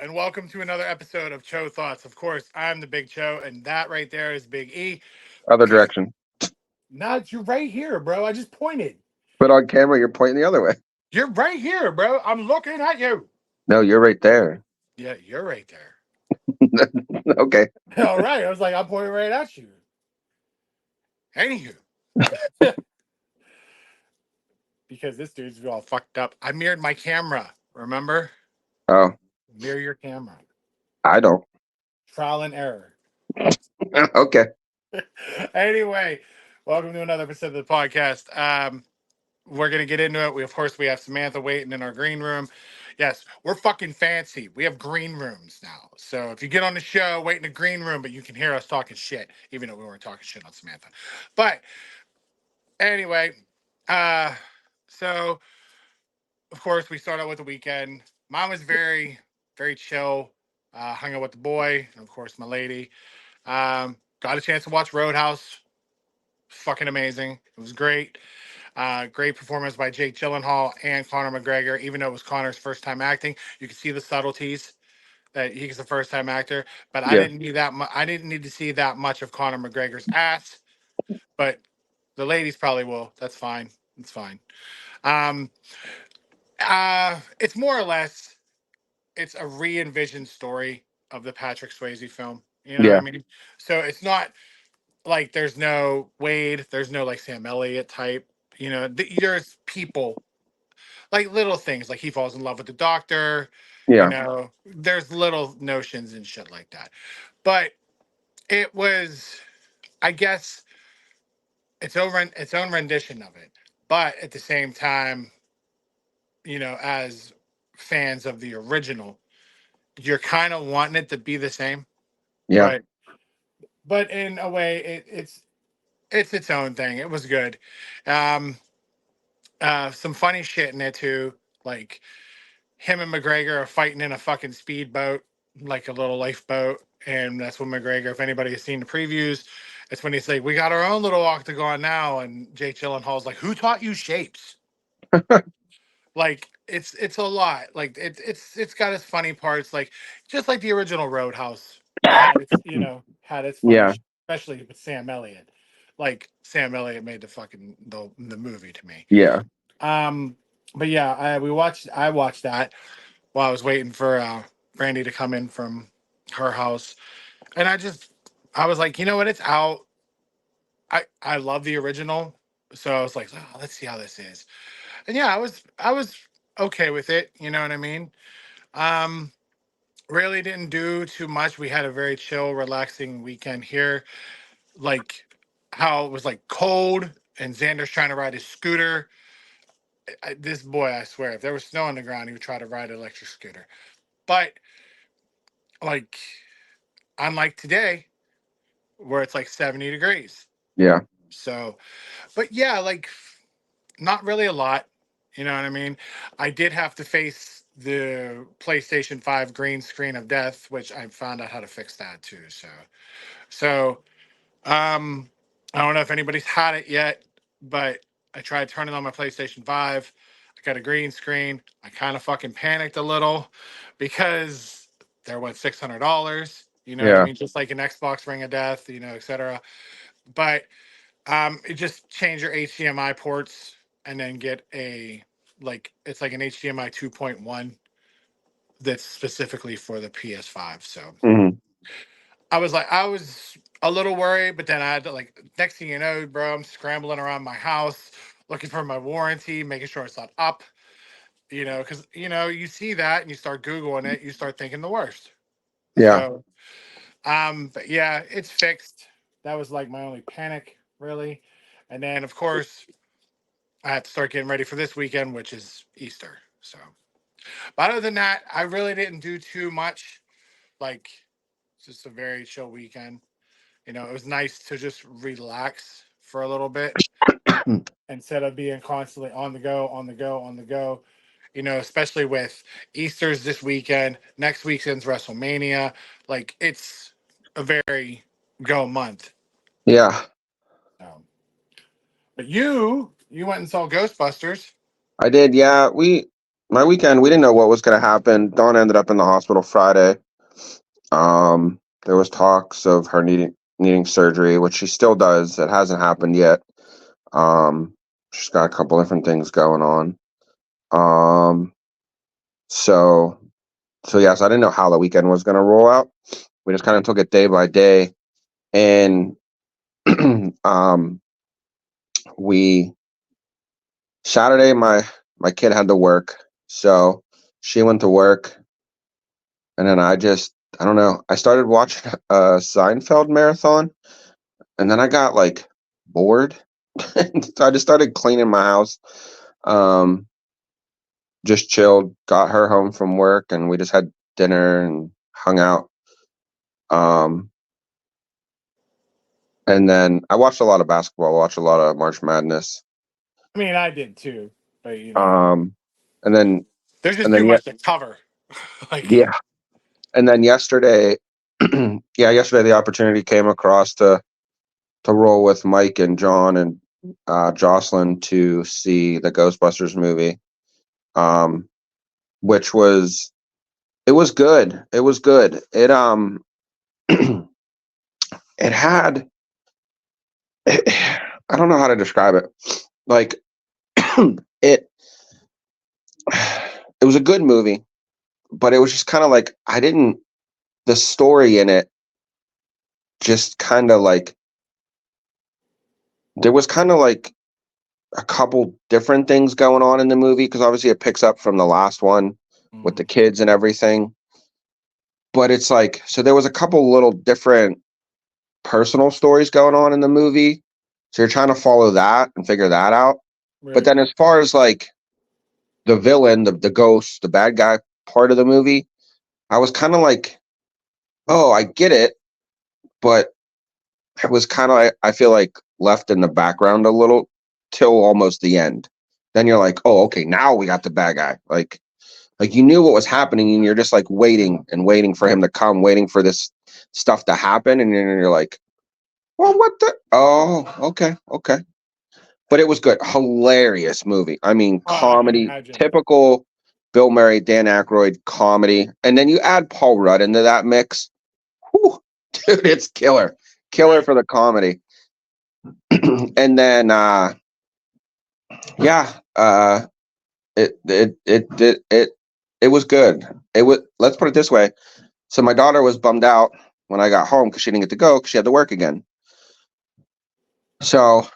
and welcome to another episode of Cho Thoughts. Of course, I'm the Big Cho, and that right there is Big E. Other direction. Not you right here, bro. I just pointed. But on camera, you're pointing the other way. You're right here, bro. I'm looking at you. No, you're right there. Yeah, you're right there. Okay. All right. I was like, I'm pointing right at you. Anywho, because this dude's all fucked up. I mirrored my camera. Remember? Oh, Mirror your camera. I don't. Trial and error. Okay. Anyway, welcome to another episode of the podcast. We're gonna get into it. We have Samantha waiting in our green room. Yes, we're fucking fancy. We have green rooms now. So if you get on the show, wait in the green room, but you can hear us talking shit, even though we weren't talking shit on Samantha. But anyway, uh, so of course we start out with the weekend. Mine was very, very chill. Hung out with the boy, and of course my lady. Got a chance to watch Roadhouse. Fucking amazing. It was great. Great performance by Jake Gyllenhaal and Conor McGregor. Even though it was Conor's first time acting, you can see the subtleties that he's the first time actor. But I Yeah. didn't need that. I didn't need to see that much of Conor McGregor's ass. But the ladies probably will. That's fine. It's fine. Um, it's more or less it's a re-envisioned story of the Patrick Swayze film. You know what I Yeah. mean? So it's not like there's no Wade, there's no like Sam Elliott type. There's people like little things like he falls in love with the doctor. Yeah. There's little notions and shit like that. But it was, I guess, its own rendition of it. But at the same time, as fans of the original, you're kind of wanting it to be the same, Yeah. but in a way, it's its own thing. It was good. Um, some funny shit in it too, like him and McGregor are fighting in a fucking speedboat, like a little lifeboat. And that's when McGregor, if anybody has seen the previews, it's when he's like, "We got our own little octagon now." And Jake Gyllenhaal's like, "Who taught you shapes?" Like it's a lot. Like it's got its funny parts, like just like the original Roadhouse had its funny, Yeah. especially with Sam Elliott. Like Sam Elliott made the movie to me. Yeah. Um, but yeah, I watched that while I was waiting for Brandy to come in from her house, and I was like, you know what, it's out. I love the original, so I was like, oh, let's see how this is, and yeah, I was okay with it. You know what I mean? Um, really didn't do too much. We had a very chill, relaxing weekend here. Like how it was like cold, and Xander's trying to ride his scooter. This boy, I swear, if there was snow on the ground, he would try to ride an electric scooter. But like, unlike today, where it's like 70 degrees. Yeah. So, but yeah, like, not really a lot. You know what I mean? I did have to face the PlayStation 5 green screen of death, which I found out how to fix that too. So, um, I don't know if anybody's had it yet, but I tried turning on my PlayStation 5. I got a green screen. I kind of fucking panicked a little because they're what, $600. You know what I Yeah. mean? Just like an Xbox Ring of Death, etc. But it just change your HDMI ports and then get it's like an HDMI 2.1 that's specifically for the PS5. So Hmm. I was a little worried, but then I had to like next thing you know, bro, I'm scrambling around my house looking for my warranty, making sure it's not up. Because you see that and you start Googling it, you start thinking the worst. Yeah. So, but yeah, it's fixed. That was like my only panic, really. And then, of course, I have to start getting ready for this weekend, which is Easter. So, but other than that, I really didn't do too much. Like, it's just a very chill weekend. It was nice to just relax for a little bit instead of being constantly on the go, on the go, on the go. Especially with Easter's this weekend, next weekend's WrestleMania. Like, it's a very go month. Yeah. Um, but you went and saw Ghostbusters. I did. Yeah. my weekend, we didn't know what was going to happen. Dawn ended up in the hospital Friday. There was talks of her needing surgery, which she still does. It hasn't happened yet. She's got a couple different things going on. So yes, I didn't know how the weekend was going to roll out. We just kind of took it day by day, and we Saturday my kid had to work, so she went to work, and then I don't know. I started watching a Seinfeld marathon, and then I got like bored, so I just started cleaning my house. Just chilled, got her home from work, and we just had dinner and hung out. And then I watched a lot of basketball, watched a lot of March Madness. I mean, I did too, but And then there's just too much to cover. Yeah. And then yesterday, yesterday the opportunity came across to roll with Mike and John and Jocelyn to see the Ghostbusters movie, which was good. It was good. It it had I don't know how to describe it. Like it was a good movie, but it was just kind of like the story in it just kind of like there was kind of like a couple different things going on in the movie, because obviously it picks up from the last one with the kids and everything. But it's like, so there was a couple little different personal stories going on in the movie. So you're trying to follow that and figure that out. Right. But then as far as like the villain, the ghost, the bad guy part of the movie, I was kind of like, oh, I get it. But it was kind of, I feel like, left in the background a little till almost the end. Then you're like, oh, okay, now we got the bad guy. Like you knew what was happening, and you're just like waiting and waiting for him to come, waiting for this stuff to happen. And then you're like, well, what the? Oh, okay. But it was good. Hilarious movie. I mean, comedy, typical Bill Murray, Dan Aykroyd comedy. And then you add Paul Rudd into that mix. Whew, dude, it's killer. Killer for the comedy. And then, it was good. It was, let's put it this way. So my daughter was bummed out when I got home because she didn't get to go because she had to work again. So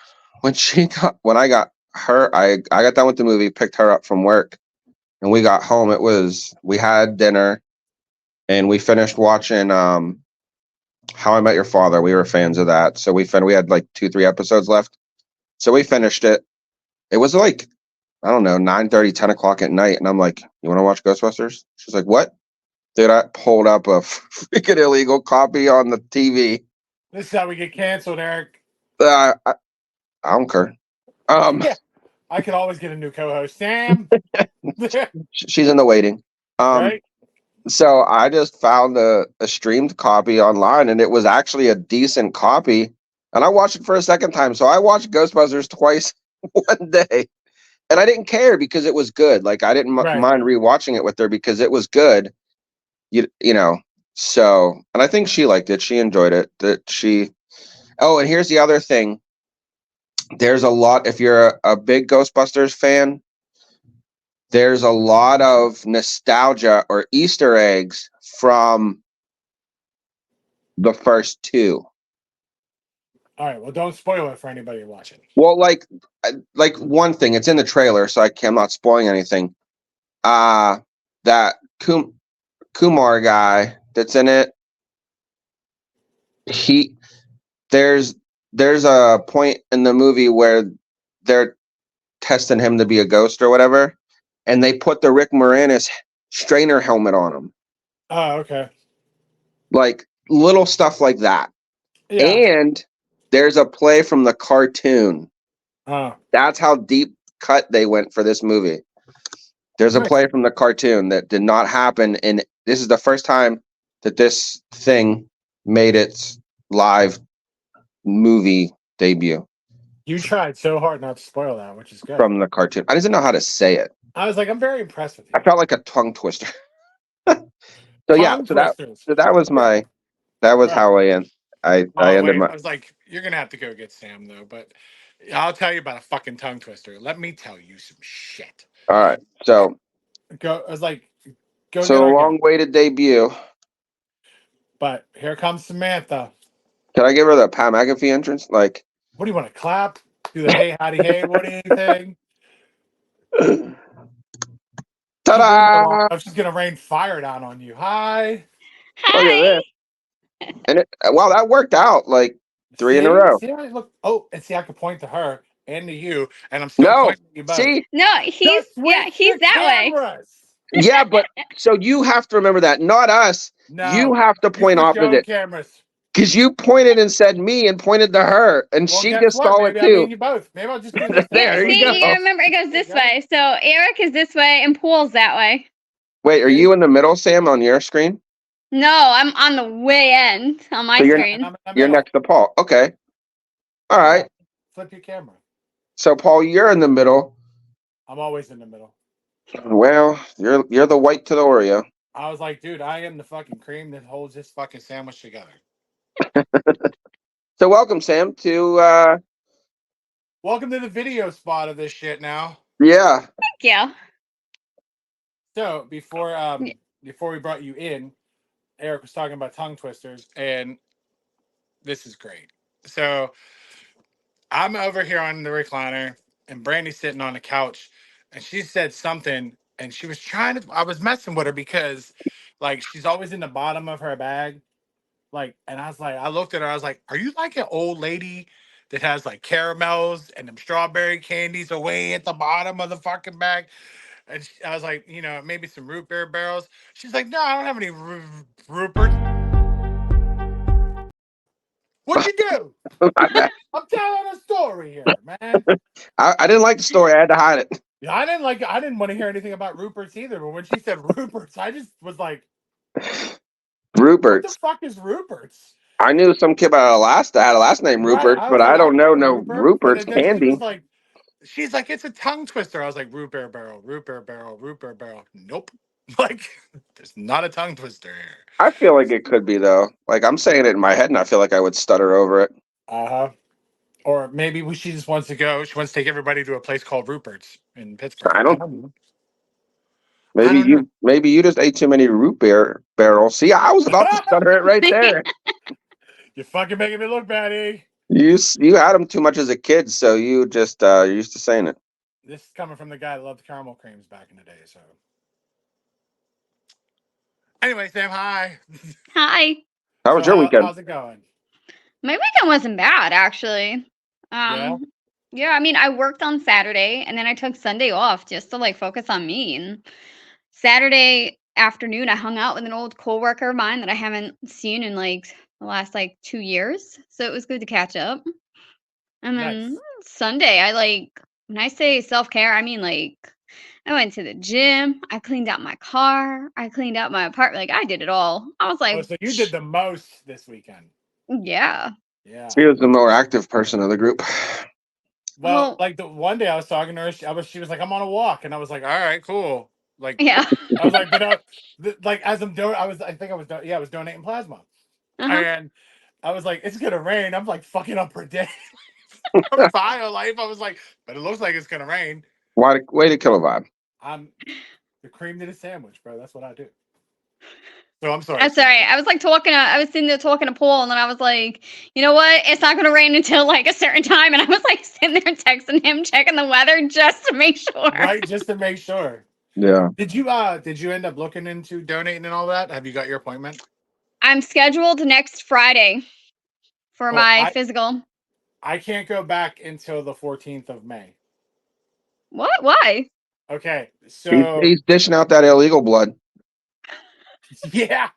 when I got her, I got done with the movie, picked her up from work, and we got home. We had dinner, and we finished watching How I Met Your Father. We were fans of that. So we had like 2-3 episodes left. So we finished it. It was like, I don't know, 9:30, 10 o'clock at night. And I'm like, you want to watch Ghostbusters? She's like, what? Dude, I pulled up a freaking illegal copy on the TV. This is how we get canceled, Eric. I don't care. Yeah, I could always get a new co-host. Sam. She's in the waiting. Right? So I just found a streamed copy online, and it was actually a decent copy. And I watched it for a second time. So I watched Ghostbusters twice one day. And I didn't care because it was good. Like, I didn't mind rewatching it with her because it was good. You know, so, and I think she liked it. She enjoyed it. Oh, and here's the other thing. There's a lot, if you're a big Ghostbusters fan, there's a lot of nostalgia or Easter eggs from the first two. All right, well, don't spoil it for anybody watching. Well, like one thing, it's in the trailer, so I'm not spoiling anything. That Kumar guy that's in it, there's a point in the movie where they're testing him to be a ghost or whatever, and they put the Rick Moranis strainer helmet on him. Oh, okay. Like little stuff like that. Yeah. And there's a play from the cartoon. Oh. That's how deep cut they went for this movie. There's a play from the cartoon that did not happen, and this is the first time that this thing made its live movie debut. You tried so hard not to spoil that, which is good. From the cartoon. I didn't know how to say it. I was like, I'm very impressed with I you. felt like a tongue twister. So yeah, Tongue so that twisters. so that was my that was Bro. how I Oh ended wait, my I was like, you're gonna have to go get Sam though, but I'll tell you about a fucking tongue twister. Let me tell you some shit. all right. So Go. I was like, go so get the our guest. long awaited debut. But here comes Samantha. Can I give her the Pat McAfee entrance? Like What do you want to clap? Do the hey howdy hey what do you think? She's leaving it alone. ta-da! Oh, she's gonna rain fire down on you. Hi. Look at Hi. this. And wow, that worked out like 3 in a See? row. See how I look? Oh, and see I can point to her and to you, and I'm still No. pointing at you both. See? No, Just switch he's the that way. cameras. Yeah, but so you have to remember that, not us. You No. have to You point switch your own opposite. cameras. Because you pointed and said me and pointed to her, and Well, she guess just what? saw it Maybe I mean too. you both. Maybe I'll just do this. Yeah, There you see, you go. remember it goes There you this go. way. So Eric is this way and Pool's that way. Wait, are See? you in the middle, Sam, on your screen? No, I'm on the way end on my So And screen. I'm in the you're middle. next to Paul. Okay. All right. Yeah. Flip your camera. So Paul, you're in the middle. I'm always in the middle. Well, you're the white to the Oreo. I was like, dude, I am the fucking cream that holds this fucking sandwich together. So welcome, Sam, to Welcome to the video spot of this shit now. yeah. Thank you. So before we brought you in, Eric was talking about tongue twisters, and this is great. So I'm over here on the recliner, and Brandy's sitting on the couch, and she said something, and she was trying to. I was messing with her because, like, she's always in the bottom of her bag, like, and I was like, I looked at her, I was like, "Are you like an old lady that has like caramels and them strawberry candies away at the bottom of the fucking bag?" And I was like, maybe some root beer barrels. She's like, "No, I don't have any Rupert." What'd you do? I'm telling a story here, man. I didn't like the story. I had to hide it. Yeah, I didn't want to hear anything about Rupert's either. But when she said Rupert's, I just was like, what the Rupert's. fuck is Rupert's? I knew some kid by had a last name Right. Rupert, I but was like, I I don't know know no Rupert. Rupert's Then she was candy. like, she's like, it's a tongue twister. I was like, root beer barrel, root beer barrel, root beer barrel. Nope. Like, there's not a tongue twister here. I feel like it could be though. Like I'm saying it in my head, and I feel like I would stutter over it. Uh-huh. Or maybe she just wants to go. She wants to take everybody to a place called Rupert's in Pittsburgh. I I don't. don't know. I Maybe don't know. you just ate too many root beer barrels. See, I was about to stutter it right there. You're fucking making me look bad, eh? You had them too much as a kid, so you just you're used to saying it. This is coming from the guy that loved caramel creams back in the day. So, anyway, Sam, hi. Hi. How was your weekend? How's it going? My weekend wasn't bad actually. Yeah? Yeah, I mean I worked on Saturday and then I took Sunday off just to like focus on me. And Saturday afternoon I hung out with an old coworker of mine that I haven't seen in like the last like 2 years. So it was good to catch up. And then Nice. Sunday, when I say self care, I mean like I went to the gym, I cleaned out my car, I cleaned out my apartment. Like I did it all. I was Oh, like, so you did the most this weekend. yeah. Yeah. She was the more active person of the group. Well, Well, like the one day I was talking to her, she was like, "I'm on a walk," and I was like, "All right, cool." Like yeah. I was like, but like as I'm doing, I was donating plasma, Uh-huh. and I was like, "It's gonna rain." I'm like fucking up her day. Bio life. I was like, but it looks like it's gonna rain. Way to kill a vibe. I'm the cream to the sandwich, bro. That's what I do. So I'm sorry. That's all right. I was like I was sitting there talking to Paul, and then I was like, you know what? It's not going to rain until like a certain time. And I was like sitting there texting him, checking the weather just to make sure. Right, just to make sure. Yeah. Did you end up looking into donating and all that? Have you got your appointment? I'm scheduled next Friday for Well, my physical. I can't go back until the 14th of May. What? Why? Okay, so He's dishing out that illegal blood. yeah,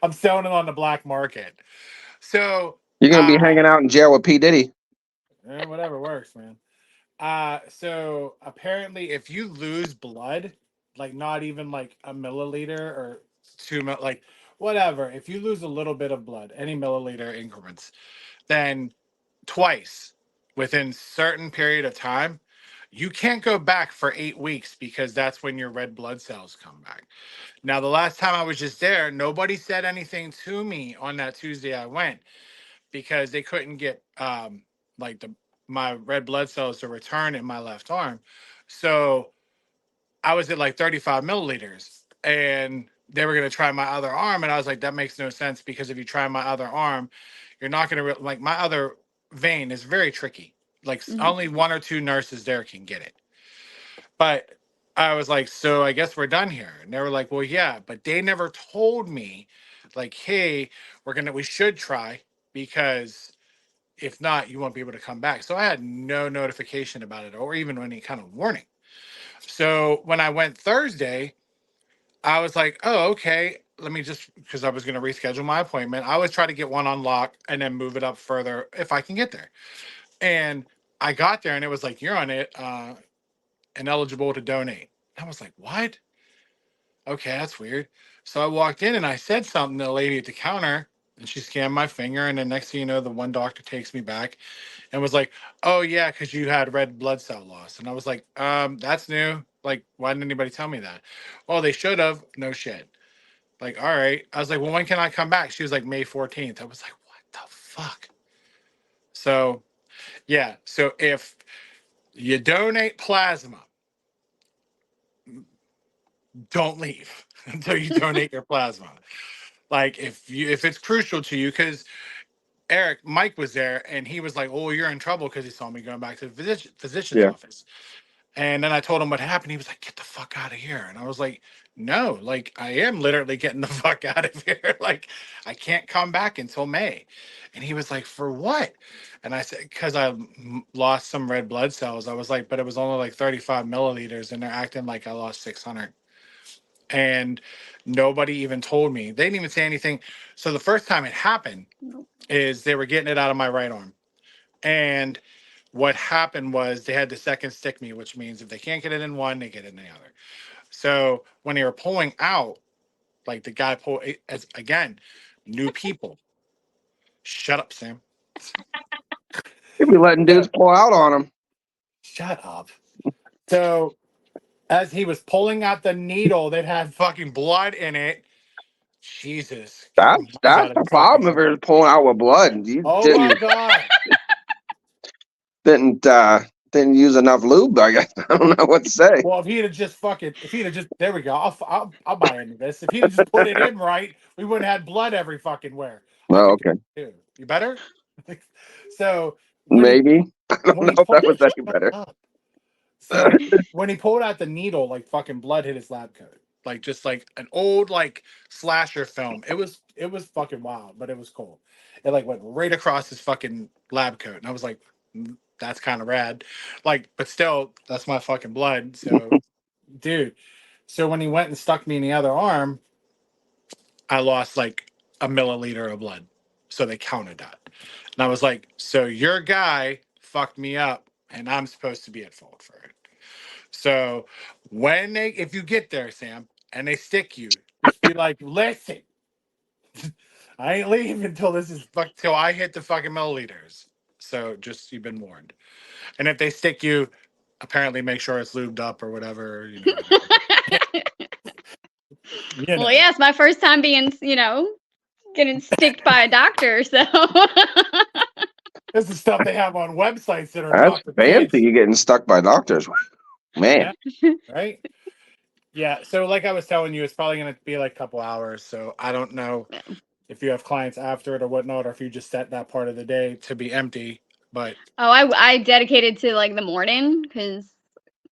I'm selling it on the black market. So You're gonna be hanging out in jail with P. Diddy. whatever works, man. So apparently, if you lose blood, like not even like a milliliter or 2 mil, like whatever, if you lose a little bit of blood, any milliliter increments, then twice within certain period of time, You can't go back for 8 weeks because that's when your red blood cells come back. Now, the last time I was just there, nobody said anything to me on that Tuesday I went because they couldn't get like my red blood cells to return in my left arm. So I was at like 35 milliliters and they were going to try my other arm. And I was like, that makes no sense because if you try my other arm, you're not going to, like, my other vein is very tricky. Like, only 1 or 2 nurses there can get it. But I was like, so I guess we're done here. And they were like, well, yeah, but they never told me, like, hey, we should try because if not, you won't be able to come back. So I had no notification about it or even any kind of warning. So when I went Thursday, I was like, oh, okay. Let me just, because I was going to reschedule my appointment. I always try to get one on lock and then move it up further if I can get there. And I got there and it was like, you're on it, and eligible to donate. I was like, what? Okay, that's weird. So I walked in and I said something to the lady at the counter and she scanned my finger. And then next thing you know, the one doctor takes me back and was like, oh, yeah, because you had red blood cell loss. And I was like, that's new. Like, why didn't anybody tell me that? Well, they should have. No shit. Like, all right. I was like, well, when can I come back? She was like, May 14th. I was like, what the fuck? So, yeah. So if you donate plasma, don't leave until you donate your plasma. Like if it's crucial to you, because Mike was there and he was like, oh, you're in trouble because he saw me going back to the physician's Yeah. office. And then I told him what happened. He was like, get the fuck out of here. And I was like, no, like I am literally getting the fuck out of here. Like I can't come back until May. And he was like, for what? And I said, because I lost some red blood cells. I was like, but it was only like 35 milliliters and they're acting like I lost 600. And nobody even told me. They didn't even say anything. So the first time it happened is they were getting it out of my right arm. And what happened was they had to second stick me, which means if they can't get it in one, they get it in the other. So when they were pulling out, like the guy pulled, as again, new people. Shut up, Sam. You'd be letting dudes pull out on them. Shut up. So as he was pulling out the needle that had fucking blood in it, Jesus. That's the problem if you're pulling out with blood. You Oh my God. didn't use enough lube, I guess. I don't know what to say. Well, if he'd have just there we go. I'll buy into this. If he'd have just put it in right, we wouldn't have had blood every fucking where. Oh, okay. Dude, you better? So maybe. I don't know if that was any better. So when he pulled out the needle, like fucking blood hit his lab coat. Like just like an old like slasher film. It was fucking wild, but it was cool. It like went right across his fucking lab coat. And I was like, that's kind of rad. Like, but still, that's my fucking blood. So dude. So when he went and stuck me in the other arm, I lost like a milliliter of blood. So they counted that. And I was like, so your guy fucked me up and I'm supposed to be at fault for it. So if you get there, Sam, and they stick you, just be like, listen, I ain't leaving until till I hit the fucking milliliters. So just, you've been warned. And if they stick you, apparently make sure it's lubed up or whatever. Well, yeah, it's my first time being, getting sticked by a doctor. So this is stuff they have on websites that are that's fancy. You getting stuck by doctors, man. Yeah, right? Yeah. So, like I was telling you, it's probably going to be like a couple hours. So I don't know if you have clients after it or whatnot, or if you just set that part of the day to be empty. But I dedicated to like the morning because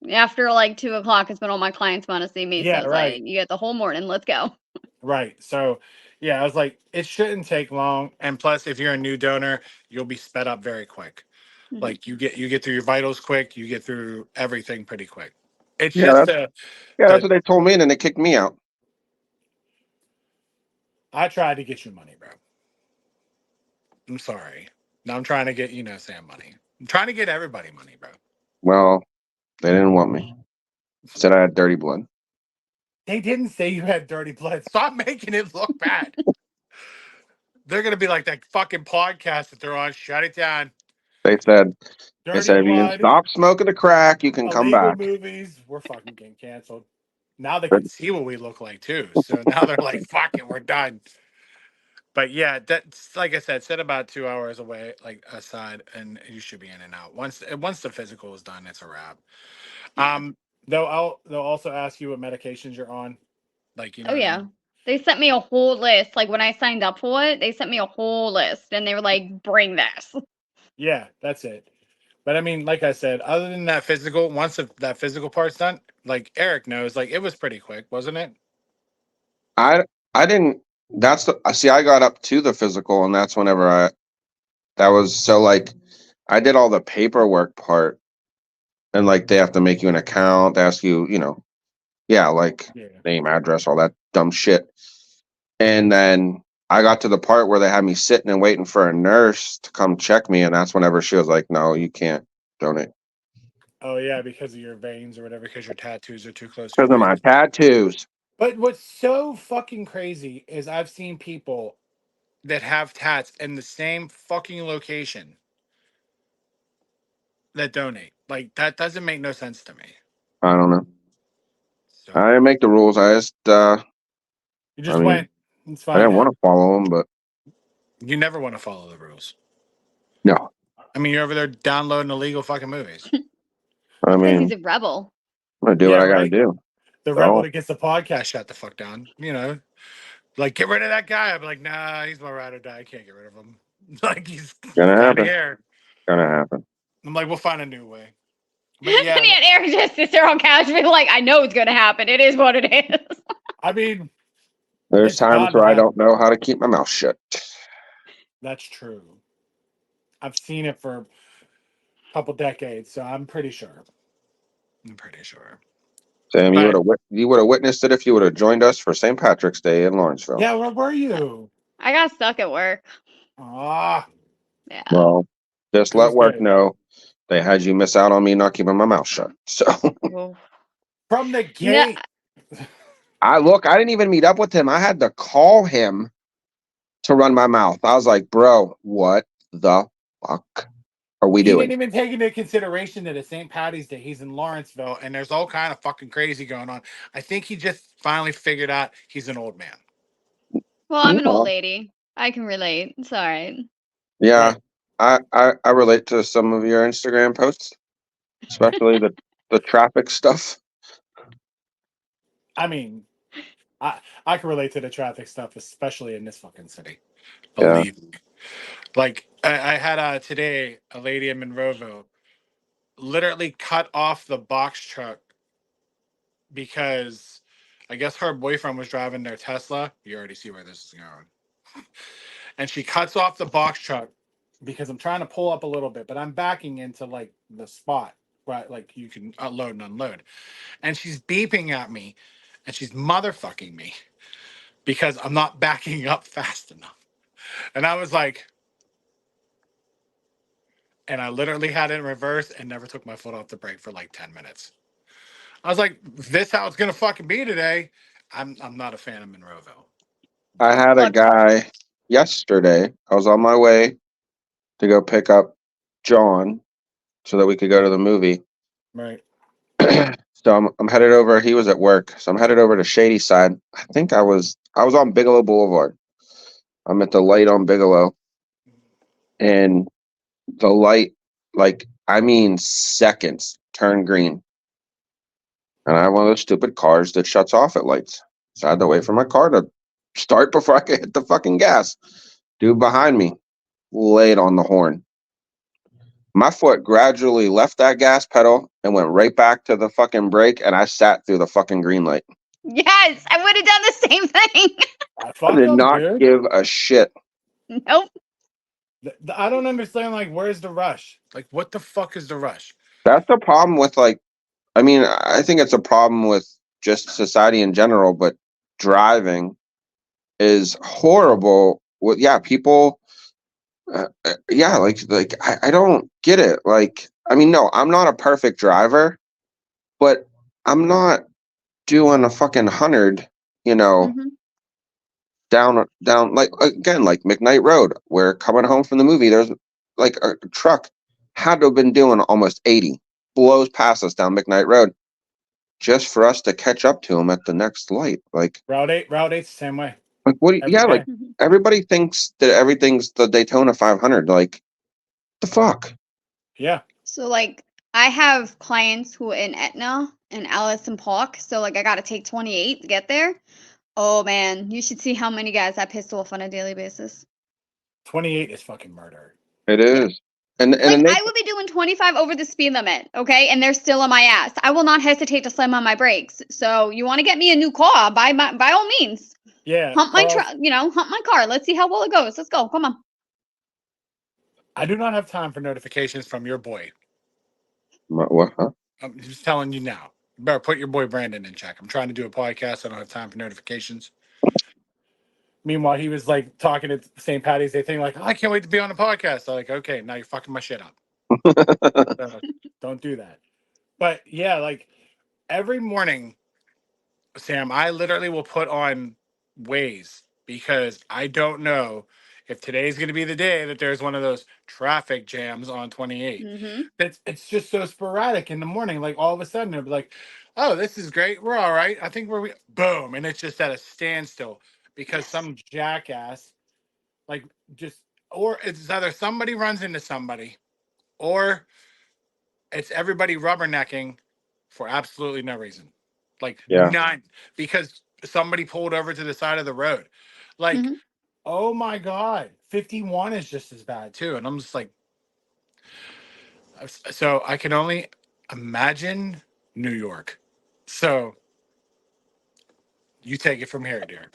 after like 2:00 is when all my clients want to see me. Yeah, so right. Like, you get the whole morning. Let's go. Right. So, yeah, I was like, it shouldn't take long. And plus, if you're a new donor, you'll be sped up very quick. Mhm. Like you get through your vitals quick. You get through everything pretty quick. It's Yeah, just that's what they told me, and then they kicked me out. I tried to get you money, bro. I'm sorry. Now I'm trying to get Sam money. I'm trying to get everybody money, bro. Well, they didn't want me. Said I had dirty blood. They didn't say you had dirty blood. Stop making it look bad. They're gonna be like that fucking podcast that they're on. Shut it down. They said Dirty if you can blood, stop smoking the crack, you can come illegal back. movies, we're fucking getting canceled. Now they can see what we look like too. So now they're like, fuck it, we're done. But yeah, that's like I said, set about 2 hours away, like aside, and you should be in and out. Once the physical is done, it's a wrap. Yeah. They'll also ask you what medications you're on. Like, you know Oh what I yeah. mean? They sent me a whole list. Like when I signed up for it, they sent me a whole list and they were like, bring this. Yeah, that's it. But I mean, like I said, other than that physical, once that physical part's done, like Eric knows, like it was pretty quick, wasn't it? I didn't. That's the see. I got up to the physical, and that's whenever that was so like I did all the paperwork part, and like they have to make you an account. They ask you, yeah, like Yeah. name, address, all that dumb shit. And then I got to the part where they had me sitting and waiting for a nurse to come check me, and that's whenever she was like, "No, you can't donate Oh yeah, because of your veins or whatever, because your tattoos are too close to because your of my veins. tattoos." But what's so fucking crazy is I've seen people that have tats in the same fucking location that donate. Like that doesn't make no sense to me. I don't know. I So didn't make the rules. I just, you I just mean, went. It's I didn't fine. want to follow them, but You never want to follow the rules. no. I mean, you're over there downloading illegal fucking movies. I Because mean, he's a rebel. I'm gonna do what Yeah, I got to right. do. The rebel So that gets the podcast shut the fuck down. You know, like get rid of that guy. I'm like, nah, he's my ride or die. I can't get rid of him. Like he's gonna out of happen. here. Gonna happen. I'm like, we'll find a new way. But And yeah, yet Eric just sits there on couch being like, I know it's gonna happen. It is what it is. I mean, There's it's times bound to where I happen. don't know how to keep my mouth shut. That's true. I've seen it for a couple decades, so I'm pretty sure. I'm pretty sure. Sam, But you would have witnessed it if you would have joined us for St. Patrick's Day in Lawrenceville. yeah, where were you? I got stuck at work. Ah, Yeah. Well, just it let was work good. know they had you miss out on me not keeping my mouth shut. So Well, From the no, gate. I didn't even meet up with him. I had to call him to run my mouth. I was like, bro, what the fuck are we He doing? didn't even take into consideration that it's St. Patty's Day. He's in Lawrenceville, and there's all kind of fucking crazy going on. I think he just finally figured out he's an old man. well, I'm an old No. lady. I can relate. It's all right. Yeah, I relate to some of your Instagram posts, especially the traffic stuff. I mean, I can relate to the traffic stuff, especially in this fucking city. Yeah. Believe me. Like I had today a lady in Monroeville literally cut off the box truck because I guess her boyfriend was driving their Tesla. You already see where this is going. And she cuts off the box truck because I'm trying to pull up a little bit, but I'm backing into like the spot right, like you can unload and unload. And she's beeping at me and she's motherfucking me because I'm not backing up fast enough. And I was like, and I literally had it in reverse and never took my foot off the brake for like 10 minutes. I was like, this how it's gonna fucking be today. I'm not a fan of Monroeville. I had a Look, guy yesterday. I was on my way to go pick up John so that we could go to the movie. Right. So I'm headed over. He was at work, so I'm headed over to Shady Side. I think I was on Bigelow Boulevard. I'm at the light on Bigelow, and the light, like I mean seconds, turned green, and I have one of those stupid cars that shuts off at lights. So I had to wait for my car to start before I could hit the fucking gas. Dude behind me laid on the horn. My foot gradually left that gas pedal and went right back to the fucking brake, and I sat through the fucking green light. yes, I would have done the same thing. I I fuck did them, not dude. give a shit. Nope. I don't understand. Like, where's the rush? Like, what the fuck is the rush? That's the problem with I mean, I think it's a problem with just society in general, but driving is horrible. People, I don't get it. Like, I mean, no, I'm not a perfect driver, but I'm not doing a fucking 100, Mhm. down like again like McKnight Road, where coming home from the movie there's like a truck had to have been doing almost 80, blows past us down McKnight Road, just for us to catch up to him at the next light. Like Route 8's the same way. what? Every Yeah, day. like Mhm. everybody thinks that everything's the Daytona 500. Like the fuck. Yeah. So like I have clients who are in Etna and Allison Park, so like I gotta take 28 to get there. Oh man, you should see how many guys I piss off on a daily basis. 28 is fucking murder. It is. And Like then they, I would be doing 25 over the speed limit, okay, and they're still on my ass. I will not hesitate to slam on my brakes. So you want to get me a new car? By all means, Yeah. hump my Carl, hump my car. Let's see how well it goes. Let's go. Come on. I do not have time for notifications from your boy. what? Huh? I'm just telling you now. You better put your boy Brandon in check. I'm trying to do a podcast. I don't have time for notifications. Meanwhile, he was like talking at St. Patty's Day thing, like, oh, I can't wait to be on the podcast. I'm like, okay, now you're fucking my shit up. So, don't do that. But yeah, like every morning, Sam, I literally will put on Waze because I don't know if today's going to be the day that there's one of those traffic jams on 28. Mm-hmm. It's just so sporadic in the morning. Like all of a sudden, it'll be like, oh, this is great. We're all right. I think we're boom, and it's just at a standstill because some jackass, like just, or it's either somebody runs into somebody, or it's everybody rubbernecking for absolutely no reason. Like Yeah. none, because somebody pulled over to the side of the road. Like, Mhm. oh my God, 51 is just as bad too. And I'm just like, so I can only imagine New York. So you take it from here, dear.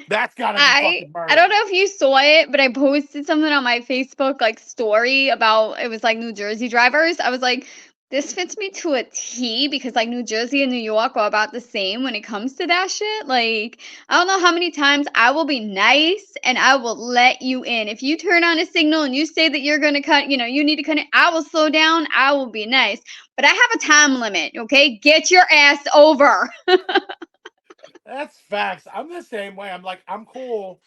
That's gotta be fucking I don't murder. know if you saw it, but I posted something on my Facebook like story about it was like New Jersey drivers. I was like, this fits me to a T because like New Jersey and New York are about the same when it comes to that shit. Like, I don't know how many times I will be nice and I will let you in. If you turn on a signal and you say that you're gonna cut, you need to cut it, I will slow down, I will be nice. But I have a time limit, okay? Get your ass over. That's facts. I'm the same way. I'm like, I'm cool.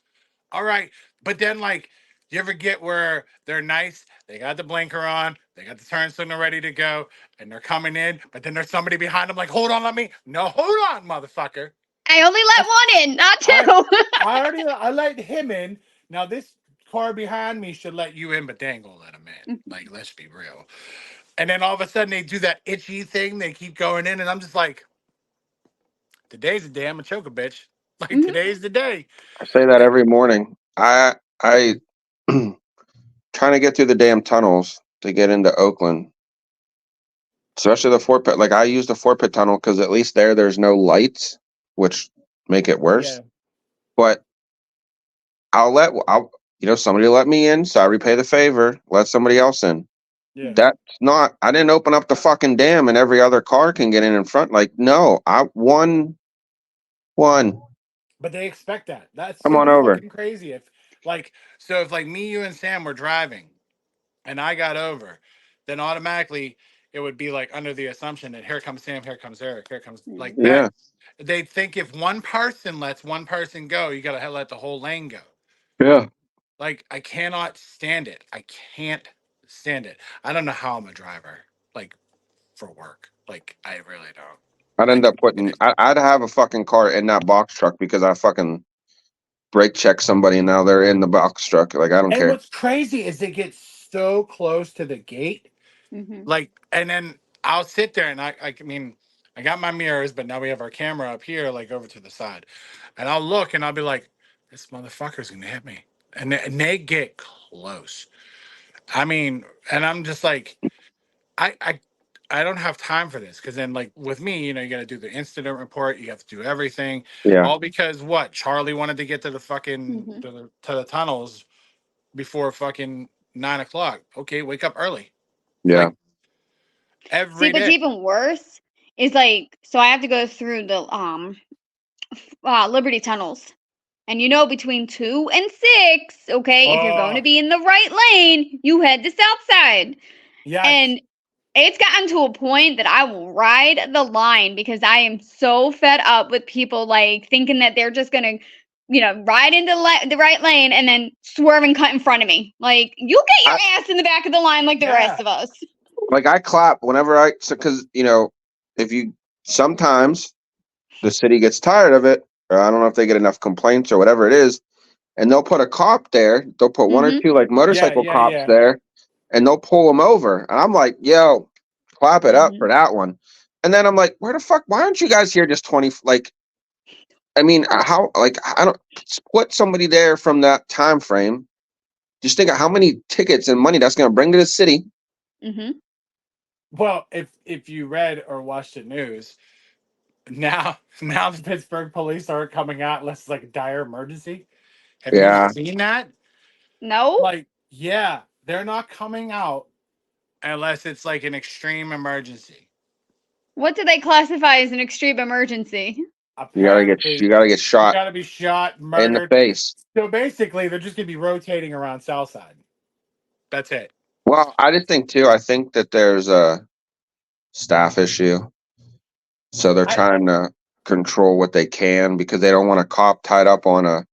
All right. But then, like, you ever get where they're nice? They got the blinker on, they got the turn signal ready to go, and they're coming in, but then there's somebody behind them, like, hold on, let me. No, hold on, motherfucker. I only let one in, not two. I let him in. Now, this car behind me should let you in, but they ain't gonna let him in. Like, let's be real. And then all of a sudden, they do that itchy thing. They keep going in, and I'm just like, today's the day I'm gonna choke a bitch. Like, Mhm. today's the day. I say that every morning. I trying to get through the damn tunnels to get into Oakland, especially the Fort Pitt. Like I use the Fort Pitt tunnel because at least there's no lights, which make it worse. Yeah. But somebody let me in, so I repay the favor. Let somebody else in. Yeah. That's not. I didn't open up the fucking dam, and every other car can get in front. Like no, I one. But they expect that. That's Come on super over. fucking crazy. If like me, you, and Sam were driving, and I got over, then automatically it would be like under the assumption that here comes Sam, here comes Eric, here comes like Yeah. that. They think if one person lets one person go, you gotta let the whole lane go. Yeah. Like I cannot stand it. I can't stand it. I don't know how I'm a driver, like for work. Like I really don't. I'd I end up don't get putting. it. I'd have a fucking car in that box truck because I fucking brake check somebody and now they're in the box truck. Like I don't And care. what's crazy is they get so close to the gate. Mhm. Like, and then I'll sit there and I mean, I got my mirrors, but now we have our camera up here, like over to the side. And I'll look and I'll be like, this motherfucker's gonna hit me. And they get close. I mean, and I'm just like, I I I don't have time for this because then like with me, you got to do the incident report, you have to do everything, Yeah. all because what? Charlie wanted to get to the fucking Mhm. to the tunnels before fucking 9 o'clock. Okay, wake up early. Yeah. Like See, every what's day. even worse is like, so I have to go through the Liberty tunnels, and between 2 and 6, okay, if you're going to Oh, be in the right lane, you head to South Side, yes. and it's gotten to a point that I will ride the line because I am so fed up with people like thinking that they're just gonna ride into the right lane and then swerve and cut in front of me. Like, you get your ass in the back of the line like the rest of us. Like, I clap whenever because, if you, sometimes the city gets tired of it, or I don't know if they get enough complaints or whatever it is, and they'll put a cop there. They'll put one or two, like, motorcycle cops there, and they'll pull them over. And I'm like, yo, clap it up for that one. And then I'm like, why aren't you guys here just 20, like, I mean, how, like, I don't, split somebody there from that time frame. Just think of how many tickets and money that's going to bring to the city. Mm-hmm. Well, if you read or watched the news, now the Pittsburgh police aren't coming out unless it's like a dire emergency. Have you seen that? No. Like, yeah, they're not coming out unless it's like an extreme emergency. What do they classify as an extreme emergency? Apparently, you gotta get shot. You gotta be shot, murdered in the face. So basically, they're just gonna be rotating around Southside. That's it. Well, I just think too. I think that there's a staff issue, so they're trying to control what they can because they don't want a cop tied up on a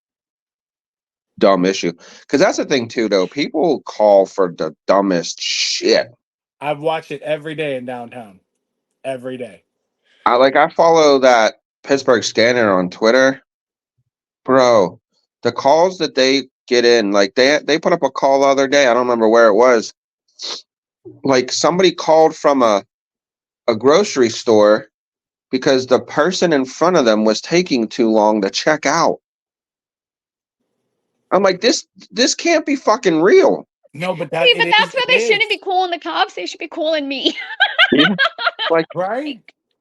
dumb issue. Because that's the thing too, though. People call for the dumbest shit. I've watched it every day in downtown. Every day. I follow that Pittsburgh Standard on Twitter, bro. The calls that they get in, like they put up a call the other day. I don't remember where it was. Like, somebody called from a grocery store because the person in front of them was taking too long to check out. I'm like, this can't be fucking real. No, but that's why they shouldn't be calling the cops. They should be calling me. Yeah. Like, right?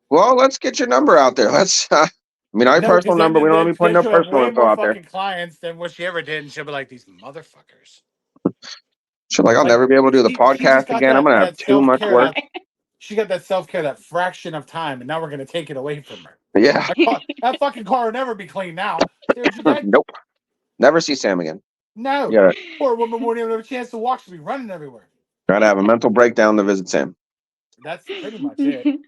Well, let's get your number out there. Let's. I mean, our personal number. We don't want to be putting no personal info out there. Clients than what she ever did, and she'll be like, these motherfuckers. She's like, I'll never be able to do the podcast again. I'm gonna have too much work. She got that self-care, that fraction of time, and now we're gonna take it away from her. Yeah. That fucking car will never be clean now. Nope. Never see Sam again. No. Yeah. Poor woman won't even have a chance to walk. She'll be running everywhere. Try to have a mental breakdown to visit Sam. That's pretty much it.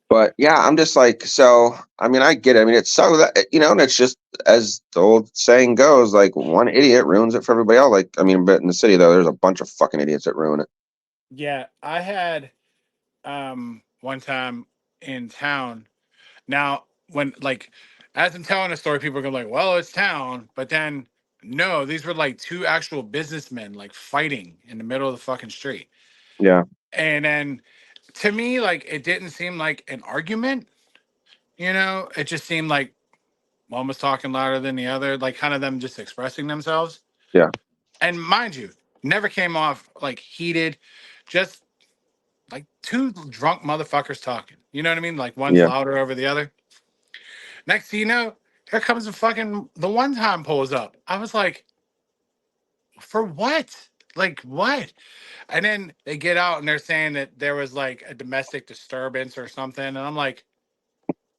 But yeah, I'm just like, so, I mean, I get it. I mean, it's so that, and it's just, as the old saying goes, like, one idiot ruins it for everybody else. Like, I mean, but in the city, though, there's a bunch of fucking idiots that ruin it. Yeah, I had one time in town. Now, when, like, as I'm telling a story, people are going to be like, well, it's town. But then, no, these were like two actual businessmen, like, fighting in the middle of the fucking street. Yeah. And then, to me, like, it didn't seem like an argument. It just seemed like one was talking louder than the other, like, kind of them just expressing themselves. Yeah. And mind you, never came off like heated, just like two drunk motherfuckers talking. You know what I mean? Like, one's louder over the other. Next thing you know, here comes the one time pulls up. I was like, for what? Like, what? And then they get out and they're saying that there was like a domestic disturbance or something. And I'm like,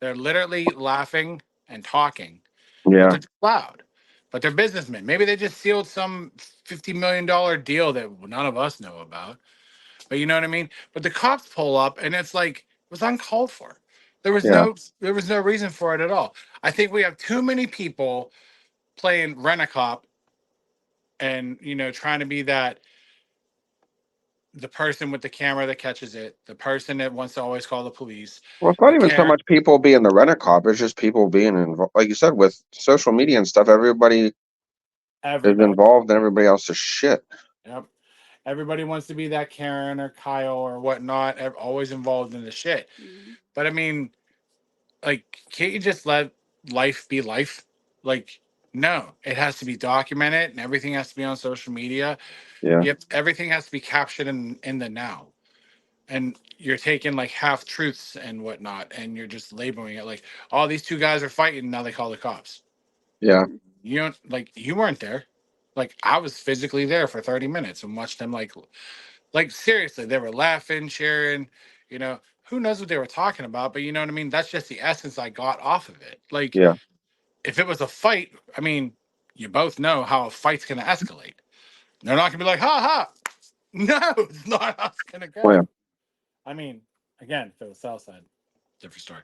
they're literally laughing and talking. Yeah. But they're loud. But they're businessmen. Maybe they just sealed some $50 million deal that none of us know about. But you know what I mean? But the cops pull up and it's like, it was uncalled for. There was no reason for it at all. I think we have too many people playing Rent-A-Cop and, trying to be the person with the camera that catches it, the person that wants to always call the police. Well, it's not even so much people being the Rent-A-Cop. It's just people being involved. Like you said, with social media and stuff, everybody is involved and everybody else is shit. Yep. Everybody wants to be that Karen or Kyle or whatnot, always involved in the shit. Mm-hmm. But I mean, like, can't you just let life be life? Like, no, it has to be documented and everything has to be on social media. Yeah. Everything has to be captured in the now. And you're taking like half truths and whatnot, and you're just labeling it like, oh, these two guys are fighting. Now they call the cops. Yeah. You weren't there. Like, I was physically there for 30 minutes and watched them like seriously, they were laughing, cheering, who knows what they were talking about, but you know what I mean? That's just the essence I got off of it. Like, if it was a fight, I mean, you both know how a fight's going to escalate. They're not going to be like, ha ha. No, it's not how it's going to go. Oh, yeah. I mean, again, if it was Southside, different story.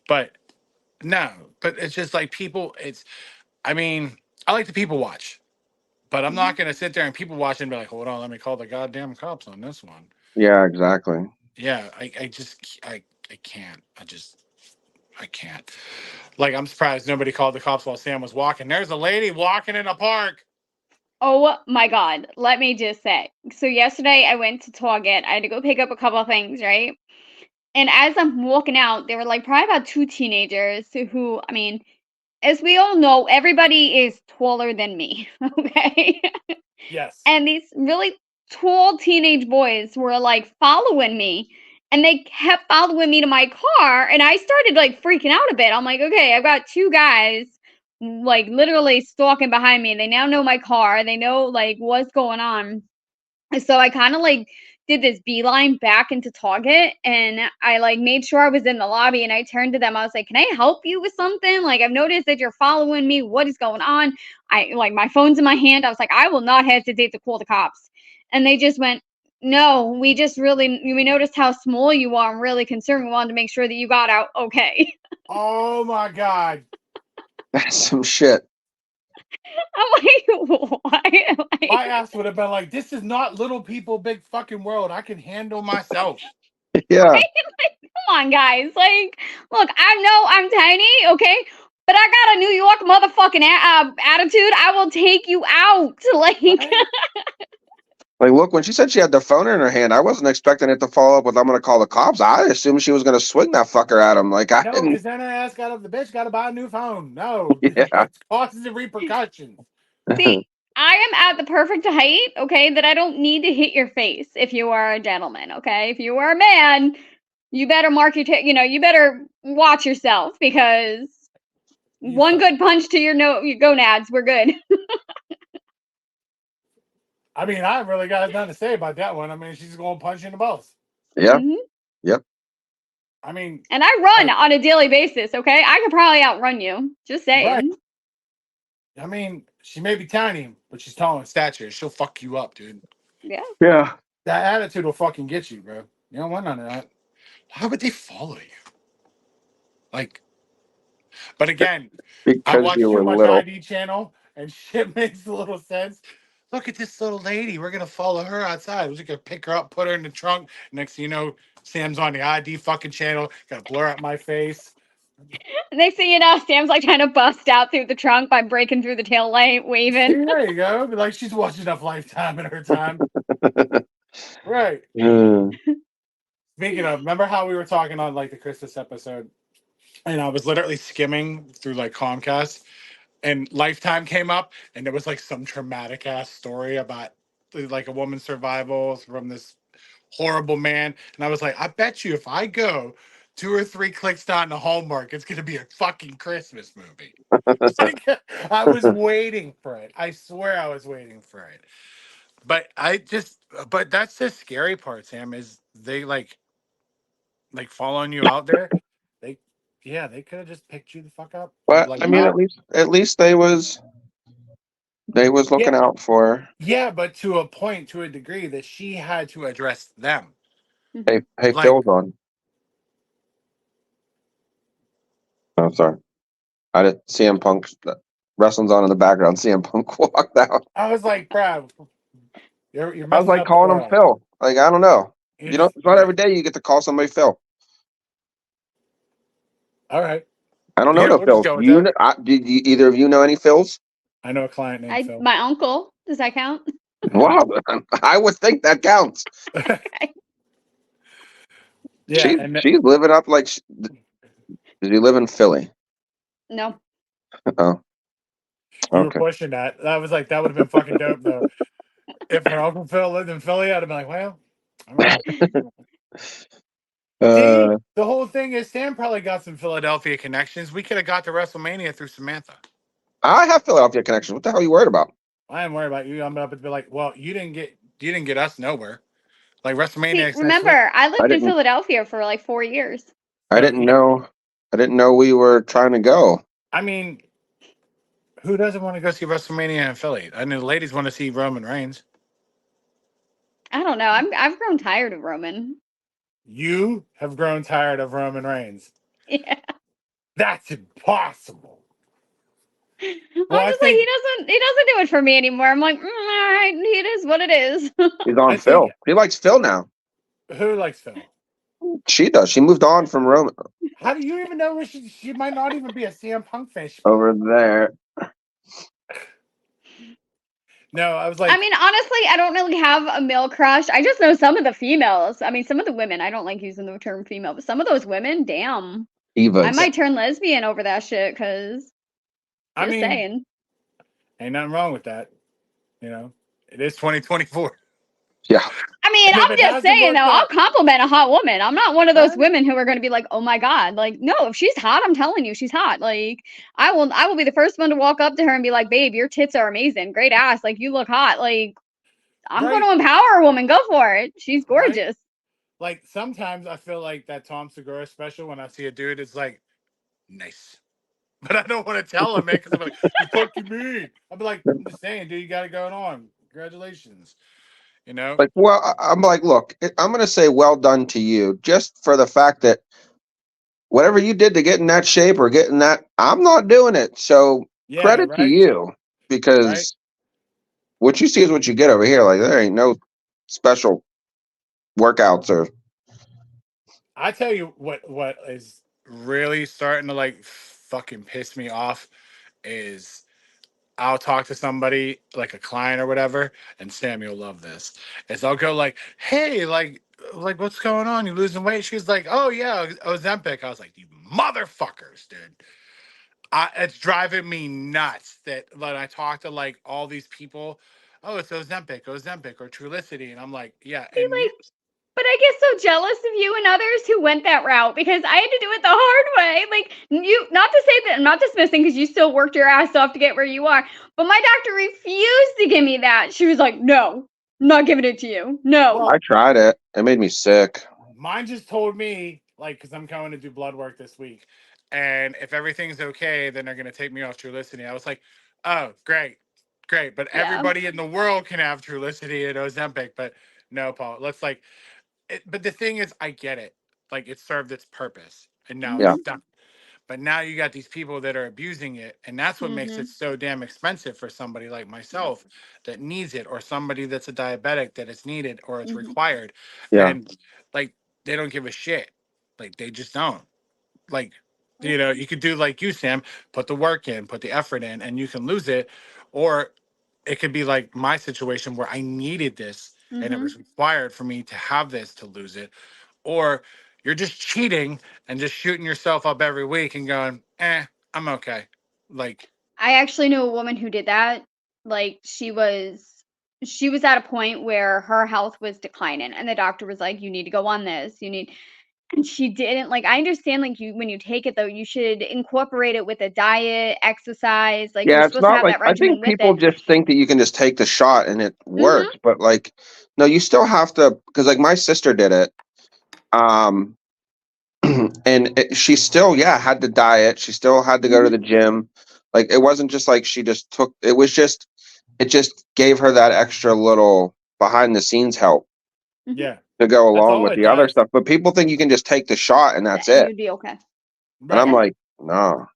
But No, but it's just like people. I mean, I like to people watch, but I'm not gonna sit there and people watch and be like, hold on, let me call the goddamn cops on this one. Yeah, exactly. Yeah, I can't. I can't. Like, I'm surprised nobody called the cops while Sam was walking. There's a lady walking in a park. Oh my God. Let me just say. So yesterday I went to Target. I had to go pick up a couple of things, right? And as I'm walking out, there were like probably about two teenagers who, I mean, as we all know, everybody is taller than me. Okay. Yes. And these really tall teenage boys were like following me, and they kept following me to my car, and I started like freaking out a bit. I'm like, okay, I've got two guys like literally stalking behind me. They now know my car. They know like what's going on. So I kind of like did this beeline back into Target, and I like made sure I was in the lobby, and I turned to them. I was like, "Can I help you with something? Like, I've noticed that you're following me. What is going on?" I like my phone's in my hand. I was like, "I will not hesitate to call the cops." And they just went, "No, we noticed how small you are. I'm really concerned. We wanted to make sure that you got out okay." Oh my God. That's some shit. I'm like, "Why?" My Like, ass would have been like, this is not little people, big fucking world. I can handle myself. Yeah. come on, guys. Like, look, I know I'm tiny, okay? But I got a New York motherfucking attitude. I will take you out. Like, Right? Like, look, when she said she had the phone in her hand, I wasn't expecting it to follow up with "I'm gonna call the cops." I assumed she was gonna swing that fucker at him. Like, I No, didn't. because then I asked out of the bitch, got to buy a new phone. No, Yeah. it's causes and repercussions. see, I am at the perfect height, okay, that I don't need to hit your face if you are a gentleman, okay? If you are a man, you better mark your, you better watch yourself because You one fuck. good punch to your gonads, we're good. I mean, I really got nothing to say about that one. I mean, she's going to punch you in the balls. Yeah. Mhm. Yep. I mean, And I run on a daily basis, okay? I could probably outrun you. Just right. saying. I mean, she may be tiny, but she's tall in stature. She'll fuck you up, dude. Yeah. Yeah. That attitude will fucking get you, bro. You don't want none of that. Why would they follow you? Like, but again, I Because watch you too were much little. ID channel and shit makes a little sense. Look at this little lady. We're gonna follow her outside. We're just gonna pick her up, put her in the trunk. Next thing you know, Sam's on the ID fucking channel. Gotta blur out my face. Next thing you know, Sam's like trying to bust out through the trunk by breaking through the tail light, See, waving. there you go. Be like she's watching enough Lifetime in her time. Right. Mm. Speaking of, remember how we were talking on like the Christmas episode, and I was literally skimming through like Comcast, and Lifetime came up, and there was like some traumatic ass story about like a woman's survival from this horrible man. And I was like, I bet you if I go 2 or 3 clicks down to Hallmark, it's gonna be a fucking Christmas movie. Like, I was waiting for it. I swear I was waiting for it. But but that's the scary part, Sam, is they like following you out there. They yeah, they could have just picked you the fuck up. You'd be But like, I mean, no. at least they was Yeah, looking out for her. yeah, but to a point, to a degree that she had to address them. Hey, Mhm. hey, Like, Phil's on. Oh, sorry. I didn't. CM Punk wrestling's on in the background. CM Punk walked out. I was like, Brad, you're I was messing like up the calling him world. Phil. Like, I don't know. You know, It's it's not every day you get to call somebody Phil. all right. I don't know Yeah, no we'll just Phils. go with You, that. know, either of you know any Phils? I know a client named Phil. My uncle, does that count? Wow, I would think that counts. Okay. Yeah, and She's living up like. Does he live in Philly? No. Oh, you were okay. pushing that. I was like, that would have been fucking dope though. If her Uncle Phil lived in Philly, I'd have been like, well, all right. See, Uh, the whole thing is Sam probably got some Philadelphia connections. We could have got to WrestleMania through Samantha. I have Philadelphia connections. What the hell are you worried about? I am worried about you. I'm about to be like, well, you didn't get us nowhere. Like WrestleMania See, is next week. remember, I I lived in didn't. Philadelphia for like 4 years. I So didn't know. I didn't know we were trying to go. I mean, who doesn't want to go see WrestleMania in Philly? I know the ladies want to see Roman Reigns. I don't know. I've grown tired of Roman. You have grown tired of Roman Reigns. Yeah. That's impossible. I'm Well, I just like, think he doesn't do it for me anymore. I'm like, all right, it is what it is. He's on I think Phil. He likes Phil now. who likes Phil? She does. She moved on from Roman How do you even know where she might not even be a CM Punk fan? She over there. No, I was I like, mean, honestly, I don't really have a male crush. I just know some of the females. I mean, some of the women. I don't like using the term female, but some of those women, damn. I Divas. might turn lesbian over that shit, because I just mean, saying. ain't nothing wrong with that. You know, it is 2024. Yeah. I mean, And if I'm it just hasn't saying though, worked I'll out, compliment a hot woman. I'm not one of those Right. women who are going to be like, "Oh my god!" Like, no, if she's hot, I'm telling you, she's hot. Like, I will be the first one to walk up to her and be like, "Babe, your tits are amazing, great ass, like you look hot." Like, I'm going right, to empower a woman. Go for it. She's right. gorgeous. Like sometimes I feel like that Tom Segura special when I see a dude, it's like nice, but I don't want to tell him, man, because I'm like, you fucking mean. I'll be like, I'm just saying, dude, you got it going on. Congratulations. You know, Like, well, I'm like, look, I'm going to say well done to you just for the fact that whatever you did to get in that shape or get in that, I'm not doing it. So yeah, credit to right, you right. because what you see is what you get over here. Like, there ain't no special workouts or, I tell you what is really starting to like fucking piss me off is I'll talk to somebody like a client or whatever, and Sam, you'll love this. Is I'll go like, "Hey, like what's going on? You losing weight?" She's like, "Oh yeah, Ozempic." I was like, "You motherfuckers, dude!" It's driving me nuts that when I talk to like all these people, oh, it's Ozempic, Ozempic, or Trulicity, and I'm like, yeah, Be and you, like, but I get so jealous of you and others who went that route, because I had to do it the hard way. Like, you, not to say that I'm not dismissing, because you still worked your ass off to get where you are, but my doctor refused to give me that. She was like, "No, I'm not giving it to you. No." I well, tried it. It made me sick. mine just told me like because I'm going to do blood work this week, and if everything's okay, then they're gonna take me off Trulicity. I was like, oh, great, great, but Yeah. everybody in the world can have Trulicity and Ozempic, but no, Paul. Let's like, but the thing is, I get it. Like it served its purpose, and now Yeah. it's done. But now you got these people that are abusing it, and that's what makes Mm-hmm. it so damn expensive for somebody like Yep. myself that needs it, or somebody that's a diabetic that it's needed or it's Mm-hmm. required. Yeah. And like they don't give a shit. Like they just don't. Like, Yep. you could do like you, Sam, put the work in, put the effort in, and you can lose it. Or it could be like my situation where I needed this and it Mm-hmm. was required for me to have this to lose it. Or you're just cheating and just shooting yourself up every week and going, I'm okay. Like, I actually knew a woman who did that. Like, she was at a point where her health was declining, and the doctor was like, "You need to go on this. You need." And she didn't. Like, I understand, like, you, when you take it though, you should incorporate it with a diet, exercise. Like, you're Yeah. It's supposed to not have like, that I regimen think with people it. just think that you can just take the shot and it Mhm. works. But like, no, you still have to, because like my sister did it. Um, and she still, yeah, had to diet. She still had to go to Mhm. the gym. Like it wasn't just like she just took, it was just, it just gave her that extra little behind the scenes help Mhm. yeah, to go that's along all with it the other does. stuff. But people think you can just take the shot and that's And it. you'd be okay. And I'm Right. Yeah. like, no.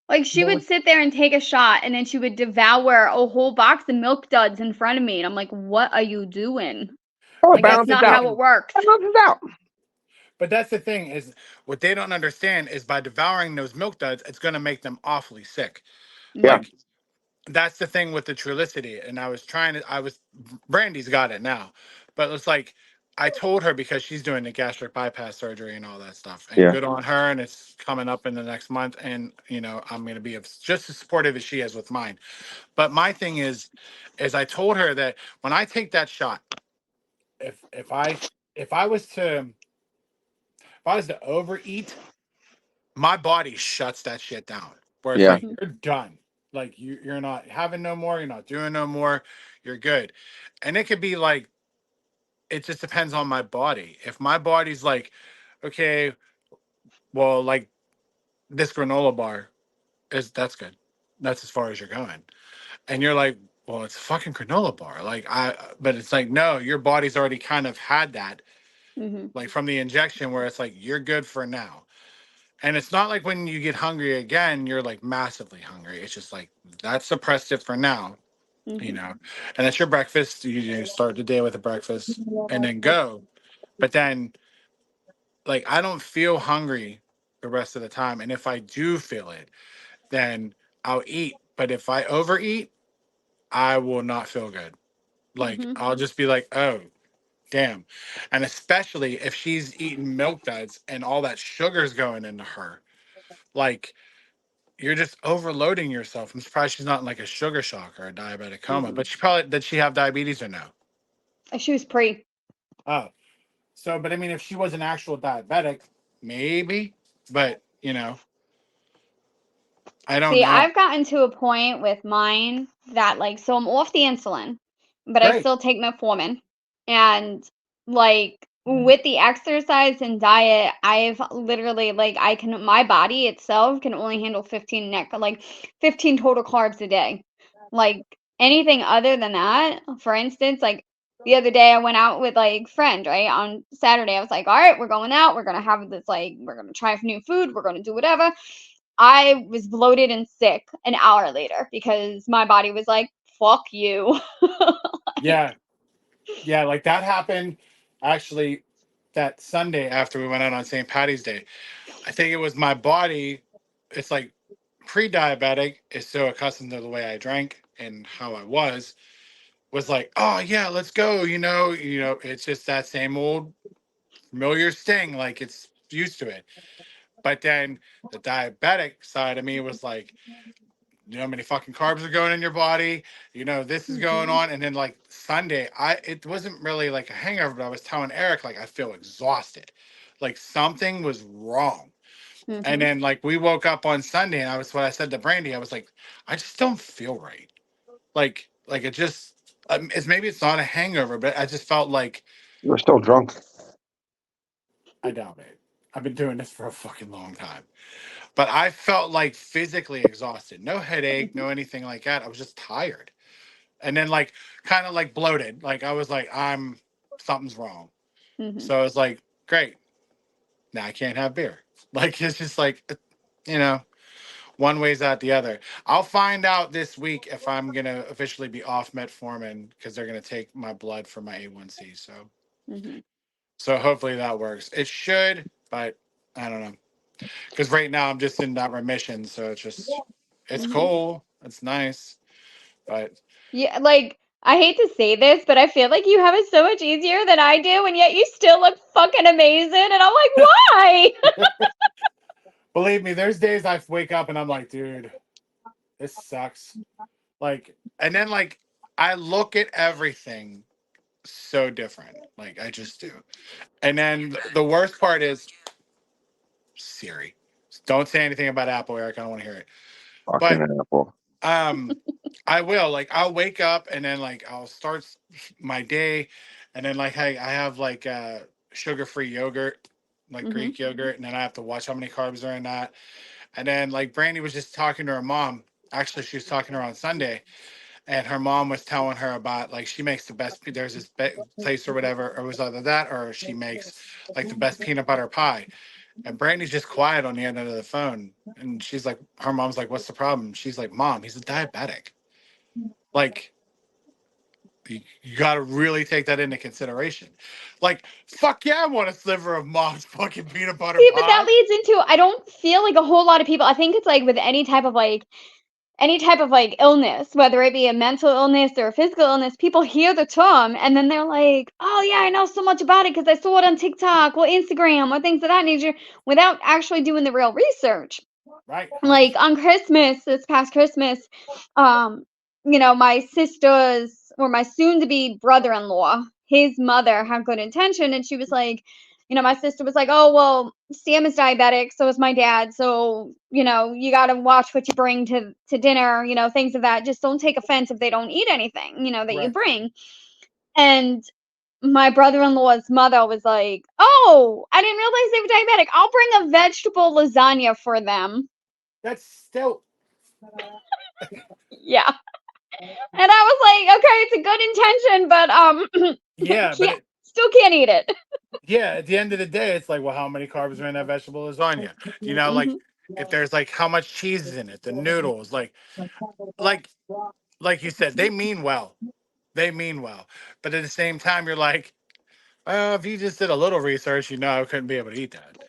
Like, she Well, would sit there and take a shot, and then she would devour a whole box of Milk Duds in front of me, and I'm like, "What are you doing? Oh, it Like, but that's that's the balances not out. how it thing. works." It balances out. But that's the thing is what they don't understand is by devouring those milk duds, it's going to make them awfully sick. Yeah. Mhm. Like, that's the thing with the Trulicity. And Brandy's got it now, but it's like, I told her because she's doing the gastric bypass surgery and all that stuff, and Yeah. good on her. And it's coming up in the next month. And, I'm going to be just as supportive as she is with mine. But my thing is I told her that when I take that shot, if I, if I was to, if I was to overeat, my body shuts that shit down. Where it's Yeah. like Mhm. you're done. Like you're not having no more. You're not doing no more. You're good. And it could be like it just depends on my body. If my body's like, okay, well, like this granola bar that's good. That's as far as you're going. And you're like, well, it's a fucking granola bar. But it's like, no, your body's already kind of had that, Mhm. like from the injection, where it's like you're good for now. And it's not like when you get hungry again, you're like massively hungry. It's just like that suppressed it for now, you know. And that's your breakfast. You start the day with a breakfast and then go. But then, like, I don't feel hungry the rest of the time. And if I do feel it, then I'll eat. But if I overeat, I will not feel good. Like, I'll just be like, oh, damn. And especially if she's eating milk duds and all that sugar's going into her, like, you're just overloading yourself. I'm surprised she's not in like a sugar shock or a diabetic coma. But she probably, did she have diabetes or no? She was pre. Oh, so, but I mean, if she was an actual diabetic, maybe. But, I don't See, know. I've gotten to a point with mine that like, so I'm off the insulin, but I Great. still take metformin. And like with the exercise and diet, I've literally like my body itself can only handle 15 total carbs a day. Like anything other than that, for instance, like the other day I went out with like friend, right? On Saturday, I was like, all right, we're going out, we're gonna have this like we're gonna try new food, we're gonna do whatever. I was bloated and sick an hour later because my body was like, fuck you. Yeah. Yeah. Like that happened actually that Sunday after we went out on St. Patty's Day. I think it was my body. It's like pre-diabetic is so accustomed to the way I drank and how I was like, oh yeah, let's go. It's just that same old familiar sting. Like it's used to it. But then the diabetic side of me was like, you know how many fucking carbs are going in your body, this is going on. And then like Sunday, it wasn't really like a hangover, but I was telling Eric, like, I feel exhausted, like something was wrong. And then like we woke up on Sunday and what I said to Brandy, I was like, I just don't feel right. Like it just it's not a hangover, but I just felt like You were still drunk. I doubt it. I've been doing this for a fucking long time. But I felt like physically exhausted. No headache, no anything like that. I was just tired. And then like kind of like bloated. Like I was like, something's wrong. So I was like, great. Now I can't have beer. Like it's just like one way's out the other. I'll find out this week if I'm gonna officially be off metformin because they're gonna take my blood for my A1C. So hopefully that works. It should, but I don't know. Because right now I'm just in that remission, so it's cool. It's nice, but Yeah, like I hate to say this, but I feel like you have it so much easier than I do, and yet you still look fucking amazing. And I'm like, why? believe me, there's days I wake up and I'm like, dude, this sucks. Like, and then like I look at everything so different. Like I just do. And then the worst part is Siri. Don't say anything about Apple, Eric. I don't want to hear it. Fucking But apple. I will. Like I'll wake up and then like I'll start my day, and then like I have like sugar-free yogurt, like Greek yogurt, and then I have to watch how many carbs are in that. And then like Brandy was just talking to her mom. Actually, she was talking to her on Sunday, and her mom was telling her about like she makes the best. There's this place or whatever, or it was either that or she makes like the best peanut butter pie. And Brandy's just quiet on the end of the phone, and she's like, her mom's like, "What's the problem?" She's like, "Mom, he's a diabetic." Like you got to really take that into consideration. Like, fuck yeah, I want a sliver of mom's fucking peanut butter See, pie. but that leads into I don't feel like a whole lot of people. I think it's like with any type of like illness, whether it be a mental illness or a physical illness, people hear the term and then they're like, oh yeah, I know so much about it because I saw it on TikTok or Instagram or things of that nature without actually doing the real research. Right. Like on Christmas, this past Christmas, my sister's or my soon to be brother-in-law, his mother had good intention, and she was like, my sister was like, oh well, Sam is diabetic, so is my dad, so you got to watch what you bring to dinner, things of that. Just don't take offense if they don't eat anything that you Right. bring. And my brother-in-law's mother was like, oh, I didn't realize they were diabetic, I'll bring a vegetable lasagna for them. That's still. Yeah. And I was like, okay, it's a good intention, but Yeah, but still can't eat it. Yeah, at the end of the day, it's like, well, how many carbs are in that vegetable lasagna? You know, like Mhm. if there's like how much cheese is in it, the noodles, like like you said, they mean well. They mean well. But at the same time, you're like, well, if you just did a little research, you know I couldn't be able to eat that.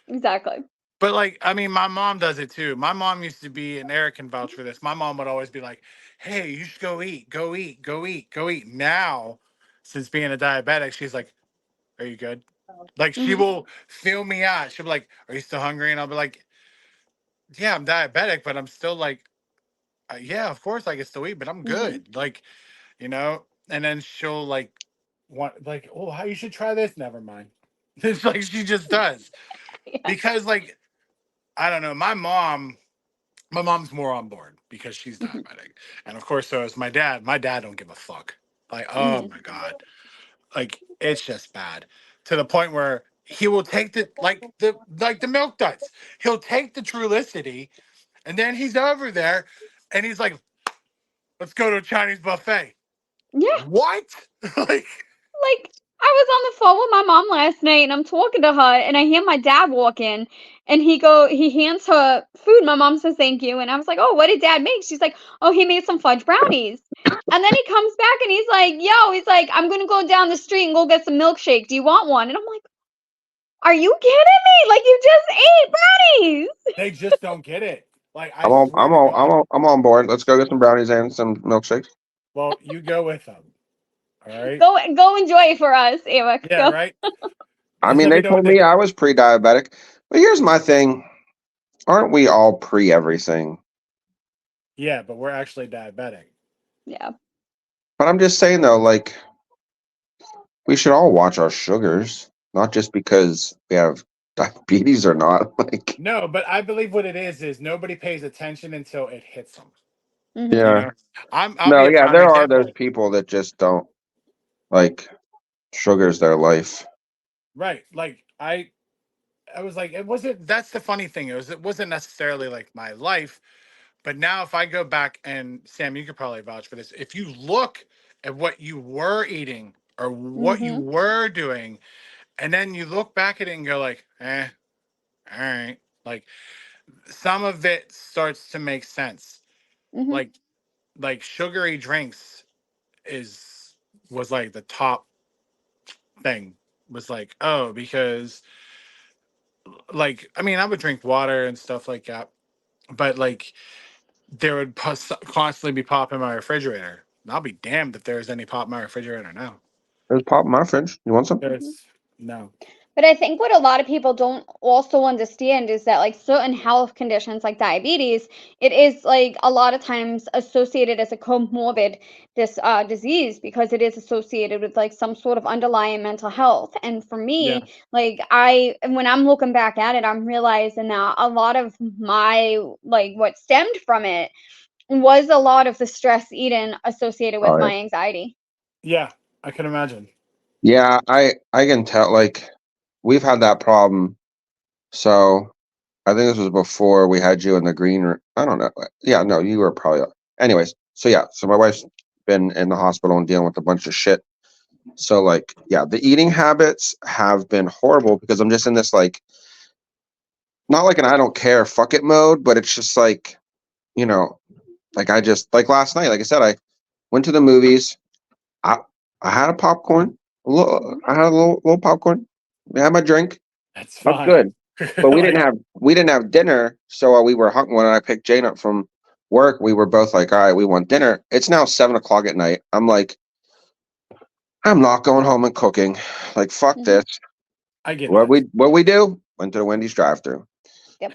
Exactly. But like, I mean, my mom does it too. My mom used to be, and Eric can vouch for this. My mom would always be like, "Hey, you should go eat, go eat, go eat, go eat." Now, since being a diabetic, she's like, "Are you good?" Like she Mhm. will feel me out. She'll be like, "Are you still hungry?" And I'll be like, "Yeah, I'm diabetic, but I'm still like, yeah, of course I can still eat, but I'm Mhm. good." Like, you know. And then she'll like, want like, "Oh, how you should try this." Never mind. It's like she just does Yeah. because like I don't know. My mom's more on board because she's Mhm. diabetic, and of course, so is my dad. My dad don't give a fuck. Like, oh Mhm. my god, like it's just bad to the point where he will take the milk duds. He'll take the Trulicity, and then he's over there, and he's like, "Let's go to a Chinese buffet." Yeah. What? Like, Like, I was on the phone with my mom last night, and I'm talking to her, and I hear my dad walk in, and he hands her food. My mom says, "Thank you," and I was like, "Oh, what did dad make?" She's like, "Oh, he made some fudge brownies." And then he comes back, and he's like, "Yo," he's like, "I'm gonna go down the street and go get some milkshake. Do you want one?" And I'm like, "Are you kidding me? Like, you just ate brownies." they just don't get it. Like, I I'm on. swear to God. I'm on board. Let's go get some brownies and some milkshakes. Well, you go with them. All right. Go enjoy for us, Eric. Yeah. Go. Right. I Just mean, let me they know what told they. me I was pre-diabetic, but here's my thing: aren't we all pre everything? Yeah, but we're actually diabetic. Yeah. But I'm just saying though, like we should all watch our sugars, not just because we have diabetes or not. Like, No, but I believe what it is nobody pays attention until it hits them. Mhm. You yeah, know, I'll be no, a yeah, prime there are those example. people that just don't like sugar's their life. Right. Like I was like, it wasn't that's the funny thing. It wasn't necessarily like my life, but now if I go back and Sam, you could probably vouch for this. If you look at what you were eating or what you Mhm. were doing, and then you look back at it and go like, all right. Like some of it starts to make sense. Mhm. Like sugary drinks is was like the top thing was like, oh, because like I mean I would drink water and stuff like that, but like there would constantly be pop in my refrigerator, and I'll be damned if there's any pop in my refrigerator now. There's pop in my fridge. You want some? Mhm. There's no. But I think what a lot of people don't also understand is that like certain health conditions like diabetes, it is like a lot of times associated as a comorbid disease because it is associated with like some sort of underlying mental health. And for Yeah. me, like I when I'm looking back at it, I'm realizing that a lot of my like what stemmed from it was a lot of the stress eating associated with Oh yeah. my anxiety. Yeah, I can imagine. Yeah, I can tell. Like we've had that problem. So I think this was before we had you in the green room. I don't know. Yeah, no, you were probably. Anyways, so yeah, so my wife's been in the hospital and dealing with a bunch of shit. So like, yeah, the eating habits have been horrible because I'm just in this like, not like an I don't care fuck it mode, but it's just like, you know, like I just like last night, like I said, I went to the movies. I I had a popcorn. Mhm. I had a little popcorn. I had my drink. That's That's fine. good. But Like we didn't have dinner, so we were hung when I picked Jane up from work. We were both like, all right, we want dinner. It's now 7 o'clock at night. I'm like, I'm not going home and cooking. Like, fuck Mhm. this. I get that. What we do? Went to the Wendy's drive-through. Yep.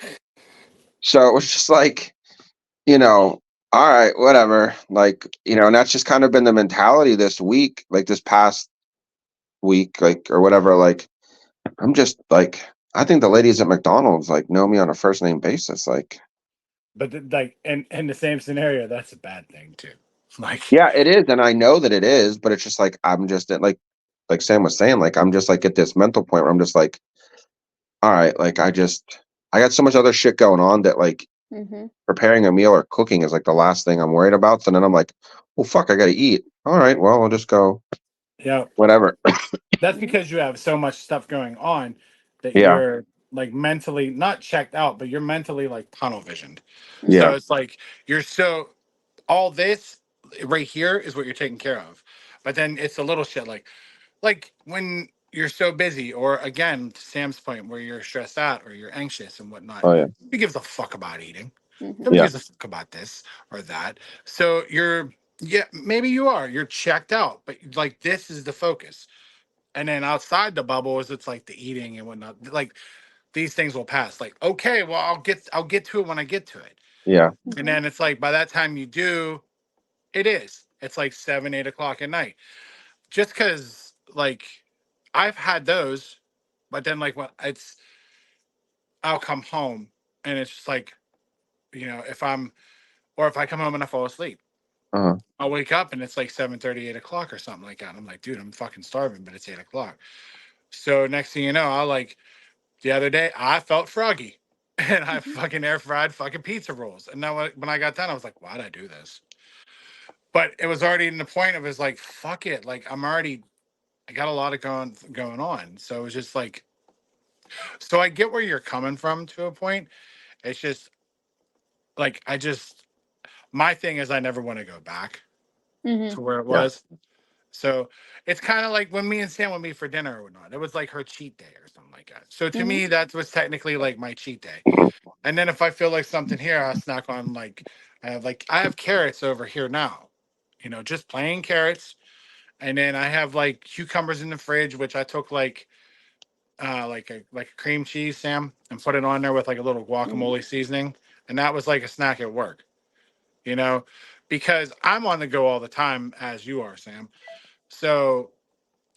So it was just like, you know, all right, whatever. Like, and that's just kind of been the mentality this week, like this past week, like or whatever. Like, I'm just like, I think the ladies at McDonald's like know me on a first name basis. Like, But like in the same scenario, that's a bad thing too. Like yeah, it is, and I know that it is, but it's just like I'm just at like Sam was saying, like I'm just like at this mental point where I'm just like, all right, like I got so much other shit going on that like Mhm. preparing a meal or cooking is like the last thing I'm worried about. So then I'm like, well, fuck, I gotta eat. All right, well, I'll just go yeah. whatever. That's because you have so much stuff going on that Yeah. you're like mentally not checked out, but you're mentally like tunnel visioned. Yeah. So it's like you're so all this right here is what you're taking care of. But then it's a little shit like when you're so busy, or again, to Sam's point, where you're stressed out or you're anxious and whatnot, Oh yeah. who gives a fuck about eating? Mhm. Nobody Yeah. gives a fuck about this or that. So yeah, maybe you're checked out, but like this is the focus. And then outside the bubble is it's like the eating and whatnot. Like these things will pass. Like, okay, well, I'll get to it when I get to it. Yeah. And then it's like by that time you do, it is. It's like 7, 8 o'clock at night. Just because like I've had those, but then like when it's I'll come home and it's just like, if I come home and I fall asleep. Uh-huh. I'll wake up and it's like 7:30, 8 o'clock or something like that. And I'm like, dude, I'm fucking starving, but it's 8 o'clock. So next thing you know, the other day I felt froggy and I fucking air fried fucking pizza rolls. And now when I got done, I was like, why'd I do this? But it was already in the point of it's like, fuck it. Like I got a lot of going on. So it was just like, so I get where you're coming from to a point. It's just like, my thing is I never want to go back Mhm. to where it Yeah. was. So it's kind of like when me and Sam would meet for dinner or whatnot. It was like her cheat day or something like that. So to Mhm. me, that was technically like my cheat day. And then if I feel like something here, I'll snack on I have carrots over here now. Just plain carrots. And then I have like cucumbers in the fridge, which I took like a cream cheese, Sam, and put it on there with like a little guacamole seasoning. And that was like a snack at work, you know, because I'm on the go all the time as you are, Sam. So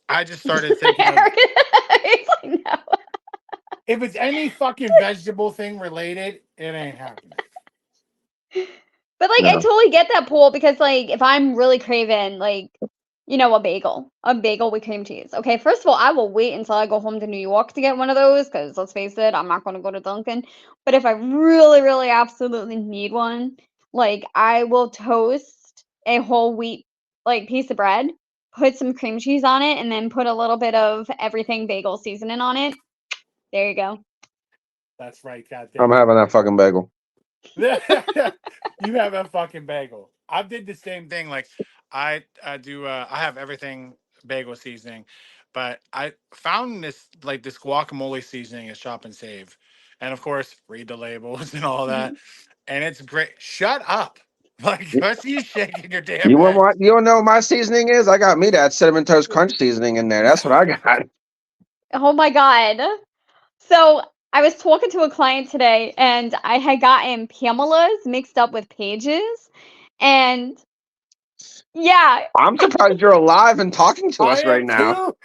I just started thinking of It's like, no. if it's any fucking vegetable thing related, it ain't happening. But like I Yeah. totally get that pool because like if I'm really craving like a bagel with cream cheese. Okay, first of all, I will wait until I go home to New York to get one of those because let's face it, I'm not going to go to Dunkin'. But if I really, really, absolutely need one, like I will toast a whole wheat like piece of bread, put some cream cheese on it, and then put a little bit of everything bagel seasoning on it. There you go. That's right, I'm goddamn it. having that fucking bagel. You have a fucking bagel. I did the same thing. Like I do. I have everything bagel seasoning, but I found this guacamole seasoning at Shop and Save, and of course read the labels and all that, and it's great. Shut up! Like what's you shaking your damn You want head? what? You don't know what my seasoning is? I got me that cinnamon toast crunch seasoning in there. That's what I got. Oh my god. So I was talking to a client today and I had gotten Pamela's mixed up with Paige's. And yeah, I'm surprised you're alive and talking to I us right am now. too.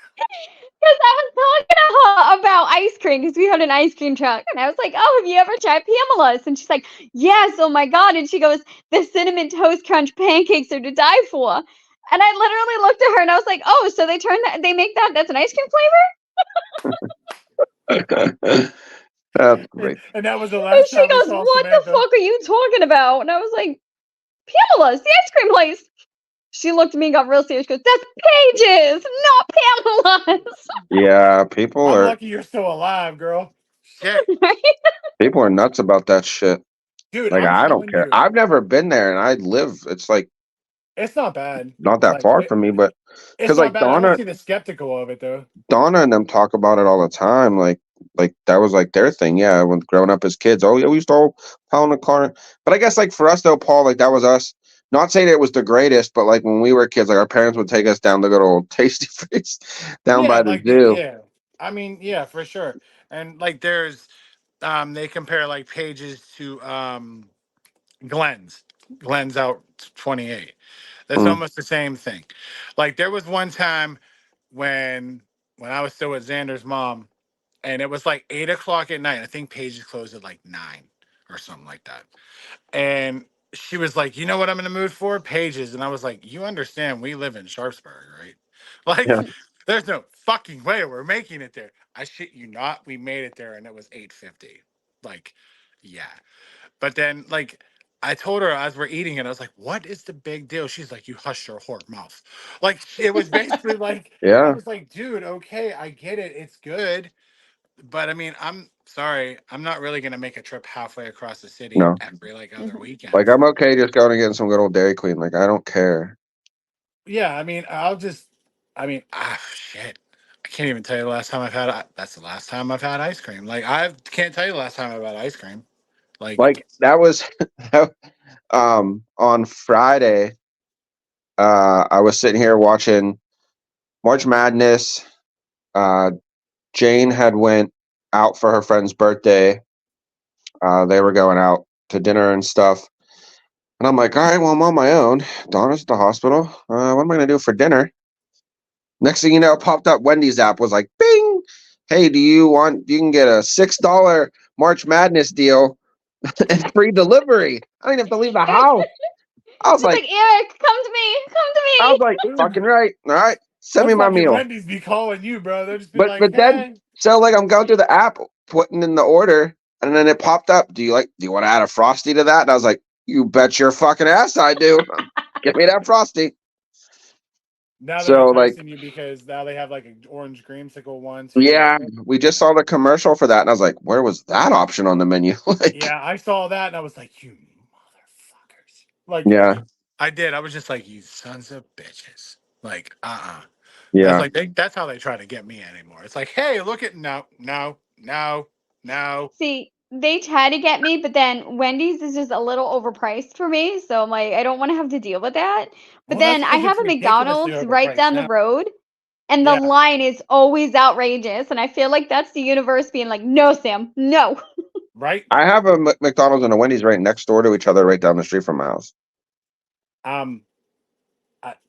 because I was talking to her about ice cream because we had an ice cream truck. And I was like, oh, have you ever tried Pamela's? And she's like, yes, oh my God. And she goes, the cinnamon toast crunch pancakes are to die for. And I literally looked at her and I was like, oh, so they make that's an ice cream That's great. And that was the flavor? And last she time we goes, saw what the Samantha. fuck are you talking about? And I was like, Pamela's, the ice cream place. She looked at me and got real serious. She goes, that's Paige's, not Pamela's. Yeah, people I'm are lucky you're still alive, girl. Shit, Right? people are nuts about that shit. dude, Like I'm I don't telling care. you, I've never been there, and I live. It's like it's not bad. not that Like far from me, but it's because not like bad. I don't see the skeptical of it though. Donna and them talk about it all the time. Like that was like their thing. Yeah, when growing up as kids, oh yeah, we used to all pound the car. But I guess like for us though, Paul, like that was us. Not saying it was the greatest, but like when we were kids, like our parents would take us down to good old Tasty Freeze down Yeah, by the zoo. yeah. I mean, yeah, for sure. And like there's they compare like pages to Glenn's. Glenn's out 28. That's Mm, almost the same thing. Like there was one time when I was still with Xander's mom, and it was like 8 o'clock at night. I think pages closed at like 9 or something like that. And she was like, "You know what I'm in the mood for? Pages." And I was like, "You understand we live in Sharpsburg, right? Like, yeah, there's no fucking way we're making it there." I shit you not, we made it there and it was 8:50. Like, yeah. But then like I told her as we're eating it, I was like, "What is the big deal?" She's like, "You hush your whore mouth." Like it was basically like I Yeah. was like, "Dude, okay, I get it. It's good, but I mean, I'm sorry, I'm not really gonna make a trip halfway across the city No. every like other Mhm. weekend." Like I'm okay just going and getting some good old Dairy Queen. Like I don't care. Yeah, I mean, I mean, shit. I can't even tell you the last time I've had. That's the last time I've had ice cream. Like I can't tell you the last time I've had ice cream. Like, Like that was on Friday. I was sitting here watching March Madness. Uh, Jane had went out for her friend's birthday. They were going out to dinner and stuff. And I'm like, all right, well, I'm on my own. Donna's at the hospital. What am I going to do for dinner? Next thing you know, it popped up. Wendy's app was like, bing. Hey, you can get a $6 March Madness deal and free delivery. I didn't have to leave the house. I was Just like, like, Eric, come to me, come to I was me. like, dude, fucking right. All right, send them me my fucking meal. Wendy's be calling you, bro. They'll just be But like, but then "Hey." so like I'm going through the app, putting in the order, and then it popped up. Do you want to add a frosty to that? And I was like, you bet your fucking ass I do. Give me that frosty. Now they're So like, enticing you because now they have like an orange creamsicle one too. yeah, we just saw the commercial for that, and I was like, where was that option on the menu? Like, Yeah, I saw that and I was like, "You motherfuckers!" Like, yeah, I did. I was just like, "You sons of bitches!" Like, That's yeah. like that's how they try to get me anymore. It's like, "Hey, look at no, no, no, no." See, they try to get me, but then Wendy's is just a little overpriced for me, so I'm like, I don't want to have to deal with that. But Well, that's then I because have it's a ridiculously McDonald's right overpriced down the now. road, and the Yeah. line is always outrageous, and I feel like that's the universe being like, "No, Sam, no." Right. I have a McDonald's and a Wendy's right next door to each other, right down the street from my house. Um,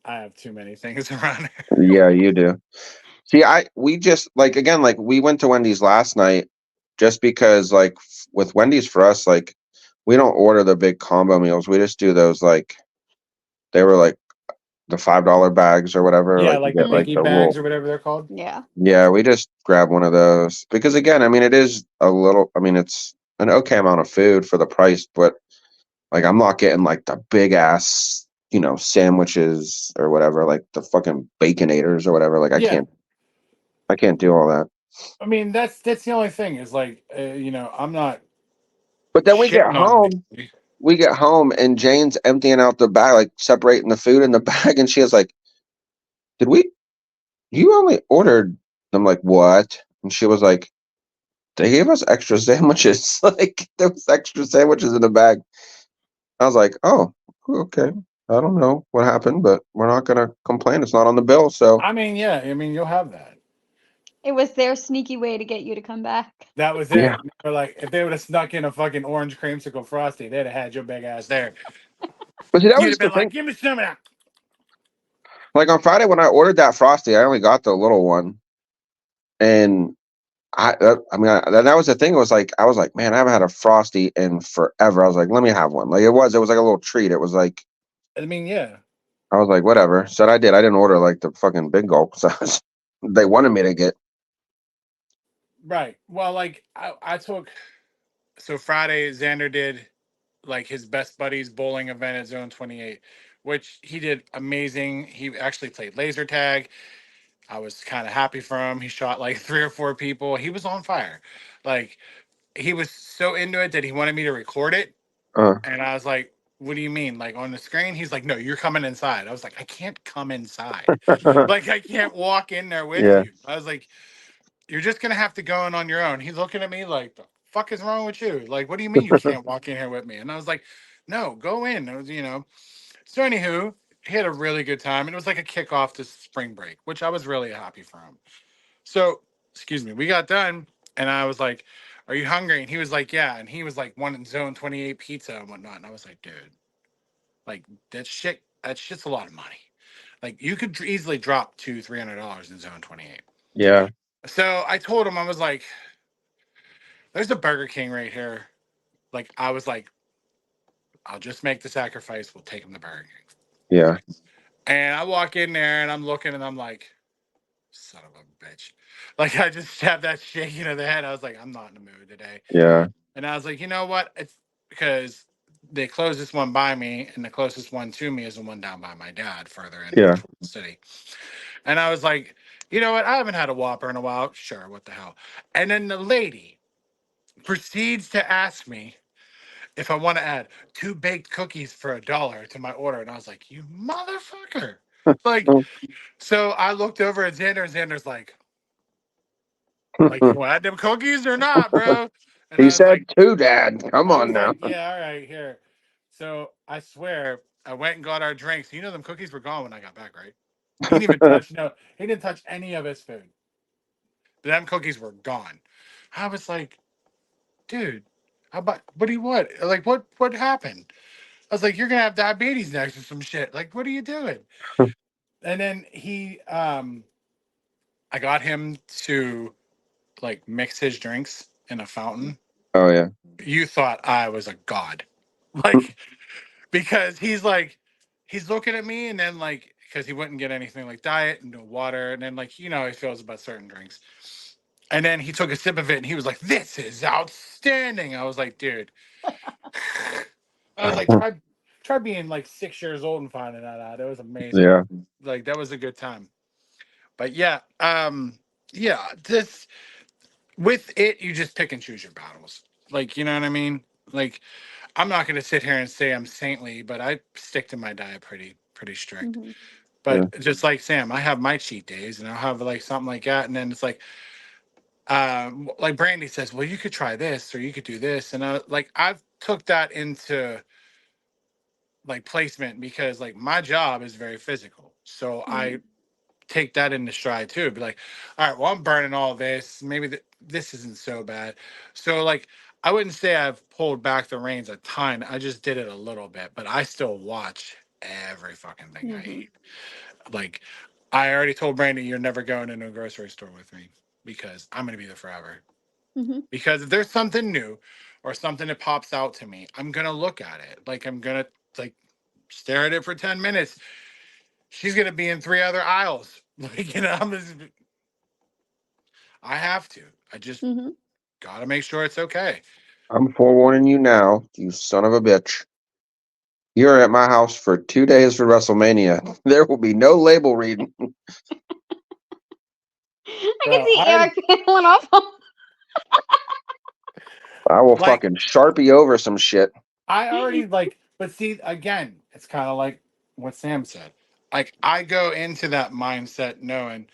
I have too many things around here. Yeah, you do. See, we just like again, like we went to Wendy's last night just because like with Wendy's for us, like we don't order the big combo meals. We just do those like they were like the $5 bags or whatever. Yeah, Like you like the get like biggie Mhm. the bags little or whatever they're called. Yeah. yeah, we just grab one of those because again, I mean it is a little I mean it's an okay amount of food for the price, but like I'm not getting like the big ass, sandwiches or whatever, like the fucking baconators or whatever. Like Yeah, I can't do all that. I mean that's the only thing is like I'm not But then shitting on anybody. we get home and Jane's emptying out the bag, like separating the food in the bag, and she was like, "Did we? You only ordered?" I'm like, "What?" And she was like, "They gave us extra sandwiches. Like there was extra sandwiches in the bag." I was like, "Oh, okay. I don't know what happened, but we're not gonna complain. It's not on the bill, so I mean, yeah, I mean you'll have that. It was their sneaky way to get you to come back. That was yeah." it. Or like if they would have snuck in a fucking orange creamsicle frosty, they'd have had your big ass there. But see, that You'd was have just the been like, thing. "Give me some of that." Like on Friday when I ordered that frosty, I only got the little one, and that was the thing. It was like I was like, man, I haven't had a frosty in forever. I was like, let me have one. Like it was like a little treat. It was like I mean, yeah. I was like, whatever. So I did. I didn't order like the fucking big gulp. So they wanted me to get. Right. Well, like I took so Friday Xander did like his best buddies bowling event at Zone 28, which he did amazing. He actually played laser tag. I was kind of happy for him. He shot like 3 or 4 people. He was on fire. Like he was so into it that he wanted me to record it. Uh, And I was like, "What do you mean? Like on the screen?" He's like, "No, you're coming inside." I was like, "I can't come inside. Like I can't walk in there with yeah. you." I was like, "You're just gonna have to go in on your own." He's looking at me like, "The fuck is wrong with you? Like, what do you mean you can't walk in here with me?" And I was like, "No, go in." It was. So anywho, he had a really good time. And it was like a kickoff to spring break, which I was really happy for him. So, excuse me, we got done, and I was like, "Are you hungry?" And he was like, "Yeah." And he was like, wanting Zone 28 pizza and whatnot. And I was like, "Dude, like that shit's a lot of money. Like you could easily drop $200-300 in Zone 28." Yeah. So I told him, I was like, "There's a Burger King right here." Like I was like, "I'll just make the sacrifice. We'll take him to Burger King." Yeah. And I walk in there and I'm looking and I'm like, "Son of a bitch." Like I just have that shaking of the head. I was like, "I'm not in the mood today." Yeah. And I was like, "You know what? It's because the closest one by me and the closest one to me is the one down by my dad, further in Yeah. the city. And I was like, you know what? I haven't had a Whopper in a while. Sure, what the hell? And then the lady proceeds to ask me if I want to add 2 baked cookies for $1 to my order. And I was like, you motherfucker. Like, so I looked over at Xander, and Xander's like, you want to add them cookies or not, bro? And He I was said like, two, Dad. Come on now. yeah, all right, here. So I swear, I went and got our drinks. You know, them cookies were gone when I got back, right? He didn't even touch, no, he didn't touch any of his food. Them cookies were gone. I was like, dude, how about, what do you want? Like, what happened? I was like, you're gonna have diabetes next or some shit. Like, what are you doing? And then I got him to like mix his drinks in a fountain. Oh yeah. You thought I was a god, like, because he's looking at me, and then like, because he wouldn't get anything like diet and no water, and then like, you know how he feels about certain drinks. And then he took a sip of it, and he was like, "This is outstanding." I was like, "Dude," I was like, "Try being like 6 years old and finding that out. It was amazing. Yeah. Like that was a good time." But yeah, this with it, you just pick and choose your battles. Like, you know what I mean? Like, I'm not gonna sit here and say I'm saintly, but I stick to my diet pretty strict. Mhm. But just like Sam, I have my cheat days, and I'll have like something like that, and then it's like Brandy says, well, you could try this or you could do this, and I've took that into like placement because like my job is very physical, so I take that into stride too. Be like, all right, well, I'm burning all this. Maybe this isn't so bad. So like, I wouldn't say I've pulled back the reins a ton. I just did it a little bit, but I still watch every fucking thing I eat. Like, I already told Brandy, you're never going into a grocery store with me because I'm gonna be there forever. Mhm. Because if there's something new or something that pops out to me, I'm gonna look at it. Like I'm gonna like stare at it for 10 minutes. She's gonna be in 3 other aisles. Like, you know, I have to. I just Mhm. gotta make sure it's okay. I'm forewarning you now, you son of a bitch. You're at my house for 2 days for WrestleMania. There will be no label reading. I can Bro, see Eric feeling off. I will like fucking Sharpie over some shit. I already like, but see, again, it's kind of like what Sam said. Like I go into that mindset knowing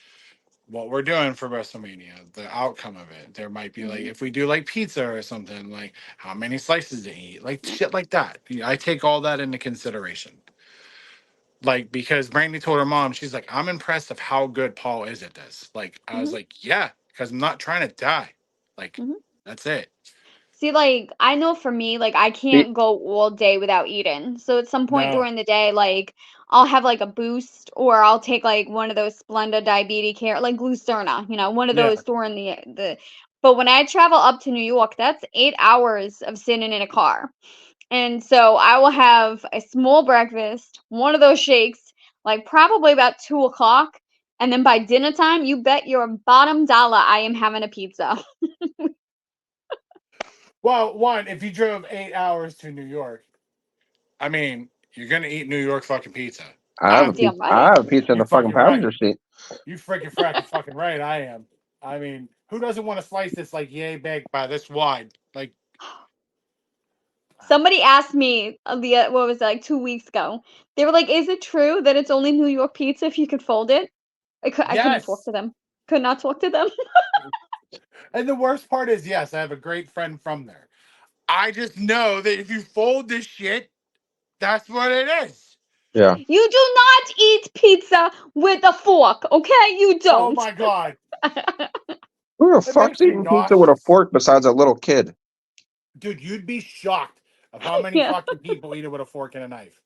what we're doing for WrestleMania, the outcome of it. There might be like, if we do like pizza or something, like how many slices to eat, like shit like that. I take all that into consideration. Like, because Brandy told her mom, she's like, I'm impressed of how good Paul is at this. Like, I was like, yeah, because I'm not trying to die. Like, that's it. See, like, I know for me, like, I See, can't go all day without eating. So at some point No, during the day, like, I'll have like a boost or I'll take like one of those Splenda diabetes care, like Glucerna, one of yeah. those during the. But when I travel up to New York, that's 8 hours of sitting in a car. And so I will have a small breakfast, one of those shakes, like probably about 2 o'clock. And then by dinner time, you bet your bottom dollar I am having a pizza. Well, one, if you drove 8 hours to New York, I mean, you're gonna eat New York fucking pizza. I have a I'm, pizza. Damn I right. have a pizza in you the fucking fucking right. passenger seat. You freaking fracking fucking right. I am. I mean, who doesn't want to slice this like yay big by this wide? Like, Somebody asked me what was it, like 2 weeks ago. They were like, "Is it true that it's only New York pizza if you could fold it?" I couldn't talk yes. to them. Could not talk to them. And the worst part is, yes, I have a great friend from there. I just know that if you fold this shit, that's what it is. Yeah. You do not eat pizza with a fork, okay? You Oh don't. my god, Who the it fuck's makes me eating pizza with a nauseous, fork besides a little kid? dude. You'd be shocked of how many Yeah. fucking people eat it with a fork and a knife.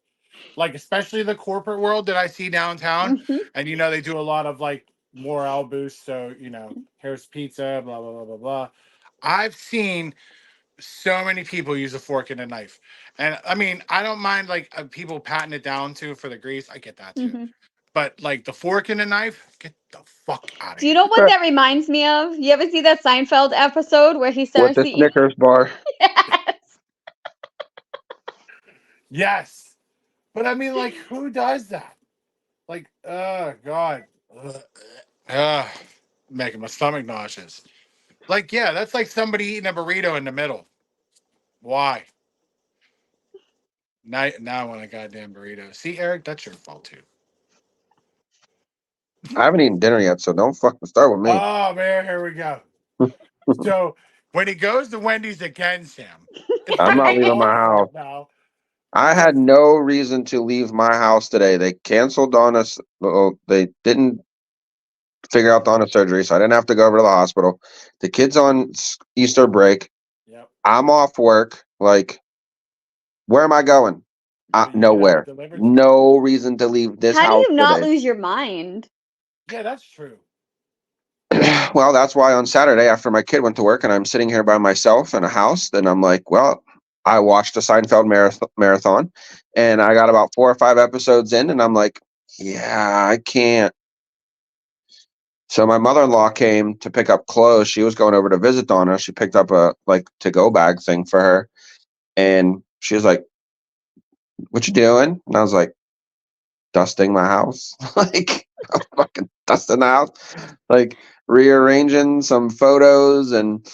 Like, especially the corporate world that I see downtown, Mhm. and they do a lot of like morale boosts. So here's pizza, blah blah blah blah blah. I've seen so many people use a fork and a knife, and I mean, I don't mind like people patting it down too for the grease. I get that too. Mhm. But like the fork and the knife, get the fuck out of Do you here. know what that reminds me of? You ever see that Seinfeld episode where he With starts the to eat? Snickers bar. Yes. Yes. But I mean, like, who does that? Like, oh God. Ugh. Making my stomach nauseous. Like, yeah, that's like somebody eating a burrito in the middle. Why? Now I want a goddamn burrito. See, Eric, that's your fault too. I haven't eaten dinner yet, so don't fucking start with me. Oh man, here we go. So when he goes to Wendy's again, Sam, it's I'm gonna not be leaving my house. awful now. I had Because no reason to leave my house today. They canceled on us. Well, they didn't figure out Donna's surgery, so I didn't have to go over to the hospital. The kid's on Easter break. yep, I'm off work. Like, where am I going? you can have it Nowhere. delivered to you. No reason to leave this How do house you not today. lose your mind? Yeah, that's true. Well, that's why on Saturday after my kid went to work and I'm sitting here by myself in a house, then I'm like, well, I watched a Seinfeld marathon and I got about 4 or 5 episodes in and I'm like, yeah, I can't. So my mother-in-law came to pick up clothes. She was going over to visit Donna. She picked up a like to-go bag thing for her and she was like, what you doing? And I was like, dusting my house. Like, I'm fucking dusting the house. Like rearranging some photos and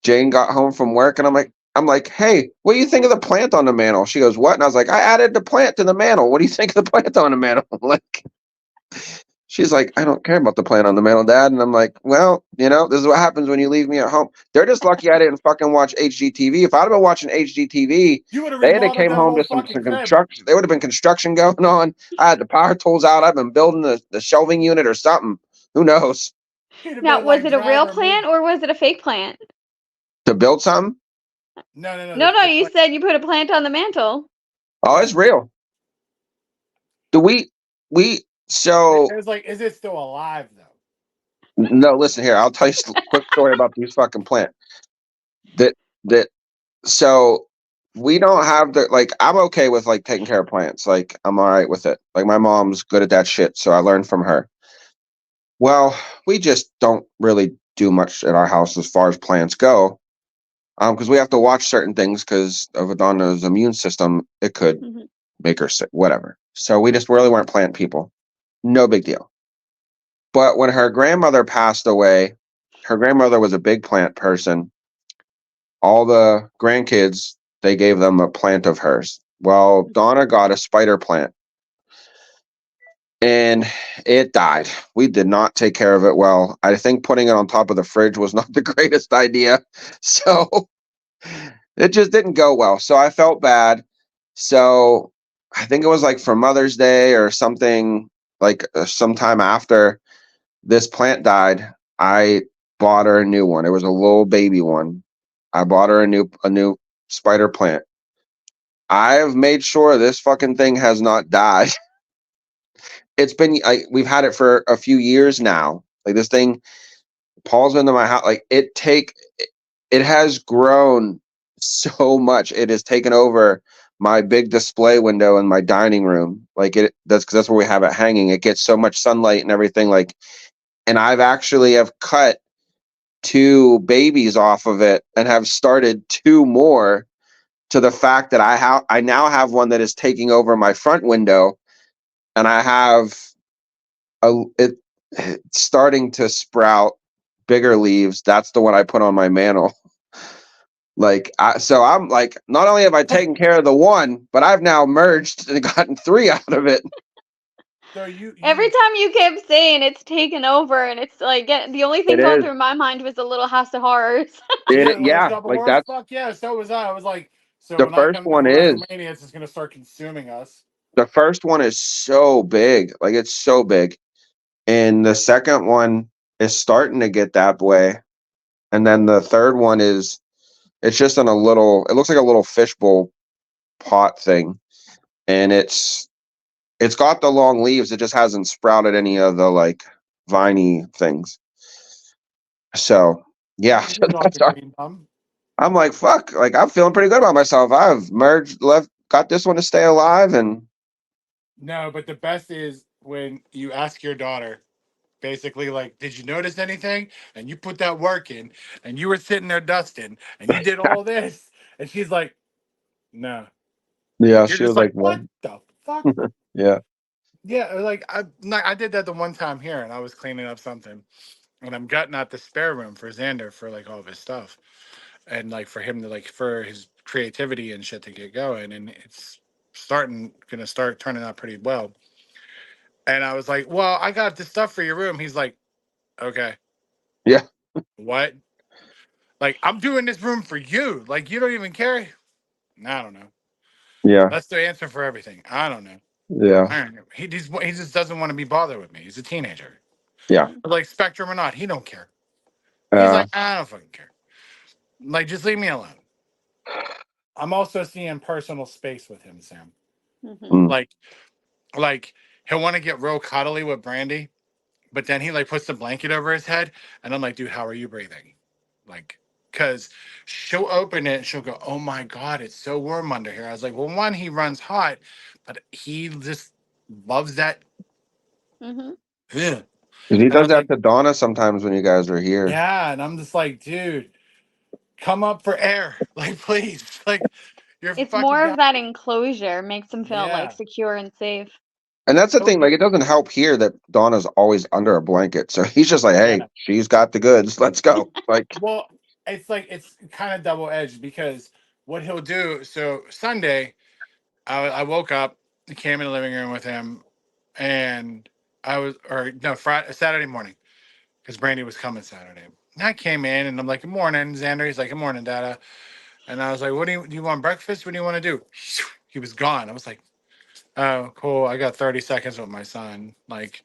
Jane got home from work and I'm like, hey, what do you think of the plant on the mantle? She goes, what? And I was like, I added the plant to the mantle. What do you think of the plant on the mantle? Like, she's like, I don't care about the plant on the mantle, Dad. And I'm like, well, this is what happens when you leave me at home. They're just lucky I didn't fucking watch HGTV. If I'd have been watching HGTV, You would have they had remodeled came that home whole to some fucking crib. construction. There would have been construction going on. I had the power tools out. I've been building the shelving unit or something. Who knows? He'd have Now, been was like it a real driver plant or was it a fake plant? To build something? No. No, The you said you put a plant on the mantle. Oh, yeah. it's real. Do we It so was like, is it still alive though? no, listen here. I'll tell you a quick story about these fucking plants. That so we don't have the like I'm okay with like taking care of plants. Like I'm all right with it. Like my mom's good at that shit, so I learned from her. Well, we just don't really do much at our house as far as plants go. Because we have to watch certain things because of Adonna's immune system, it could Mhm. make her sick, whatever. So we just really weren't plant people. No big deal. But when her grandmother passed away, her grandmother was a big plant person. All the grandkids, they gave them a plant of hers. Well, Donna got a spider plant and it died. We did not take care of it well. I think putting it on top of the fridge was not the greatest idea. So it just didn't go well. So I felt bad. So I think it was like for Mother's Day or something, like sometime after this plant died, I bought her a new one. It was a little baby one. I bought her a new spider plant. I've made sure this fucking thing has not died. We've had it for a few years now. Like this thing, Paul's been to my house. Like it has grown so much. It has taken over my big display window in my dining room. Like that's because that's where we have it hanging. It gets so much sunlight and everything. Like, and I've actually have cut 2 babies off of it and have started 2 more to the fact that I now have one that is taking over my front window and I have it's starting to sprout bigger leaves. That's the one I put on my mantle. So I'm like, not only have I taken care of the one, but I've now merged and gotten 3 out of it. So you Every time you kept saying it's taken over, and it's like the only thing It going is. through my mind was a Little House of Horrors. yeah, Little Yeah, Shop of like Horrors. that's Fuck yeah, so was I. I was like, so the when I first come down one to is. WrestleMania, it's just gonna start consuming us. The first one is so big. Like it's so big. And the second one is starting to get that way. And then the third one it's just in it looks like a little fishbowl pot thing. And it's got the long leaves. It just hasn't sprouted any of the like viney things. So yeah, You good off the green thumb. I'm like, fuck, like I'm feeling pretty good about myself. I've got this one to stay alive and No, but the best is when you ask your daughter, basically, like, did you notice anything? And you put that work in, and you were sitting there dusting, and you did all this, and she's like, No. Yeah, You're she just was like, like, what "What?" the fuck? Yeah. Yeah, like I did that the one time here, and I was cleaning up something, and I'm gutting out the spare room for Xander for like all of his stuff, and like for him to like for his creativity and shit to get going, and it's gonna start turning out pretty well. And I was like, well, I got this stuff for your room. He's like, okay, Yeah. what? Like I'm doing this room for you. Like you don't even care. I don't know. Yeah. That's the answer for everything. I don't know. Yeah. I don't know. He just doesn't want to be bothered with me. He's a teenager. Yeah. But like Spectrum or not, he don't care. He's Uh, like, I don't fucking care. Like, just leave me alone. I'm also seeing personal space with him, Sam. Mhm. mm, Like, like he'll want to get real cuddly with Brandy, but then he like puts the blanket over his head, and I'm like, dude, how are you breathing? Like, cause she'll open it, and she'll go, oh my god, it's so warm under here. I was like, well, one, he runs hot, but he just loves that. Mhm. Ugh. 'cause he And I does was that like, to Donna sometimes when you guys are here. yeah, and I'm just like, dude, come up for air, like, please, like, you're It's fucking more down. of that enclosure makes him feel like Yeah. secure and safe. And that's the So thing, like it doesn't help here that Donna's always under a blanket. So he's just like, hey, yeah. she's got the goods. Let's go. Like, Well, it's kind of double edged because what he'll do. So Sunday, I woke up, came in the living room with him, and I was or no Friday Saturday morning because Brandy was coming Saturday. And I came in and I'm like, good morning, Xander. He's like, good morning, Dada. And I was like, do you want breakfast? What do you want to do? He was gone. I was like, oh, cool. I got 30 seconds with my son. Like,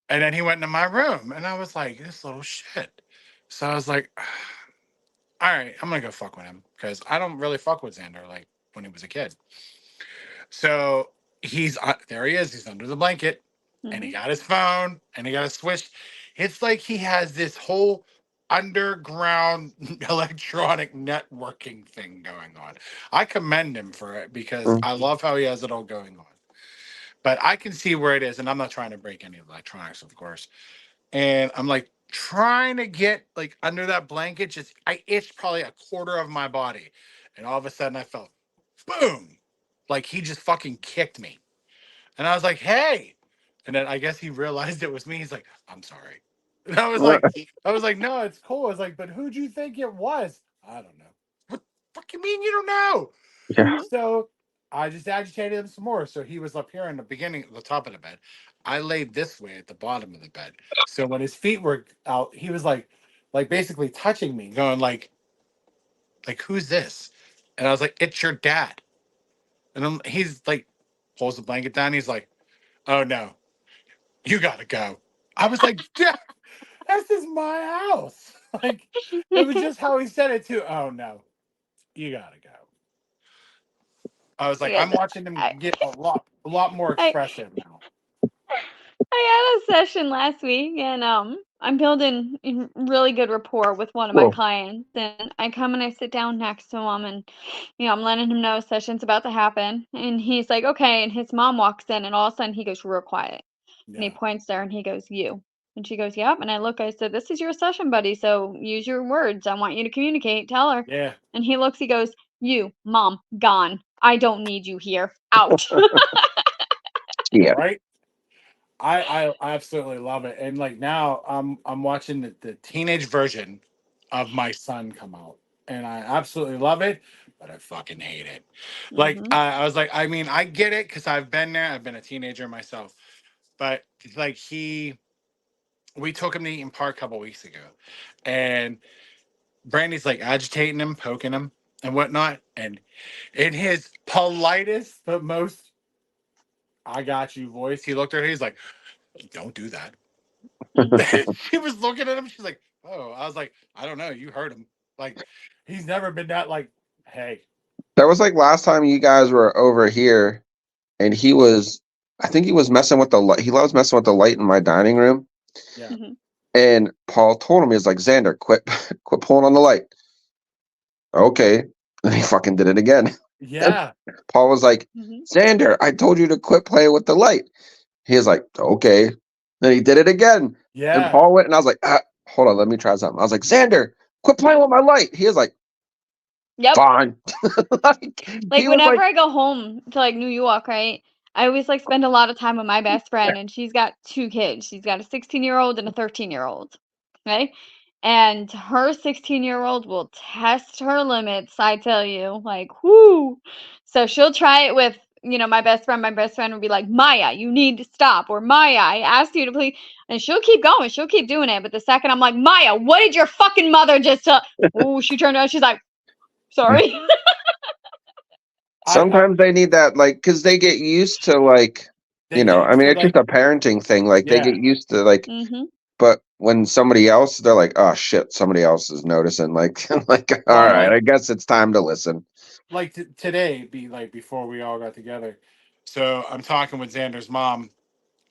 and then he went into my room and I was like, this little shit. So I was like, all right, I'm gonna go fuck with him because I don't really fuck with Xander like when he was a kid. So he's there. He is. He's under the blanket, and he Mhm. got his phone, and he got a switch. It's like he has this whole underground electronic networking thing going on. I commend him for it because mm, I love how he has it all going on. But I can see where it is, and I'm not trying to break any electronics, of course. And I'm like trying to get like under that blanket. Just I itched probably a quarter of my body, and all of a sudden I felt boom, like he just fucking kicked me, and I was like, hey, and then I guess he realized it was me. He's like, I'm sorry, and I was like, no, it's cool. I was like, but who'd you think it was? I don't know. What the fuck you mean you don't know? yeah. Mhm. So I just agitated him some more. So he was up here in the beginning, the top of the bed. I laid this way at the bottom of the bed. So when his feet were out, he was like basically touching me, going like who's this? And I was like, it's your dad. And he's like, pulls the blanket down. He's like, oh no, you gotta go. I was like, Dad, this is my house. Like it was just how he said it too. Oh no, you gotta go. I was like, Yes, I'm watching him I, get a lot more I expressive now. I had a session last week, and I'm building really good rapport with one of my Cool. clients. And I come and I sit down next to him, and I'm letting him know a session's about to happen. And he's like, okay. And his mom walks in, and all of a sudden he goes real quiet, and he Yeah. points there, and he goes, "You." And she goes, "Yep." And I look, I said, "This is your session, buddy. So use your words. I want you to communicate. Tell her." Yeah. And he looks, he goes, "You, mom, gone. I don't need you here. Out." Yeah. Right. I absolutely love it. And like now I'm watching the teenage version of my son come out. And I absolutely love it, but I fucking hate it. Like Mhm. I was like, I mean, I get it because I've been there. I've been a teenager myself. But like we took him to Eaton Park a couple weeks ago. And Brandy's like agitating him, poking him and whatnot. And in his politest but most I got you voice, he looked at her, he's like, don't do that. Mhm. She was looking at him. She's like, "Oh," I was like, "I don't know. You heard him. Like, he's never been that like, hey, That was like last time you guys were over here and I think he was messing with the light. He loves messing with the light in my dining room. yeah, Mhm. And Paul told him, he was like, Xander, quit, quit pulling on the light. Okay. And he fucking did it again. And yeah, Paul was like, Mhm. Xander, I told you to quit playing with the light. He was like, okay. Then he did it again. And yeah, Paul went and I was like, hold on, let me try something. I was like, Xander, quit playing with my light. He was like, Yep. fine. Like he was whenever like, I go home to like New York, right? I always like spend a lot of time with my best friend, and she's got 2 kids. She's got a 16-year-old and a 13-year-old. Okay? And her 16-year-old will test her limits, I tell you. Like, whoo. So she'll try it with, my best friend. My best friend will be like, Maya, you need to stop. Or Maya, I asked you to please. And she'll keep going. She'll keep doing it. But the second I'm like, Maya, what did your fucking mother just tell? Oh, she turned around. She's like, sorry. I sometimes they need that, like, because they get used to, like, they get I used mean, to it's just a parenting thing. Like, they yeah. get used to, like, Mm-hmm. but when somebody else, they're like, oh shit, somebody else is noticing. Like, like, all Well, right, I guess it's time to listen. like today, be like before we all got together. So I'm talking with Xander's mom,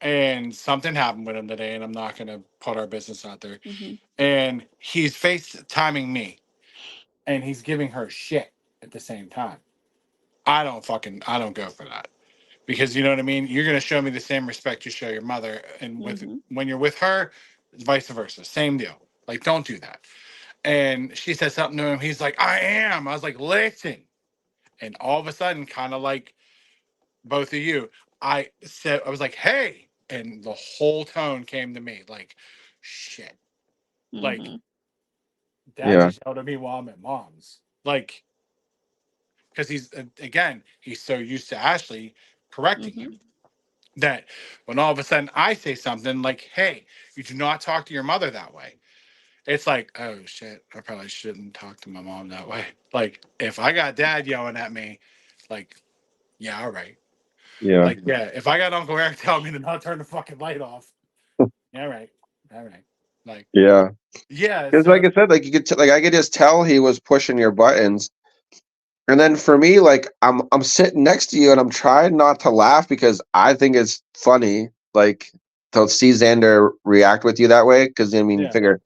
and something happened with him today, and I'm not gonna put our business out there. Mm-hmm. And he's FaceTiming me, and he's giving her shit at the same time. I don't go for that. Because you know what I mean? You're gonna show me the same respect you show your mother, and Mm-hmm. when you're with her, vice versa. Same deal. Like, don't do that. And she said something to him. He's like, I am. I was like, listen. And all of a sudden, kind of like both of you, I was like, hey. And the whole tone came to me like, shit. Like, Mm-hmm. dad Yeah, just yelled at me while I'm at mom's. Like, because he's so used to Ashley correcting Mm-hmm. him that when all of a sudden I say something like, hey, you do not talk to your mother that way. It's like, oh shit, I probably shouldn't talk to my mom that way. Like, if I got dad yelling at me, like, yeah, all right. yeah, Like, yeah, if I got Uncle Eric telling me to not turn the fucking light off, yeah, all right. All right. Like, yeah. yeah, Because, so like I said, like, you could, like, I could just tell he was pushing your buttons. And then for me, like, I'm sitting next to you and I'm trying not to laugh because I think it's funny, like, to see Xander react with you that way. Because I mean, you yeah. figure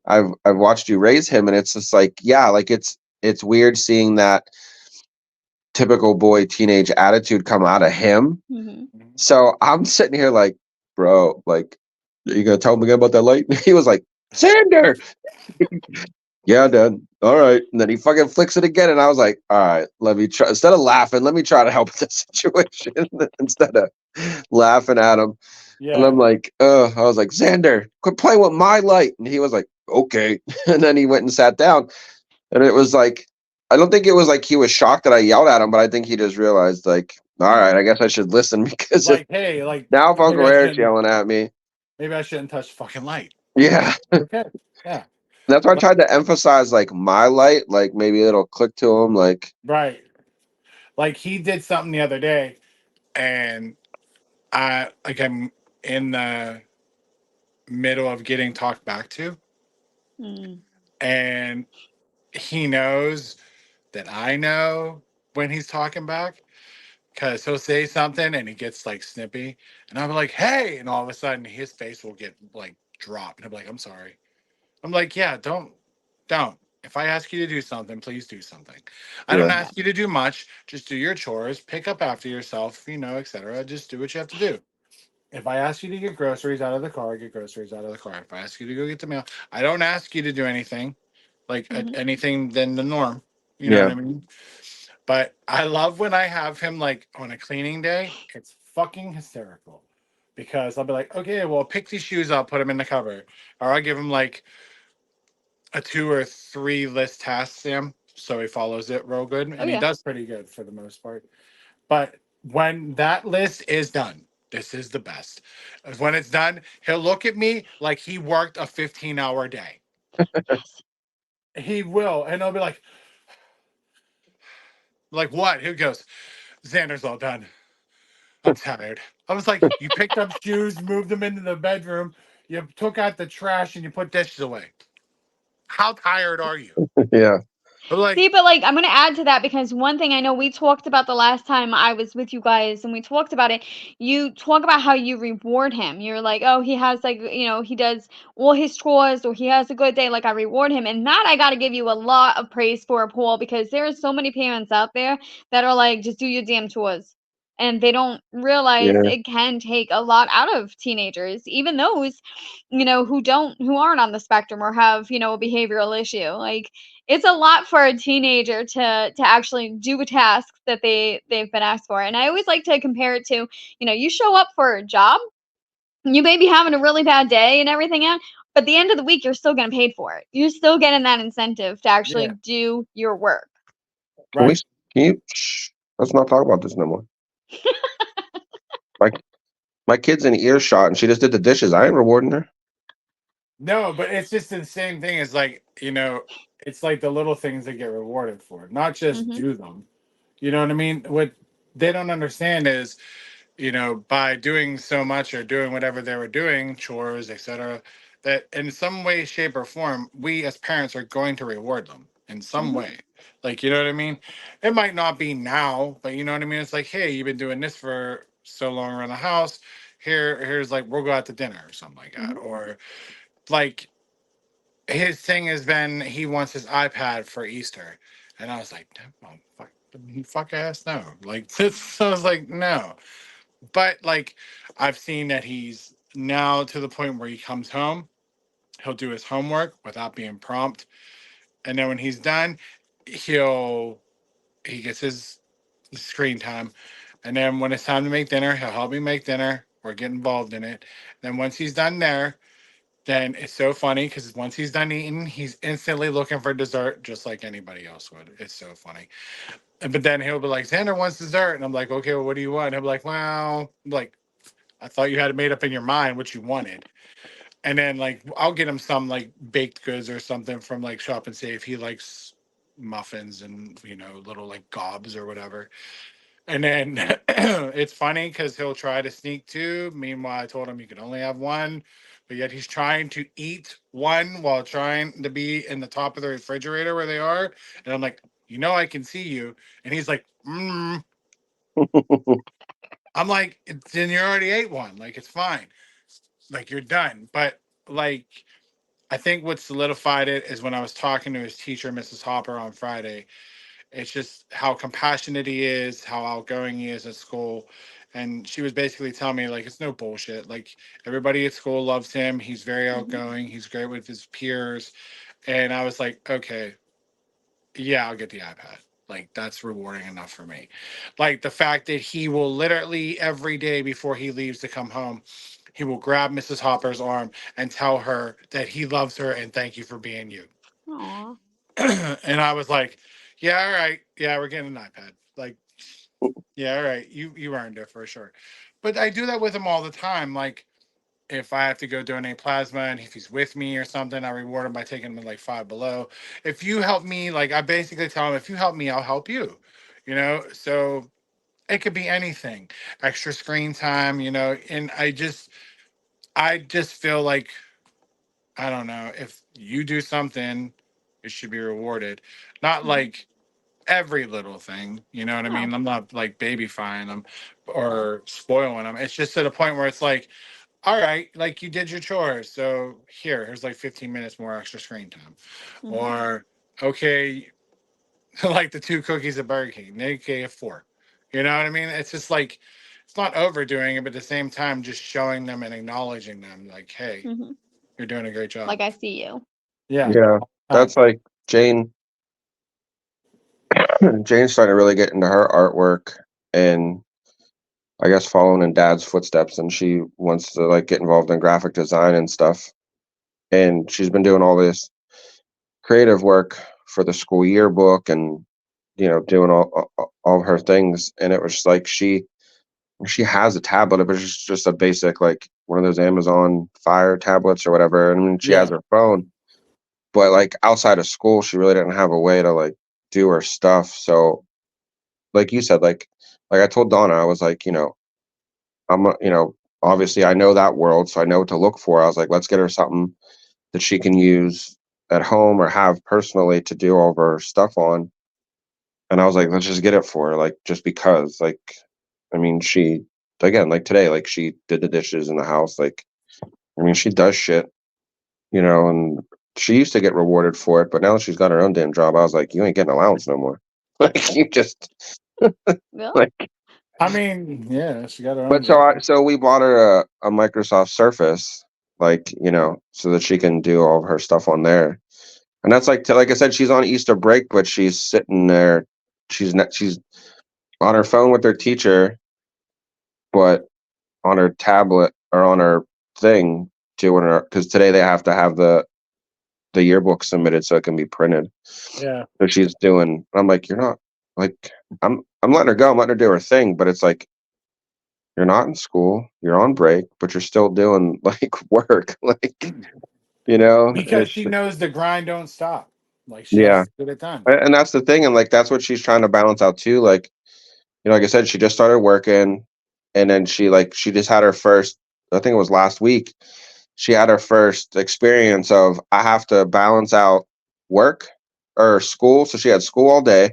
I've watched you raise him, and it's just like, yeah, like, it's weird seeing that typical boy teenage attitude come out of him. Mm-hmm. So I'm sitting here like, bro, like, are you gonna tell him again about that light? He was like, Xander. Yeah, Dad. All right. And then he fucking flicks it again, and I was like, all right, let me try. Instead of laughing, let me try to help the situation instead of laughing at him. And Yeah. I'm like, I was like, Xander, quit playing with my light. And he was like, okay. And then he went and sat down. And it was like, I don't think it was like he was shocked that I yelled at him, but I think he just realized, like, all right, I guess I should listen because if Like, hey, like now if Uncle Eric's yelling at me, maybe I shouldn't touch the fucking light. yeah. Okay. Yeah. That's why I tried to emphasize like my light, like maybe it'll click to him, like, Right. Like he did something the other day, and I'm in the middle of getting talked back to, Mm. and he knows that I know when he's talking back because he'll say something and he gets like snippy, and I'll be like, "Hey!" and all of a sudden his face will get like dropped, and I'll be like, "I'm sorry." I'm like, "Yeah, don't. If I ask you to do something, please do something. I don't yeah, ask you to do much. Just do your chores, pick up after yourself, etc. Just do what you have to do. If I ask you to get groceries out of the car, get groceries out of the car. If I ask you to go get the mail, I don't ask you to do anything like Mm-hmm. anything than the norm. You know what yeah, I mean? But I love when I have him like on a cleaning day. It's fucking hysterical because I'll be like, okay, well, pick these shoes up, put them in the cupboard, or I'll give him like a 2 or 3 list task, Sam, so he follows it real good, Oh and he yeah. does pretty good for the most part. But when that list is done, this is the best. When it's done, he'll look at me like he worked a 15-hour day. Yes. He will, and I'll be like, what? He goes, Xander's all done. I'm tired. I was like, you picked up shoes, moved them into the bedroom, you took out the trash, and you put dishes away. How tired are you? yeah, I'm like, See, but like I'm gonna add to that because one thing I know we talked about the last time I was with you guys and we talked about it. You talk about how you reward him. You're like, oh, he has like he does all his chores or he has a good day. Like I reward him, and that I got to give you a lot of praise for, Paul, because there are so many parents out there that are like, just do your damn chores. and they don't realize Yeah. it can take a lot out of teenagers, even those, who aren't on the spectrum or have, a behavioral issue. Like, it's a lot for a teenager to actually do a task that they've been asked for. And I always like to compare it to, you show up for a job, you may be having a really bad day and everything else, but at the end of the week, you're still getting paid for it. You're still getting that incentive to actually Yeah. do your work. Can we? Right. Can you? Shh, let's not talk about this no more. My kid's in earshot, and she just did the dishes. I ain't rewarding her. No, but it's just the same thing as like, it's like the little things that get rewarded for, not just Mhm. do them. You know what I mean? What they don't understand is, by doing so much or doing whatever they were doing, chores, etc., that in some way, shape, or form, we as parents are going to reward them in some Mhm. way. Like, you know what I mean? It might not be now, but you know what I mean? It's like, hey, you've been doing this for so long around the house. Here's like, we'll go out to dinner or something like that. Mhm. Or like, his thing has been he wants his iPad for Easter. And I was like, oh, fuck ass no. Like, this, I was like, no. But like, I've seen that he's now to the point where he comes home, he'll do his homework without being prompt, and then when he's done, he gets his screen time, and then when it's time to make dinner, he'll help me make dinner or get involved in it. Then once he's done there, then it's so funny because once he's done eating, he's instantly looking for dessert, just like anybody else would. It's so funny. But then he'll be like, Xander wants dessert. And I'm like, okay, well, what do you want? And he'll be like, well, like, I thought you had it made up in your mind what you wanted. And then like I'll get him some like baked goods or something from like Shop and Save. He likes muffins and little like gobs or whatever. And then it's funny because he'll try to sneak two. Meanwhile, I told him you can only have one, but yet he's trying to eat one while trying to be in the top of the refrigerator where they are. And I'm like, I can see you. And he's like, I'm like, then you already ate one. Like, it's fine. Like, you're done. But like, I think what solidified it is when I was talking to his teacher, Mrs. Hopper, on Friday. It's just how compassionate he is, how outgoing he is at school. And she was basically telling me, like, it's no bullshit. Like, everybody at school loves him. He's very Mhm. outgoing. He's great with his peers. And I was like, okay, yeah, I'll get the iPad. Like, that's rewarding enough for me. Like, the fact that he will literally every day before he leaves to come home, he will grab Mrs. Hopper's arm and tell her that he loves her and thank you for being you. Aw. And I was like, yeah, all right. Yeah, we're getting an iPad. Like, yeah, all right. You earned it for sure. But I do that with him all the time. Like, if I have to go donate plasma and if he's with me or something, I reward him by taking him to like Five Below. If you help me, like I basically tell him, if you help me, I'll help you. So it could be anything. Extra screen time, and I just feel like I don't know, if you do something, it should be rewarded. Not Mhm. like every little thing, you know what I No. mean? I'm not like babyfying them or spoiling them. It's just to the point where it's like, all right, like you did your chores, so here's like 15 minutes more extra screen time. Mhm. Or okay, like the two cookies at Burger King, they gave 4. You know what I mean? It's just like it's not overdoing it, but at the same time, just showing them and acknowledging them, like, hey, Mhm. you're doing a great job. Like, I see you. Yeah. Yeah, Time. that's like Jane. Jane's starting to really get into her artwork, and I guess following in Dad's footsteps, and she wants to like get involved in graphic design and stuff. And she's been doing all this creative work for the school yearbook, and doing all of her things. And it was just like she has a tablet, but it's just a basic like one of those Amazon Fire tablets or whatever. And I mean, she has Yeah. her phone, but like outside of school, she really didn't have a way to like do her stuff. So, like you said, like I told Donna, I was like, obviously I know that world, so I know what to look for. I was like, let's get her something that she can use at home or have personally to do all of her stuff on. And I was like, let's just get it for her, like just because, like, I mean, she again, like today, like she did the dishes in the house, like, I mean, she does shit, and she used to get rewarded for it, but now that she's got her own damn job, I was like, you ain't getting allowance no more. Like, you just Really? like, I mean, yeah, she got her own. But so we bought her a Microsoft Surface, like, so that she can do all of her stuff on there. And that's like I said, she's on Easter break, but she's sitting there. She's on her phone with her teacher, but on her tablet or on her thing doing her, because today they have to have the yearbook submitted so it can be printed. Yeah. So she's doing. I'm like, you're not like I'm letting her go. I'm letting her do her thing, but it's like you're not in school. You're on break, but you're still doing like work. Like Because it's she knows the grind don't stop. Like she yeah. has to get it done. And that's the thing, and like that's what she's trying to balance out too. Like, like I said, she just started working, and then she just had her first. I think it was last week. She had her first experience of I have to balance out work or school. So she had school all day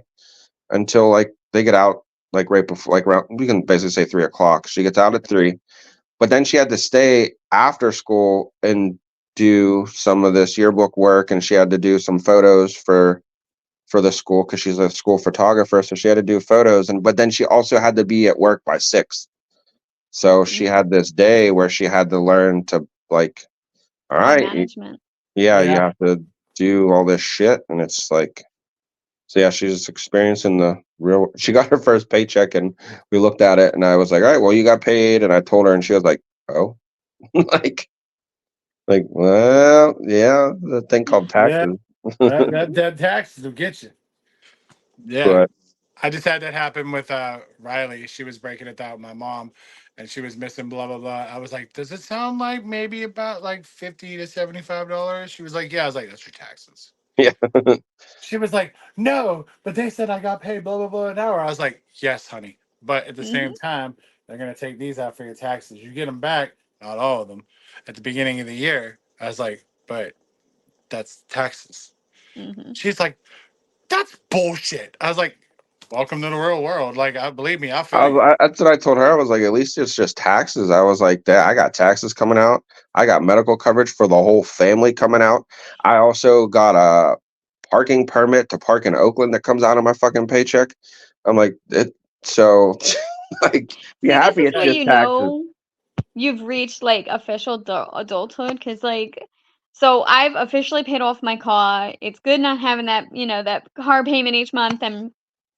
until like they get out like right before like around we can basically say 3 o'clock. She gets out at 3, but then she had to stay after school and do some of this yearbook work, and she had to do some photos for the school because she's a school photographer, so she had to do photos, but then she also had to be at work by 6. So she had this day where she had to learn to like, all Time right, management. you Yeah. have to do all this shit, and it's like, so yeah, she's experiencing the real. She got her first paycheck, and we looked at it, and I was like, all right, well, you got paid, and I told her, and she was like, oh, like, well, yeah, the thing called Yeah. taxes. That taxes will get you. Yeah. But I just had that happen with Riley. She was breaking it down with my mom and she was missing blah blah blah. I was like, does it sound like maybe about like $50 to $75? She was like, yeah. I was like, that's your taxes. yeah, She was like, no, but they said I got paid blah blah blah an hour. I was like, yes, honey. But at the same time, they're gonna take these out for your taxes. You get them back, not all of them, at the beginning of the year. I was like, but that's taxes. She's like, that's bullshit. I was like, welcome to the real world. Like, believe me, I feel you. that's what I told her. I was like, at least it's just taxes. I was like, I got taxes coming out. I got medical coverage for the whole family coming out. I also got a parking permit to park in Oakland that comes out of my fucking paycheck. I'm like, so like, be See, happy this is it's what just you taxes. know you've reached like official adulthood because so I've officially paid off my car. It's good not having that that car payment each month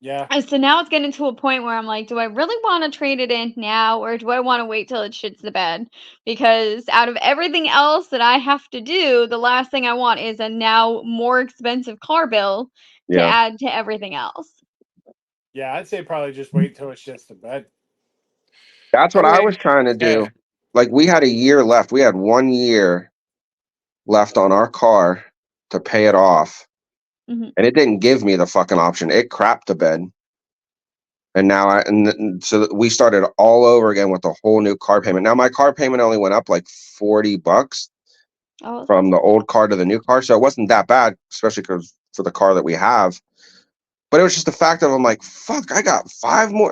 Yeah. and so now it's getting to a point where I'm like, do I really want to trade it in now or do I want to wait till it shits the bed? Because out of everything else that I have to do, the last thing I want is a now more expensive car bill to Yeah, add to everything else. Yeah, I'd say probably just wait till it shits the bed. that's I what I was wait. trying to Yeah. do. Like, we had a year left. We had 1 year left on our car to pay it off, Mhm. and it didn't give me the fucking option. It crapped the bed. And now so we started all over again with a whole new car payment. Now my car payment only went up like $40 Oh, from the old car to the new car, so it wasn't that bad, especially because for the car that we have. But it was just the fact of I'm like, fuck, I got 5 more.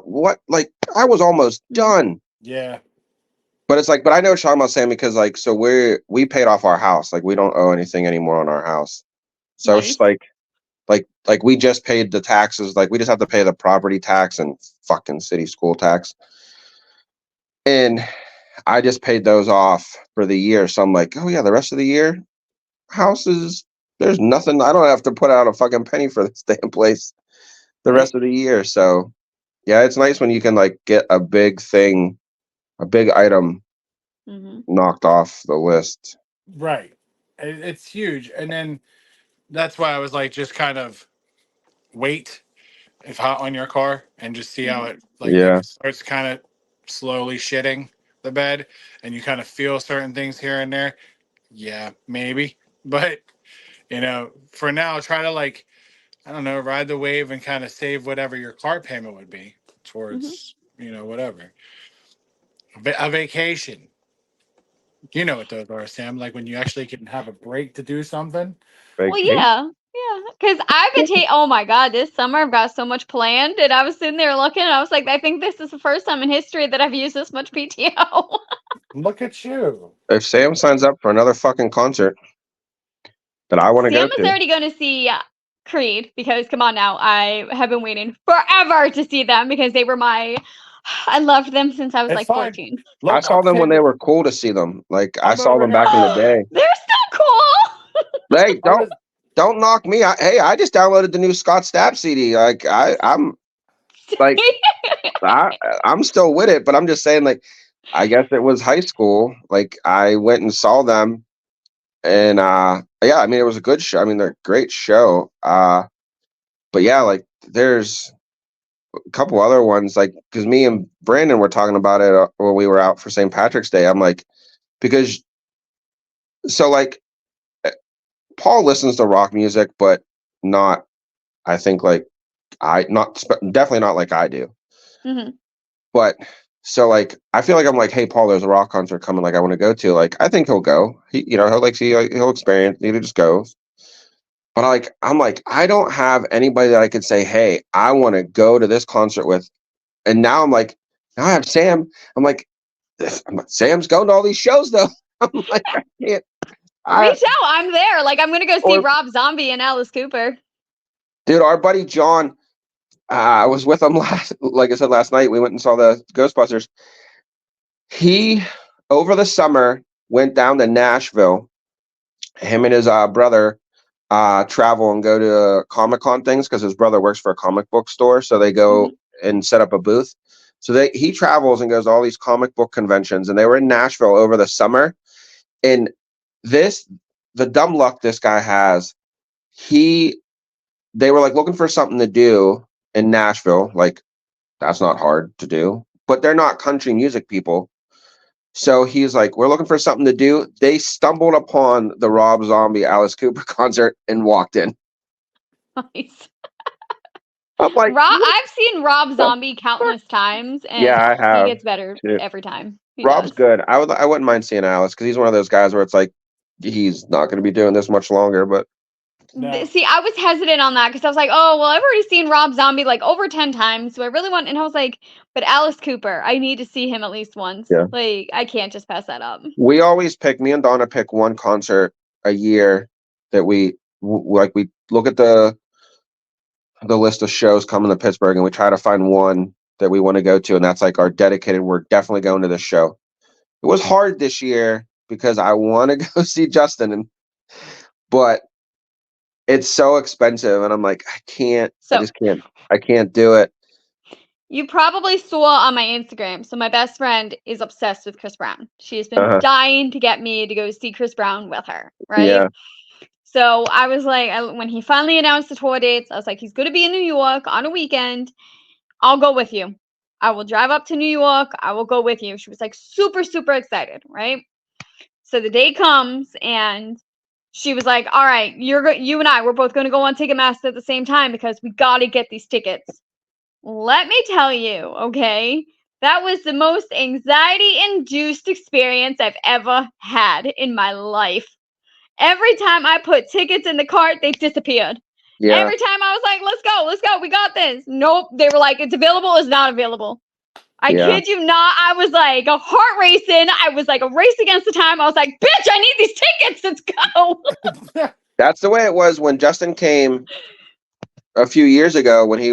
What? Like, I was almost done. Yeah. But it's like, but I know what you're talking about, Sam, because like, so we paid off our house. Like, we don't owe anything anymore on our house. So it's nice. just like we just paid the taxes. Like, we just have to pay the property tax and fucking city school tax. And I just paid those off for the year. So I'm like, oh yeah, the rest of the year, houses, there's nothing. I don't have to put out a fucking penny for this damn place the Right. rest of the year. So yeah, it's nice when you can like get a big thing, a big item knocked off the list. Right. It's huge. And then that's why I was like, just kind of wait if hot on your car and just see how it like if Yeah. it starts kind of slowly shitting the bed and you kind of feel certain things here and there. Yeah, maybe. But for now, try to like, I don't know, ride the wave and kind of save whatever your car payment would be towards, whatever. A vacation. You know what those are, Sam. Like when you actually can have a break to do something. Well, Vacation. yeah, because I've been oh my God, this summer I've got so much planned, and I was sitting there looking, and I was like, I think this is the first time in history that I've used this much PTO. Look at you. If Sam signs up for another fucking concert that I want to go Sam is to, already going to see Creed, because come on now, I have been waiting forever to see them because they were I loved them since I was It's like fine. 14. Look, I saw I'm them when they sitting- were cool to see them. Like I I'm saw over them here. back in the day. They're so cool. Hey, I was don't knock me. I just downloaded the new Scott Stapp CD. Like I'm like I'm still with it, but I'm just saying, like, I guess it was high school. Like I went and saw them, and yeah, I mean it was a good show. I mean they're a great show. But yeah, like there's a couple other ones, like because me and Brandon were talking about it when we were out for St. Patrick's Day. I'm like, because so like Paul listens to rock music, but not, I think like definitely not like I do. hmm But so like I feel like I'm like, hey Paul, there's a rock concert coming. Like I want to go to. Like I think he'll go. He'll like see, like, he'll experience. He just goes. But I'm like I don't have anybody that I could say, hey, I want to go to this concert with. And now I'm like, now I have Sam. I'm like Sam's going to all these shows though. I'm like I can't. Reach out. I'm there. Like I'm gonna go see Or- Rob Zombie and Alice Cooper. Dude, our buddy John. I was with him like I said last night. We went and saw the Ghostbusters. He over the summer went down to Nashville. Him and his brother travel and go to Comic-Con things because his brother works for a comic book store. So they go and set up a booth. So he travels and goes to all these comic book conventions. And they were in Nashville over the summer. And the dumb luck this guy has, they were like looking for something to do in Nashville. Like that's not hard to do, but they're not country music people. So he's like, we're looking for something to do. They stumbled upon the Rob Zombie Alice Cooper concert and walked in. Nice. I'm like, I've seen Rob Zombie countless times, and yeah, I have. he gets better too. every time. He Rob's does. good. I wouldn't mind seeing Alice because he's one of those guys where it's like he's not going to be doing this much longer. But no. See, I was hesitant on that because I was like, oh, well, I've already seen Rob Zombie like over 10 times. So I really want, and I was like, but Alice Cooper, I need to see him at least once. Yeah. Like, I can't just pass that up. we always me and Donna pick one concert a year that we like. We look at the list of shows coming to Pittsburgh and we try to find one that we want to go to, and that's like our dedicated, we're definitely going to this show. It was hard this year because I want to go see Justin, but it's so expensive and I'm like I just can't. I can't do it. You probably saw on my Instagram. So my best friend is obsessed with Chris Brown. She has been dying to get me to go see Chris Brown with her, right? Yeah. So I was like, when he finally announced the tour dates, I was like, he's going to be in New York on a weekend. I'll go with you. I will drive up to New York. I will go with you. She was like super, super excited, right? So the day comes and she was like, all right, you and I, we're both going to go on Ticketmaster at the same time because we got to get these tickets. Let me tell you, okay? That was the most anxiety-induced experience I've ever had in my life. Every time I put tickets in the cart, they disappeared. Yeah. Every time I was like, let's go, we got this. Nope, they were like, it's available, it's not available. I kid you not, I was like a heart racing. I was like a race against the time. I was like, bitch, I need these tickets, let's go. That's the way it was when Justin came a few years ago when he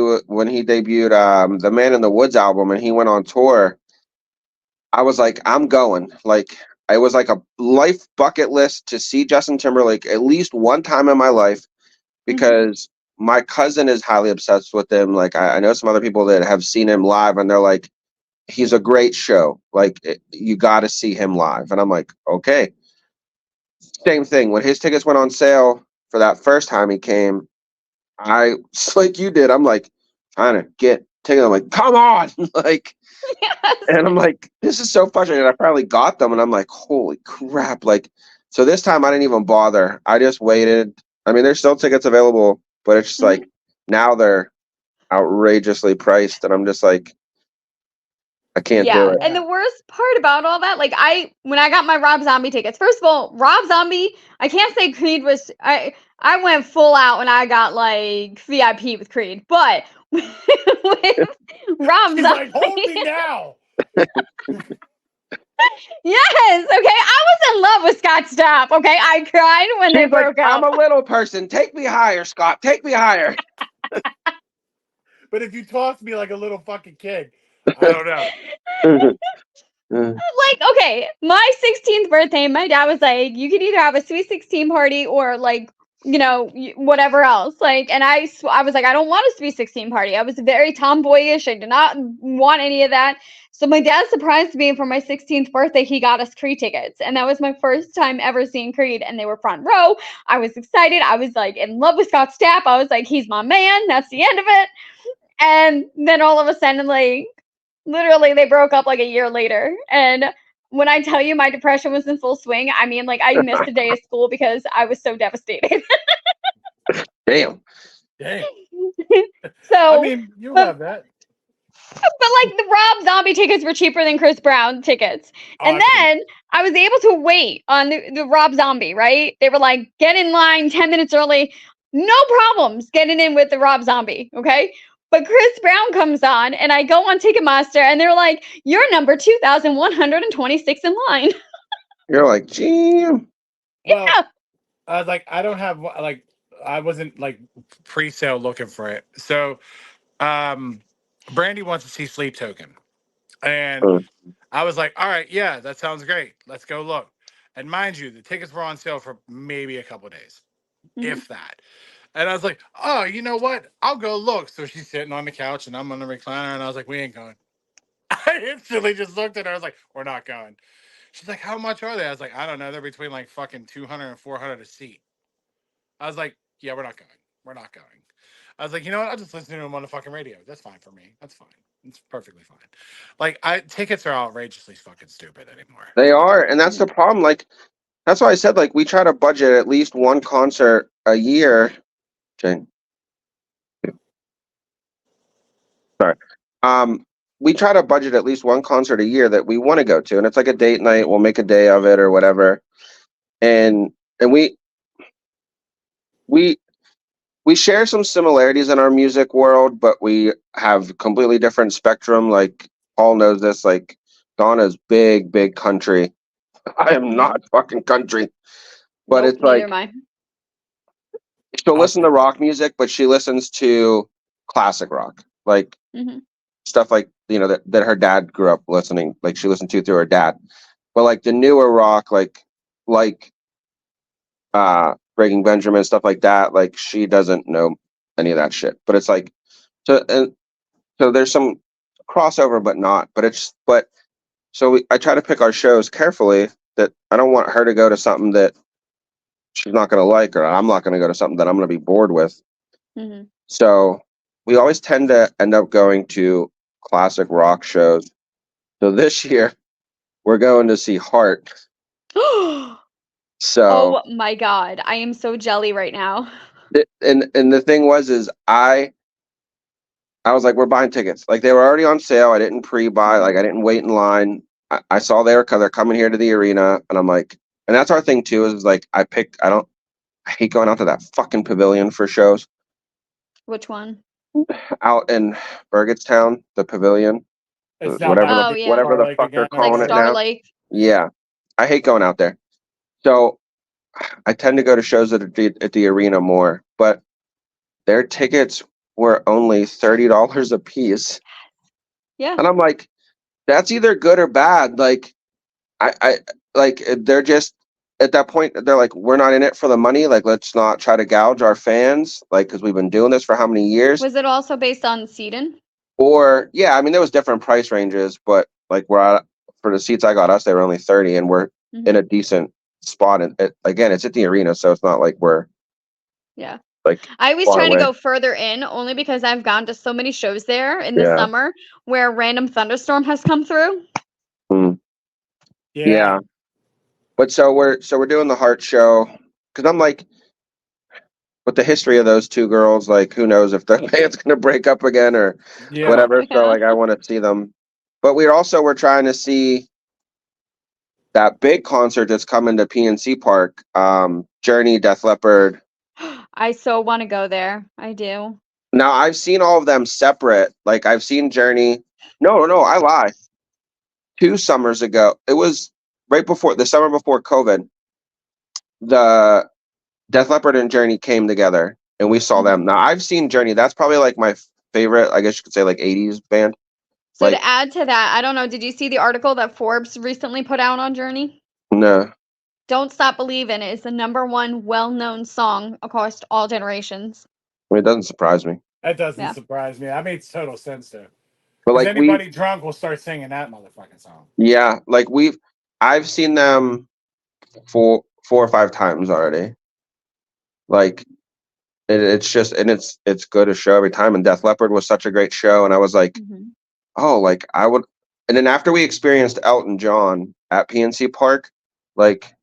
debuted the Man in the Woods album and he went on tour. I was like, I'm going. Like it was like a life bucket list to see Justin Timberlake at least one time in my life because my cousin is highly obsessed with him. Like I know some other people that have seen him live and they're like, he's a great show. Like you got to see him live. And I'm like, okay. Same thing. When his tickets went on sale for that first time he came, I like you did. I'm like trying to get tickets. I'm like, come on, like, Yes. and I'm like, this is so frustrating. I finally got them, and I'm like, holy crap! Like, so this time I didn't even bother. I just waited. I mean, there's still tickets available, but it's just like now they're outrageously priced, and I'm just like, I can't do it. And the worst part about all that, like when I got my Rob Zombie tickets, first of all, Rob Zombie, I can't say Creed was I went full out and I got like VIP with Creed, but with Rob She's Zombie, like, hold me now. Yes, okay. I was in love with Scott Stapp. Okay, I cried when they She's like, broke I'm up. a little person. Take me higher, Scott. Take me higher. But if you toss me like a little fucking kid, I don't know. Like, okay, my 16th birthday, my dad was like, you can either have a sweet 16 party or like, whatever else. Like, and I was like, I don't want a sweet 16 party. I was very tomboyish. I did not want any of that. So my dad surprised me for my 16th birthday. He got us Creed tickets, and that was my first time ever seeing Creed. And they were front row. I was excited. I was like in love with Scott Stapp. I was like, he's my man. That's the end of it. And then all of a sudden, like, literally, they broke up like a year later. And when I tell you my depression was in full swing, I mean, like, I missed a day of school because I was so devastated. Damn. Dang. So, I mean, you but, have that. but like the Rob Zombie tickets were cheaper than Chris Brown tickets. Oh, And I think- then I was able to wait on the Rob Zombie, right? They were like, get in line 10 minutes early. No problems getting in with the Rob Zombie, okay? But Chris Brown comes on, and I go on Ticketmaster, and they're like, you're number 2,126 in line. You're like, gee. Well, Yeah. I was like, I don't have like, I wasn't like pre-sale looking for it. So, Brandy wants to see Sleep Token, and Mm. I was like, all right, yeah, that sounds great. Let's go look. And mind you, the tickets were on sale for maybe a couple days, if that. And I was like, oh, you know what? I'll go look. So she's sitting on the couch and I'm on the recliner. And I was like, we ain't going. I instantly just looked at her. I was like, we're not going. She's like, how much are they? I was like, I don't know. They're between like fucking 200 and 400 a seat. I was like, yeah, we're not going. We're not going. I was like, you know what? I'll just listen to them on the fucking radio. That's fine for me. That's fine. It's perfectly fine. Like, tickets are outrageously fucking stupid anymore. They are, and that's the problem. Like, that's why I said, like, we try to budget at least one concert a year. Okay. Sorry. We try to budget at least one concert a year that we want to go to, and it's like a date night. We'll make a day of it or whatever, and we share some similarities in our music world, but we have completely different spectrum. Like Paul knows this. Like Donna's big country. I am not fucking country, but Nope, it's neither like am I. she'll listen to rock music, but she listens to classic rock, like Mhm. stuff like that her dad grew up listening. Like she listened to through her dad, but like the newer rock, like Breaking Benjamin, stuff like that. Like she doesn't know any of that shit. But it's like so there's some crossover, but not. But so I try to pick our shows carefully. That I don't want her to go to something that she's not going to like, or I'm not going to go to something that I'm going to be bored with. Mhm. So we always tend to end up going to classic rock shows. So this year we're going to see Heart. So Oh my god, I am so jelly right now. and the thing is I was like, we're buying tickets. Like they were already on sale. I didn't pre-buy. Like I didn't wait in line. I saw they're coming here to the arena, and I'm like, and that's our thing too. Is like I hate going out to that fucking pavilion for shows Which one? out in Burgettstown, the pavilion, It's down whatever by Oh, yeah. whatever the Lake fuck again. they're Like calling it Star now. Lake. Yeah, I hate going out there. So I tend to go to shows at the arena more, but their tickets were only $30 a piece. Yeah. And I'm like, that's either good or bad. Like, I like they're just at that point. They're like, we're not in it for the money. Like, let's not try to gouge our fans. Like, because we've been doing this for how many years? Was it also based on seating? Or yeah, I mean, there was different price ranges, but like for the seats I got us, they were only 30, and we're in a decent spot. And again, it's at the arena, so it's not like we're Yeah. like I always far try to away. go further in only because I've gone to so many shows there in the Yeah. summer where a random thunderstorm has come through. Mm. Yeah. Yeah. But so we're doing the Heart show because I'm like, with the history of those two girls, like who knows if their band's gonna break up again or Yeah. whatever. So Yeah. like I want to see them. But we're trying to see that big concert that's coming to PNC Park. Journey, Def Leppard. I so want to go there. I do. Now I've seen all of them separate. Like I've seen Journey. No, I lie. 2 summers ago. It was right before the summer before COVID. The Def Leppard and Journey came together, and we saw them. Now I've seen Journey. That's probably like my favorite. I guess you could say like '80s band. So Like, to add to that, I don't know, did you see the article that Forbes recently put out on Journey? no, Don't Stop Believin' is the #1 well-known song across all generations. it doesn't surprise me. That doesn't Yeah. surprise me. That makes total sense though. But Because like anybody drunk will start singing that motherfucking song. yeah, like I've seen them 4 or 5 times already. Like it's just, and it's good a show every time. And Def Leppard was such a great show, and I was like, oh, like I would. And then after we experienced Elton John at PNC Park, like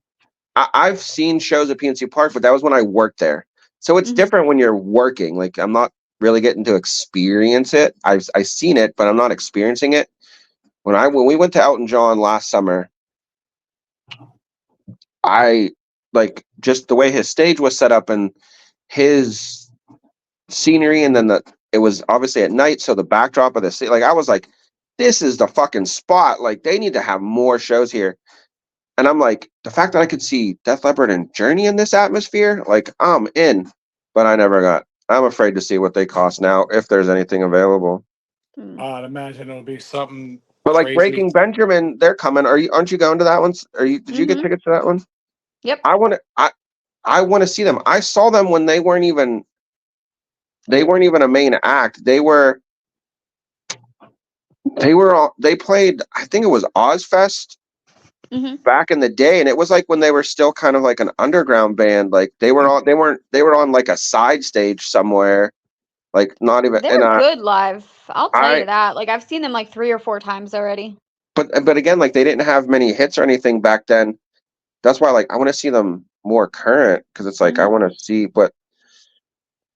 I've seen shows at PNC Park, but that was when I worked there. So it's different when you're working. Like I'm not really getting to experience it. I've seen it, but I'm not experiencing it. When we went to Elton John last summer, I like just the way his stage was set up and his scenery, and then it was obviously at night, so the backdrop of the city, like I was like, this is the fucking spot. Like they need to have more shows here. And I'm like, the fact that I could see Def Leppard and Journey in this atmosphere, like I'm in. But I'm afraid to see what they cost now, if there's anything available. I'd imagine it'll be something But like crazy. Breaking Benjamin, they're coming. Aren't you going to that one? Did you get tickets to that one? Yep. I want to see them. I saw them when they weren't even a main act. They played, I think it was Ozfest back in the day, and it was like when they were still kind of like an underground band. Like they were on like a side stage somewhere, like not even. They're good live. I'll tell you that. Like I've seen them like 3 or 4 times already. But again, like they didn't have many hits or anything back then. That's why, like, I want to see them more current, because it's like I want to see. But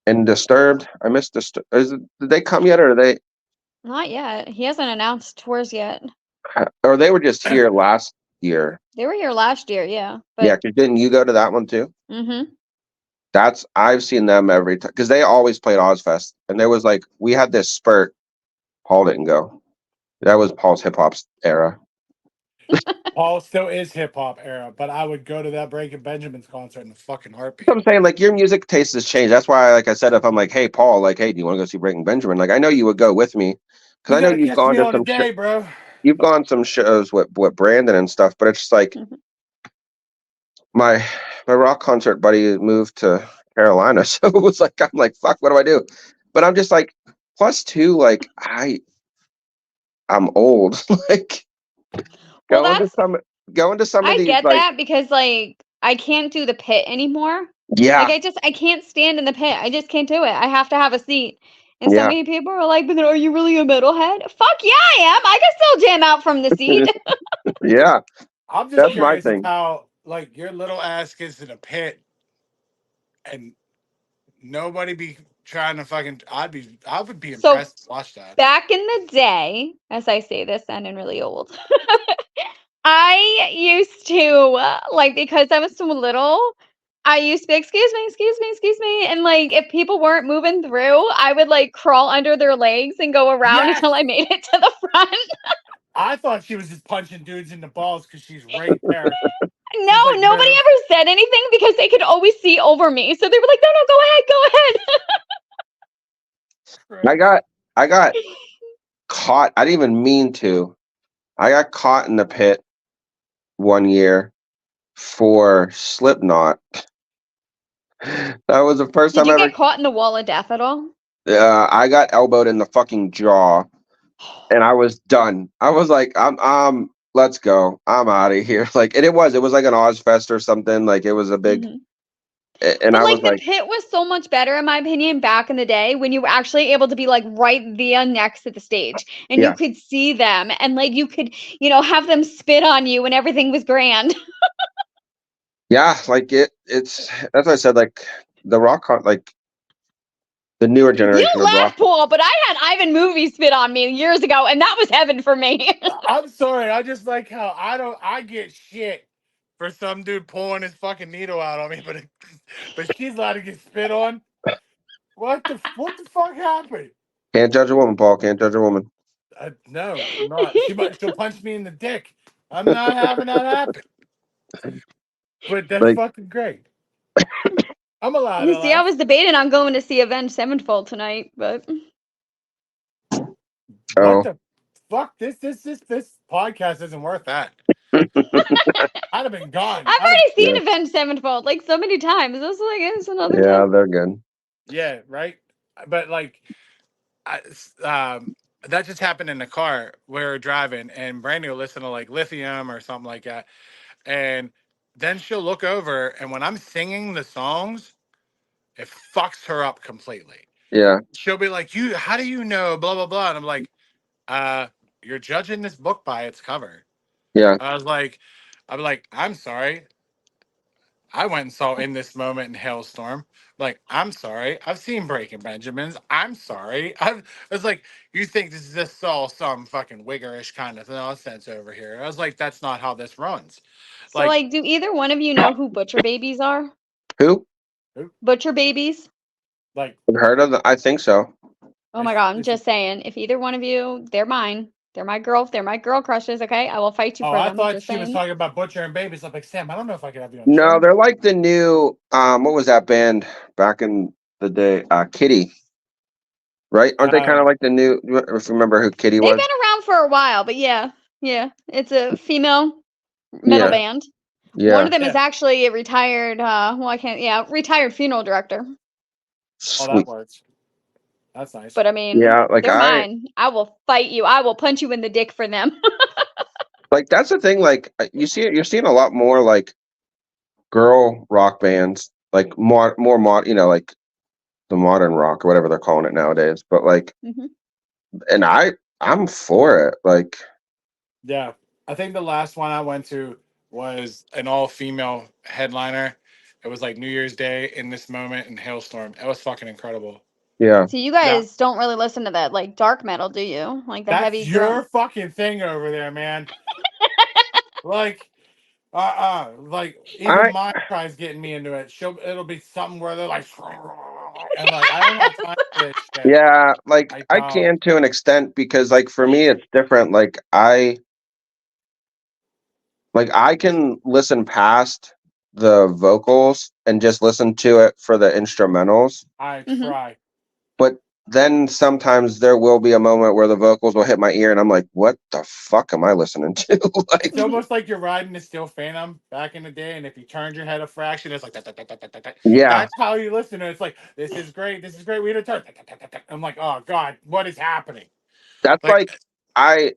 and Disturbed, I missed Disturbed. Did they come yet, or are they? Not yet. He hasn't announced tours yet. Or they were just here last year. They were here last year, yeah. But Yeah, because didn't you go to that one too? I've seen them every time, because they always played Ozfest, and there was like we had this spurt. Paul didn't go. That was Paul's hip hop era. Paul still is hip hop era, but I would go to that Breaking Benjamin's concert in the fucking heartbeat. I'm saying, like, your music taste has changed. That's why, like I said, if I'm like, hey Paul, like, hey, do you want to go see Breaking Benjamin? Like, I know you would go with me, because I know you've gone to some day, bro. You've gone some shows with Brandon and stuff, but it's just like my rock concert buddy moved to Carolina, so it was like I'm like, fuck, what do I do? But I'm just like, plus 2, like I'm old. Like going to some of these. I get like, that, because like I can't do the pit anymore. Yeah. Like I can't stand in the pit. I just can't do it. I have to have a seat. And so many people are like, but then are you really a metalhead? Fuck yeah, I am. I can still jam out from the seat. Yeah. I'm just curious how, like, your little ass gets in a pit and nobody be trying to fucking. I would be impressed to watch that. Back in the day, as I say this, sounding really old, I used to like, because I was so little, I used to be, excuse me, and like if people weren't moving through, I would like crawl under their legs and go around until I made it to the front. I thought she was just punching dudes in the balls because she's right there. No, like, nobody ever said anything, because they could always see over me. So they were like, no, go ahead. I got caught. I didn't even mean to. I got caught in the pit one year for Slipknot. That was the first time I ever. Did you get caught in the wall of death at all? I got elbowed in the fucking jaw, and I was done. I was like, I'm let's go. I'm out of here. Like, and it was like an Ozfest or something. Like, it was a big. And but I like was the pit was so much better, in my opinion, back in the day, when you were actually able to be like right there next to the stage, and you could see them, and like you could, have them spit on you, and everything was grand. Yeah, like it's as I said, like the rock, like the newer generation. You laugh, Paul, but I had Ivan Movie spit on me years ago, and that was heaven for me. I'm sorry, I just like how I get shit for some dude pulling his fucking needle out on me, but she's allowed to get spit on. What the fuck happened? Can't judge a woman, Paul. Can't judge a woman. No, I'm not. She'll punch me in the dick. I'm not having that happen. But that's Like- fucking great. I'm allowed You to see, I laugh. was debating on going to see Avenged Sevenfold tonight, but What Oh. the fuck? This podcast isn't worth that. I'd have been gone. I've already seen Yeah. Avenged Sevenfold like so many times. This like it's another Yeah, time. they're good. Yeah, right. But like, that just happened in the car. We were driving, and Brandy will listen to like Lithium or something like that, and then she'll look over, and when I'm singing the songs, it fucks her up completely. Yeah. She'll be like, "You, how do you know?" Blah blah blah, and I'm like, You're judging this book by its cover." Yeah. I'm like, I'm sorry. I went and saw In This Moment in Hailstorm. Like, I'm sorry. I've seen Breaking Benjamins. I'm sorry. I was like, you think this is just all some fucking wiggerish kind of nonsense over here? I was like, that's not how this runs. So like, do either one of you know who Butcher Babies are? Who? Butcher Babies? Like, I've heard of them? I think so. Oh my god, I'm just saying, if either one of you, they're mine. They're my girl crushes, okay? I will fight you oh, for I them. thought Just she was saying. talking about Butcher and Babies. I'm like, Sam, I don't know if I could have you on the No, show. they're like the new what was that band back in the day? Kitty. Right? Aren't they kind of like the new if you remember who Kitty They've was? been around for a while, but yeah. It's a female metal Yeah. band. One Yeah. of them is Yeah. actually a retired retired funeral director. Oh, Sweet. that works. That's nice. But I mean, Yeah, like they're mine. I will fight you. I will punch you in the dick for them. like that's the thing, like you're seeing a lot more like girl rock bands, like more like the modern rock or whatever they're calling it nowadays. But like Mhm. and I'm for it. Like Yeah. I think the last one I went to was an all-female headliner. It was like New Year's Day, In This Moment, and Hailstorm. It was fucking incredible. yeah. So you guys don't really listen to that like dark metal, do you? Like the That's heavy your drum. fucking thing over there, man. Like, like even I my tries getting me into it. It'll be something where they're like, and like I don't have time for this shit. yeah, like I I don't. can to an extent because like for me it's different. I can listen past the vocals and just listen to it for the instrumentals. I Mhm. try. But then sometimes there will be a moment where the vocals will hit my ear and I'm like, what the fuck am I listening to? Like, It's almost like you're riding a Steel Phantom back in the day, and if you turned your head a fraction, it's like that. yeah, That's how you listen to it. It's like, this is great. This is great. We had a turn. I'm like, oh god, what is happening? that's like I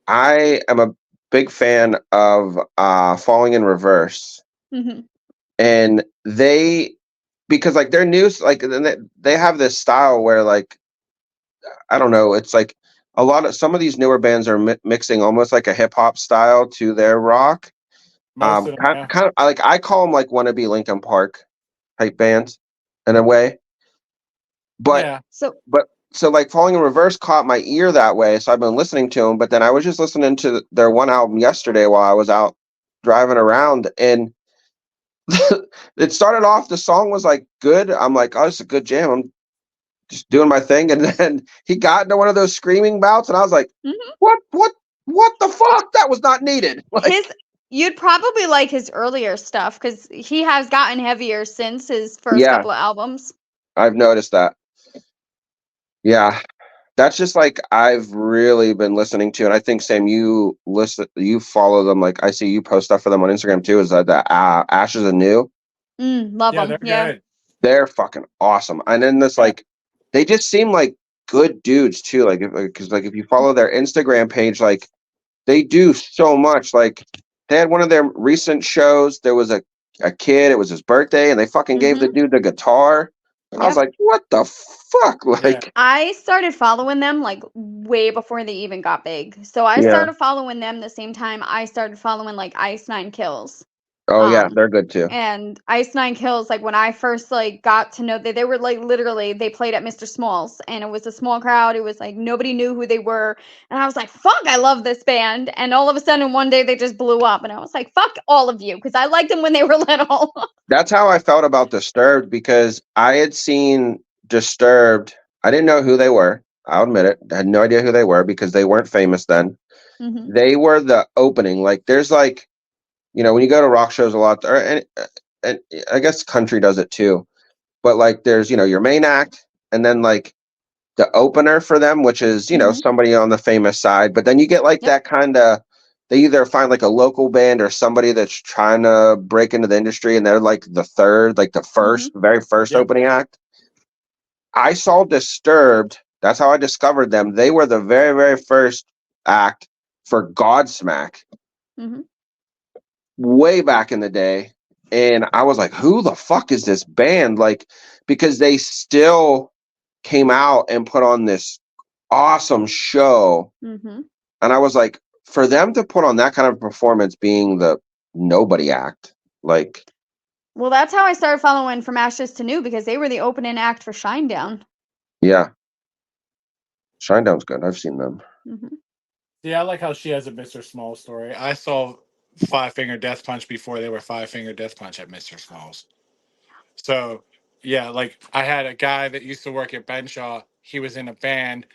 am a big fan of Falling in Reverse. Mhm. And because like their news, like they have this style where like I don't know, it's like some of these newer bands are mixing almost like a hip hop style to their rock. Most of them, yeah. Kind of like I call them like wannabe Linkin Park type bands in a way. But Yeah. so like Falling in Reverse caught my ear that way, so I've been listening to them. But then I was just listening to their one album yesterday while I was out driving around, and it started off. The song was like good. I'm like, oh, it's a good jam. I'm just doing my thing, and then he got into one of those screaming bouts, and I was like, Mhm. what the fuck? That was not needed. Like, You'd probably like his earlier stuff because he has gotten heavier since his first Yeah. couple of albums. I've noticed that. Yeah. That's just like I've really been listening to, and I think Sam, you follow them. Like I see you post stuff for them on Instagram too. Is that the Ashes Anew? Love Yeah, them. they're Yeah. good. They're fucking awesome. And then this like they just seem like good dudes too. Like because like if you follow their Instagram page, like they do so much. Like they had one of their recent shows. There was a kid. It was his birthday, and they fucking gave the dude the guitar. And I was Yep. like, what the fuck? Like, I started following them like way before they even got big. So I Yeah. started following them the same time I started following like Ice Nine Kills. oh yeah, they're good too. And Ice Nine Kills, like when I first like got to know they were like literally they played at Mr. Smalls and it was a small crowd. It was like nobody knew who they were. And I was like, fuck, I love this band. And all of a sudden one day they just blew up and I was like, fuck all of you, because I liked them when they were little. That's how I felt about Disturbed because I had seen Disturbed. I didn't know who they were. I'll admit it. I had no idea who they were because they weren't famous then. Mhm. They were the opening. Like there's like, when you go to rock shows a lot, and I guess country does it too. But like there's, your main act and then like the opener for them, which is, Mhm. somebody on the famous side. But then you get like Yep. that kind of, they either find like a local band or somebody that's trying to break into the industry and they're like the third, like the very first Yep. opening act. I saw Disturbed. That's how I discovered them. They were the very, very first act for Godsmack Mhm. way back in the day. And I was like, who the fuck is this band? Like, because they still came out and put on this awesome show. Mhm. And I was like, for them to put on that kind of performance being the nobody act, like, Well, that's how I started following From Ashes to New because they were the opening act for Shinedown. yeah. Shinedown's good. I've seen them. Mhm. Yeah, I like how she has a Mr. Small story. I saw Five Finger Death Punch before they were Five Finger Death Punch at Mr. Smalls. So, yeah, like I had a guy that used to work at Benshaw. He was in a band.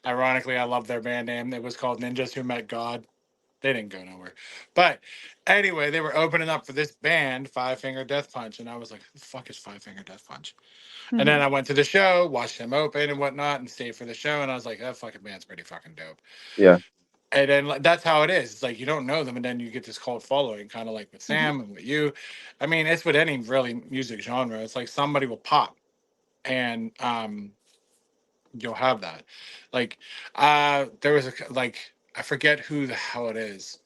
Ironically, I love their band name. It was called Ninjas Who Met God. They didn't go nowhere. But anyway, they were opening up for this band, Five Finger Death Punch. And I was like, who the fuck is Five Finger Death Punch? And then Mhm. I went to the show, watched them open and whatnot, and stayed for the show. And I was like, that fucking band's pretty fucking dope. Yeah. And then that's how it is. It's like you don't know them, and then you get this cult following, kind of like with Mhm. Sam and with you. I mean, it's with any really music genre. It's like somebody will pop, and you'll have that. Like, there was like I forget who the hell it is.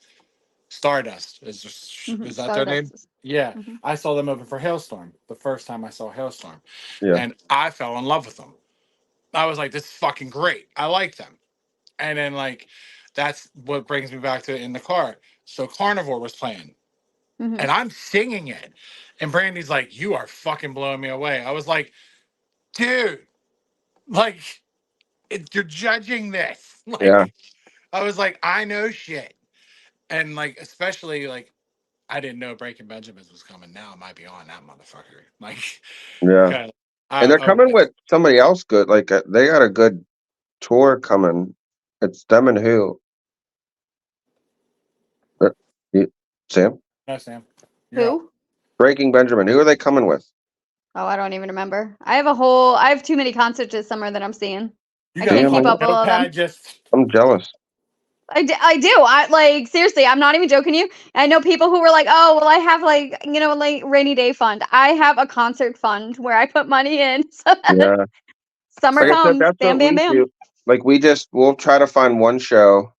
Stardust is that their name? Stardust. Yeah, Mhm. I saw them open for Hailstorm the first time I saw Hailstorm, Yeah. and I fell in love with them. I was like, this is fucking great. I like them. And then like that's what brings me back to in the car. So Carnivore was playing Mhm. and I'm singing it. And Brandy's like, you are fucking blowing me away. I was like, dude, like you're judging this. Yeah. Like I was like, I know shit. And like especially like I didn't know Breaking Benjamins was coming. Now I might be on that motherfucker. Like Yeah. 'cause And they're I was coming like, with somebody else good. Like, they got a good tour coming. It's them and who? Sam? no, Sam. You're up. Who? Breaking Benjamin. Who are they coming with? Oh, I don't even remember. I have too many concerts this summer that I'm seeing. You I got a can't Damn, keep fucking up with all of them. notepad just I'm jealous. I do. I like seriously. I'm not even joking you. I know people who were like, "Oh, well, I have like like rainy day fund." I have a concert fund where I put money in. So Yeah. summer Like I said, comes, that's bam, what bam, we bam. do. Like we'll try to find one show.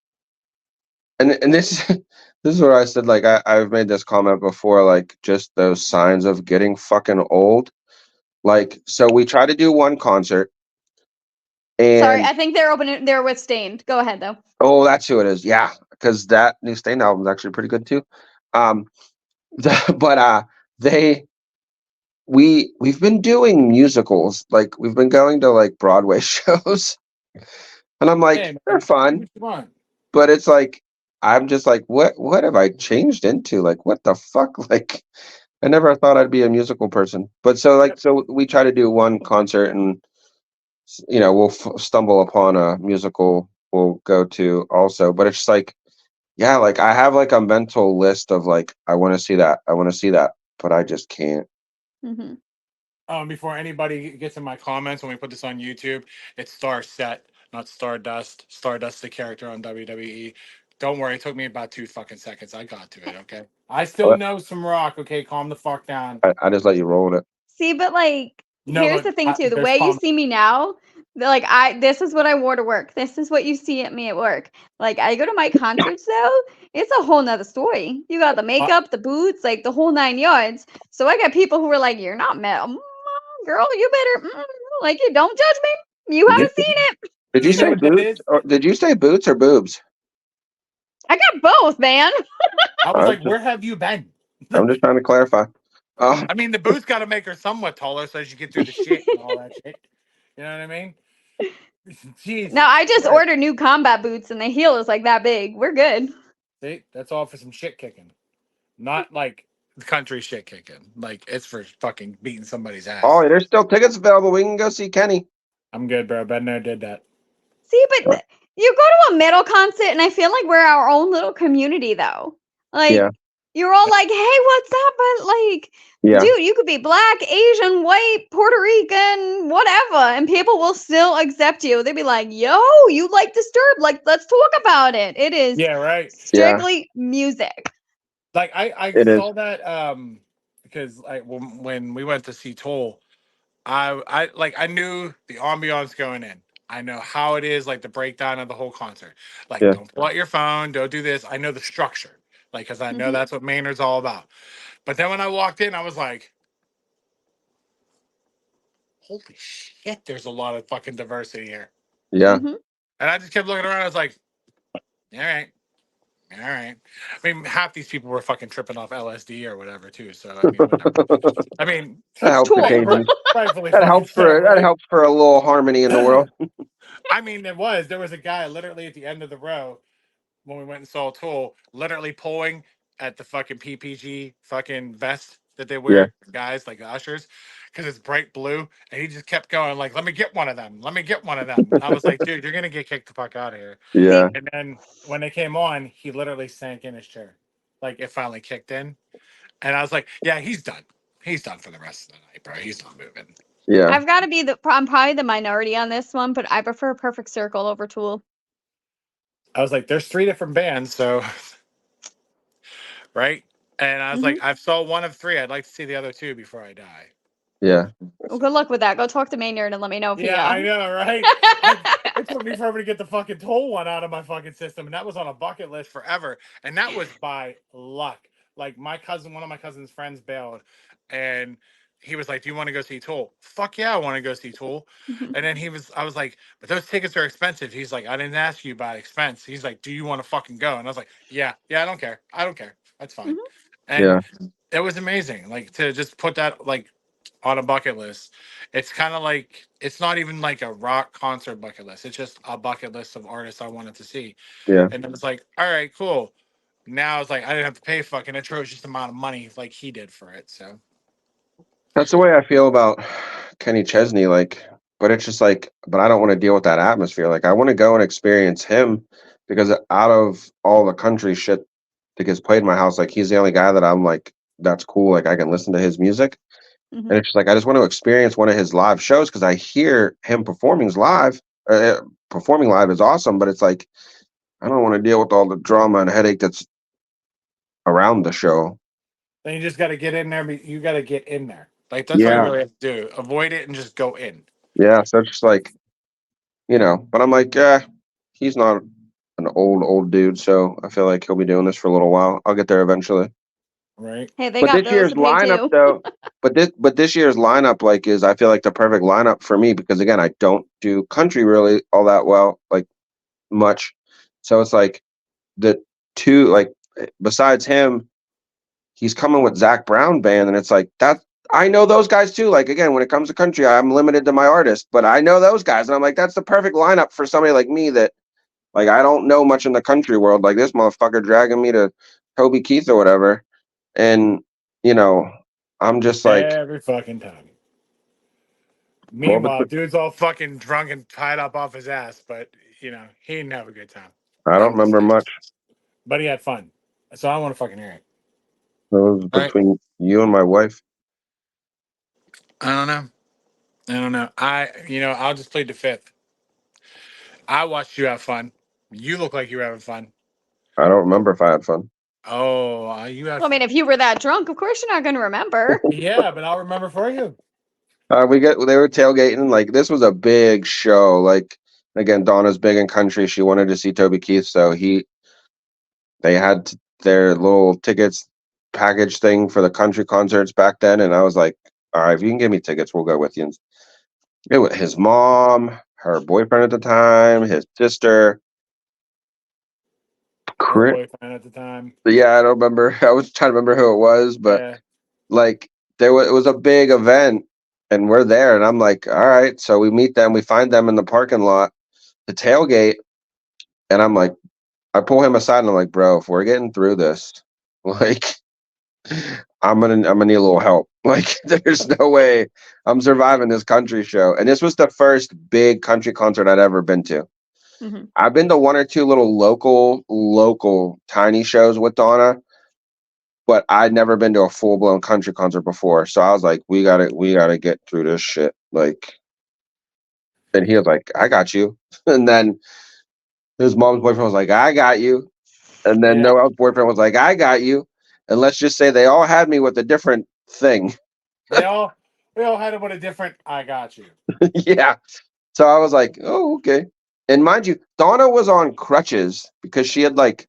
And this this is what I said. Like I've made this comment before, like just those signs of getting fucking old. Like, so we try to do one concert Sorry, and I think they're opening. They're with Stained. Go ahead though. oh, that's who it is. Yeah, because that new Stain album is actually pretty good too. Um, but they we've been doing musicals. Like we've been going to like Broadway shows, and I'm like, hey they're man, do fun, what you want. but it's like I'm just like, what have I changed into? Like, what the fuck? Like, I never thought I'd be a musical person. But Yep. so we try to do one concert, and we'll stumble upon a musical we'll go to also. But it's like, yeah, like I have like a mental list of like, I want to see that, I want to see that, but I just can't. Hmm. Before anybody gets in my comments when we put this on YouTube, it's Star Set, not Stardust. Stardust, the character on WWE. Don't worry, it took me about 2 fucking seconds. I got to it. Okay. I still know some rock. Okay, calm the fuck down. I just let you roll with it. See, but like, No, here's but the thing too. The there's way you calm. see me now, like this is what I wore to work. This is what you see at me at work. Like I go to my concerts though, it's a whole nother story. You got the makeup, the boots, like the whole 9 yards. So I got people who are like, "You're not metal, girl. You better like you. Don't judge me. You Did you haven't seen it. did you You know say what that boots is? or did you say boots or boobs? I got both, man. I was I'm like, just where have you been? I'm just trying to clarify. I mean, the boots got to make her somewhat taller so she get through the shit and all that shit. You know what I mean? Now Jesus. I just Christ. ordered new combat boots and the heel is like that big. We're good. See, that's all for some shit kicking. Not like the country shit kicking. Like it's for fucking beating somebody's ass. Oh, there's still tickets available. We can go see Kenny. I'm good, bro. Ben there did that. See, but you go to a metal concert, and I feel like we're our own little community, though. Like, Yeah. you're all like, "Hey, what's up?" But like, Yeah. dude, you could be black, Asian, white, Puerto Rican, whatever, and people will still accept you. They'd be like, "Yo, you like Disturbed? Like, let's talk about it." It is Yeah, right. strictly music. Like I It is. saw that because like when we went to see Toll, I knew the ambiance going in. I know how it is, like the breakdown of the whole concert. Like, Yeah. don't pull out your phone, don't do this. I know the structure, like, because I know Mhm. that's what Maynard's all about. But then when I walked in, I was like, holy shit, there's a lot of fucking diversity here. Yeah. Mhm. And I just kept looking around. I was like, all right. All right. I mean, half these people were fucking tripping off LSD or whatever, too. So, I mean, whatever. I mean, That It's helps Tool. occasionally. rightfully That fucking helps so, that right? helps for a little harmony in the world. I mean, there was a guy literally at the end of the row when we went and saw Tool, literally pulling at the fucking PPG fucking vest that they wear, guys like the ushers, because it's bright blue, and he just kept going like, "Let me get one of them. Let me get one of them." And I was like, "Dude, you're gonna get kicked the fuck out of here." Yeah. And then when they came on, he literally sank in his chair, like it finally kicked in, and I was like, "Yeah, he's done. He's done for the rest of the night, bro. He's not moving." Yeah. I've got to be I'm probably the minority on this one, but I prefer Perfect Circle over Tool. I was like, "There's 3 different bands, so." Right? And I was like, I've saw one of 3. I'd like to see the other 2 before I die. Yeah. Well, good luck with that. Go talk to Maynard and let me know if he. Yeah, I know, right? It took me forever to get the fucking Toll one out of my fucking system, and that was on a bucket list forever. And that was by luck. Like one of my cousin's friends bailed, and he was like, "Do you want to go see Toll?" Fuck yeah, I want to go see Toll. And then I was like, "But those tickets are expensive." He's like, "I didn't ask you about expense." He's like, "Do you want to fucking go?" And I was like, "Yeah, I don't care. I don't care. That's fine." Mhm. And it was amazing, like to just put that like on a bucket list. It's kind of like it's not even like a rock concert bucket list. It's just a bucket list of artists I wanted to see. Yeah. And it was like, all right, cool. Now it's like I didn't have to pay fucking atrocious amount of money like he did for it. So That's the way I feel about Kenny Chesney. Like, but it's just like, but I don't want to deal with that atmosphere. Like, I want to go and experience him because out of all the country shit that gets played in my house, like he's the only guy that I'm like, that's cool. Like I can listen to his music. And Mhm. it's just like I just want to experience one of his live shows because I hear him performing live. Performing live is awesome, but it's like I don't want to deal with all the drama and headache that's around the show. then you just got to get in there. You got to get in there. Like that's all you Yeah, really have to do. Avoid it and just go in. yeah. So it's just like but I'm like, yeah, he's not an old dude, so I feel like he'll be doing this for a little while. I'll get there eventually. Right. Hey, they But got this bills year's to pay lineup, too. though, but this year's lineup, like, is I feel like the perfect lineup for me because again, I don't do country really all that well, like much. So it's like the two, like, besides him, he's coming with Zach Brown band, and it's like that. I know those guys too. Like again, when it comes to country, I'm limited to my artist, but I know those guys, and I'm like, that's the perfect lineup for somebody like me that, like, I don't know much in the country world. Like this motherfucker dragging me to Toby Keith or whatever, and you know, I'm just like, Every fucking time. well, Meanwhile, dude's all fucking drunk and tied up off his ass, but he didn't have a good time. I don't I'm just remember saying. much. But he had fun. So I want to fucking hear it. It was All right. between you and my wife. I don't know. I'll just plead the fifth. I watched you have fun. You look like you were having fun. I don't remember if I had fun. Oh, you had Well, I mean, fun. if you were that drunk, of course you're not going to remember. Yeah, but I'll remember for you. They were tailgating. Like this was a big show. Like again, Donna's big in country. She wanted to see Toby Keith, so they had their little tickets package thing for the country concerts back then, and I was like, all right, if you can give me tickets, we'll go with you. And it was his mom, her boyfriend at the time, his sister. Her boyfriend at the time. Yeah, I don't remember. I was trying to remember who it was, but Yeah. like it was a big event, and we're there, and I'm like, all right. So we meet them, we find them in the parking lot, the tailgate, and I'm like, I pull him aside, and I'm like, bro, if we're getting through this, like, I'm gonna need a little help. Like, there's no way I'm surviving this country show. And this was the first big country concert I'd ever been to. Mhm. I've been to one or two little local tiny shows with Donna, but I'd never been to a full blown country concert before. So I was like, we gotta get through this shit. Like, and he was like, I got you. And then his mom's boyfriend was like, I got you. And then Yeah. Noel's boyfriend was like, I got you. And let's just say they all had me with a different thing. We all had it with a different I got you. Yeah. So I was like, oh, okay. And mind you, Donna was on crutches because she had like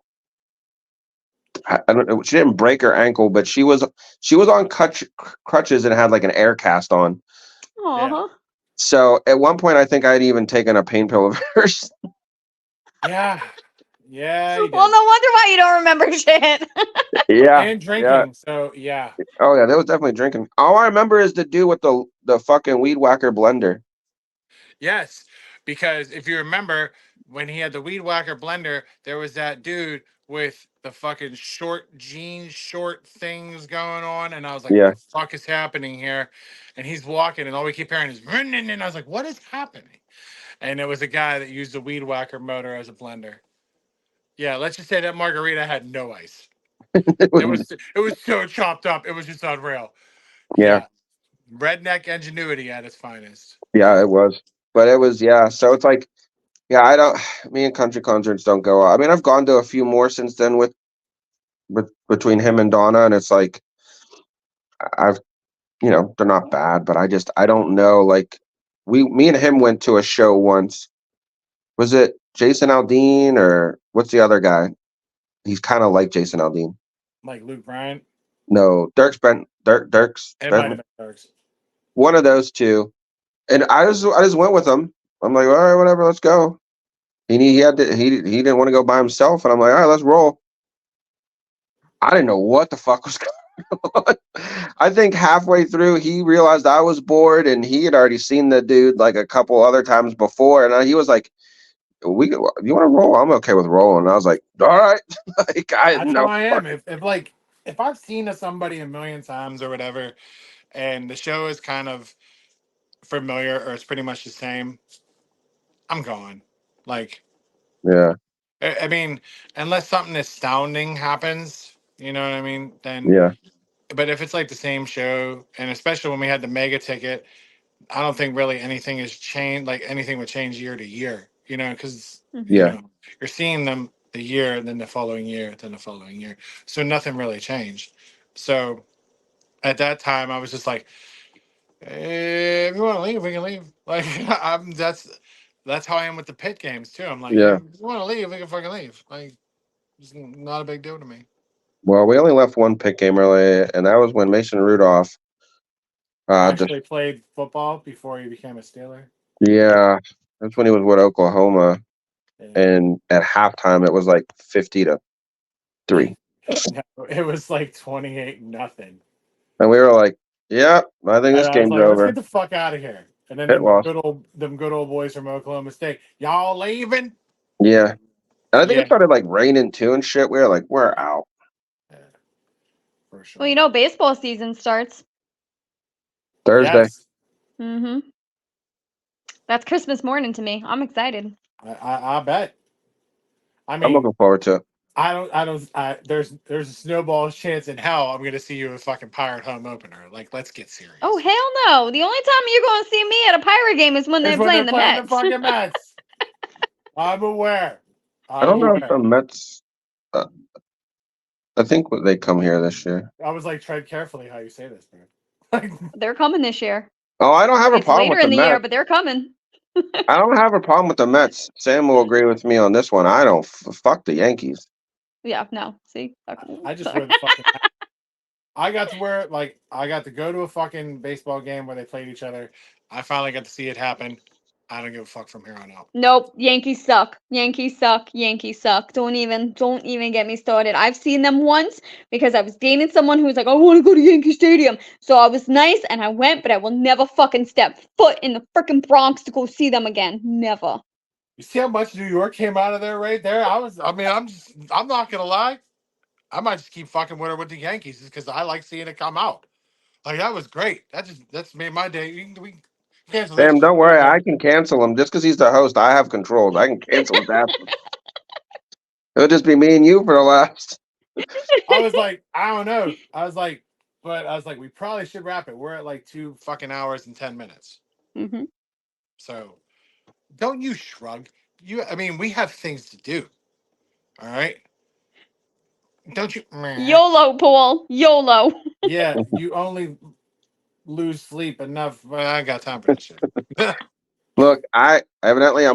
I don't know, she didn't break her ankle, but she was on crutches and had like an air cast on. Aw. So at one point, I think I'd even taken a pain pill of hers. Yeah. Yeah, you did. Well, no wonder why you don't remember shit. Yeah, And drinking. So yeah. Oh yeah, that was definitely drinking. All I remember is the dude with the fucking weed whacker blender. Yes. Because if you remember when he had the weed whacker blender, there was that dude with the fucking short jeans, short things going on. And I was like, what Yeah, the fuck is happening here? And he's walking, and all we keep hearing is, and I was like, what is happening? And it was a guy that used the weed whacker motor as a blender. Yeah, let's just say that margarita had no ice. It was so chopped up. It was just unreal. yeah, Yeah. Redneck ingenuity at its finest. yeah, it was. But it was, yeah. So it's like, yeah, me and country concerts don't go. I mean, I've gone to a few more since then with between him and Donna, and it's like I've, they're not bad, but I don't know. Like me and him went to a show once. Was it Jason Aldean or what's the other guy? He's kind of like Jason Aldean. Like Luke Bryan. No, Dirks It might have Bentley. been Turks. One of those two. And I just went with him. I'm like, all right, whatever, let's go. He didn't want to go by himself, and I'm like, all right, let's roll. I didn't know what the fuck was going on. I think halfway through he realized I was bored, and he had already seen the dude like a couple other times before, and he was like, "You want to roll? I'm okay with rolling." And I was like, "All right." Like I had That's how no. I am. If I've seen somebody a million times or whatever, and the show is kind of familiar or it's pretty much the same, I'm gone. Like, Yeah, I mean, unless something astounding happens, you know what I mean? Then, yeah, but if it's like the same show, and especially when we had the mega ticket, I don't think really anything has changed. Like anything would change year to year, because Mhm. yeah, you're seeing them the year, and then the following year, then the following year. So nothing really changed. So at that time, I was just like, if you want to leave, we can leave. Like that's how I am with the pit games too. I'm like, yeah. if you want to leave, we can fucking leave. Like it's not a big deal to me. Well, we only left one pick game early, and that was when Mason Rudolph. Actually played football before he became a Steeler. Yeah, that's when he was with Oklahoma, Yeah. and at halftime it was like 50-3, No, it was like 28-0. and we were like, "Yeah, I think And this I was game's like, let's get over." the fuck out of here. And then Pit loss. them good old boys from Oklahoma State. Y'all leaving? Yeah, and I think Yeah. it started like raining too and shit. We were like, "We're out." Yeah, for sure. Well, baseball season starts. Thursday. Yes. Mhm. That's Christmas morning to me. I'm excited. I bet. I I'm mean, looking forward to it. there's a snowball's chance in hell I'm gonna see you at fucking Pirate home opener. Like, let's get serious. Oh hell no! The only time you're going to see me at a Pirate game is when they're It's when playing they're the playing the Mets. fucking Mets. I'm aware. I I'm don't know if aware. the Mets. Uh, I think they come here this year. I was like, tread carefully how you say this, man. Like, They're coming this year. Oh, I don't have a It's problem later with the in the year, Mets. but they're coming. I don't have a problem with the Mets. Sam will agree with me on this one. I don't fuck the Yankees. Yeah, no. See, I just sorry. wear the fucking. I got to wear I got to go to a fucking baseball game where they played each other. I finally got to see it happen. I don't give a fuck from here on out. Nope. Yankees suck. Yankees suck. Yankees suck. Don't even get me started. I've seen them once because I was dating someone who was like, I want to go to Yankee Stadium. So I was nice and I went, but I will never fucking step foot in the freaking Bronx to go see them again. Never. You see how much New York came out of there right there? I'm not gonna lie. I might just keep fucking with her with the Yankees because I like seeing it come out. Like that was great. That's made my day. Cancel this. Sam, don't worry. cancel I that. can cancel him just because he's the host. I have controls. I can cancel his absence. It'll just be me and you for the last. I was like, I don't know. But I was like, we probably should wrap it. We're at like 2 fucking hours and 10 minutes. Mhm. So don't you shrug. I mean, we have things to do. All right. Don't you? Meh. YOLO, Paul. YOLO. Yeah, you only lose sleep enough. Well, I ain't got time for that shit. Look, I'm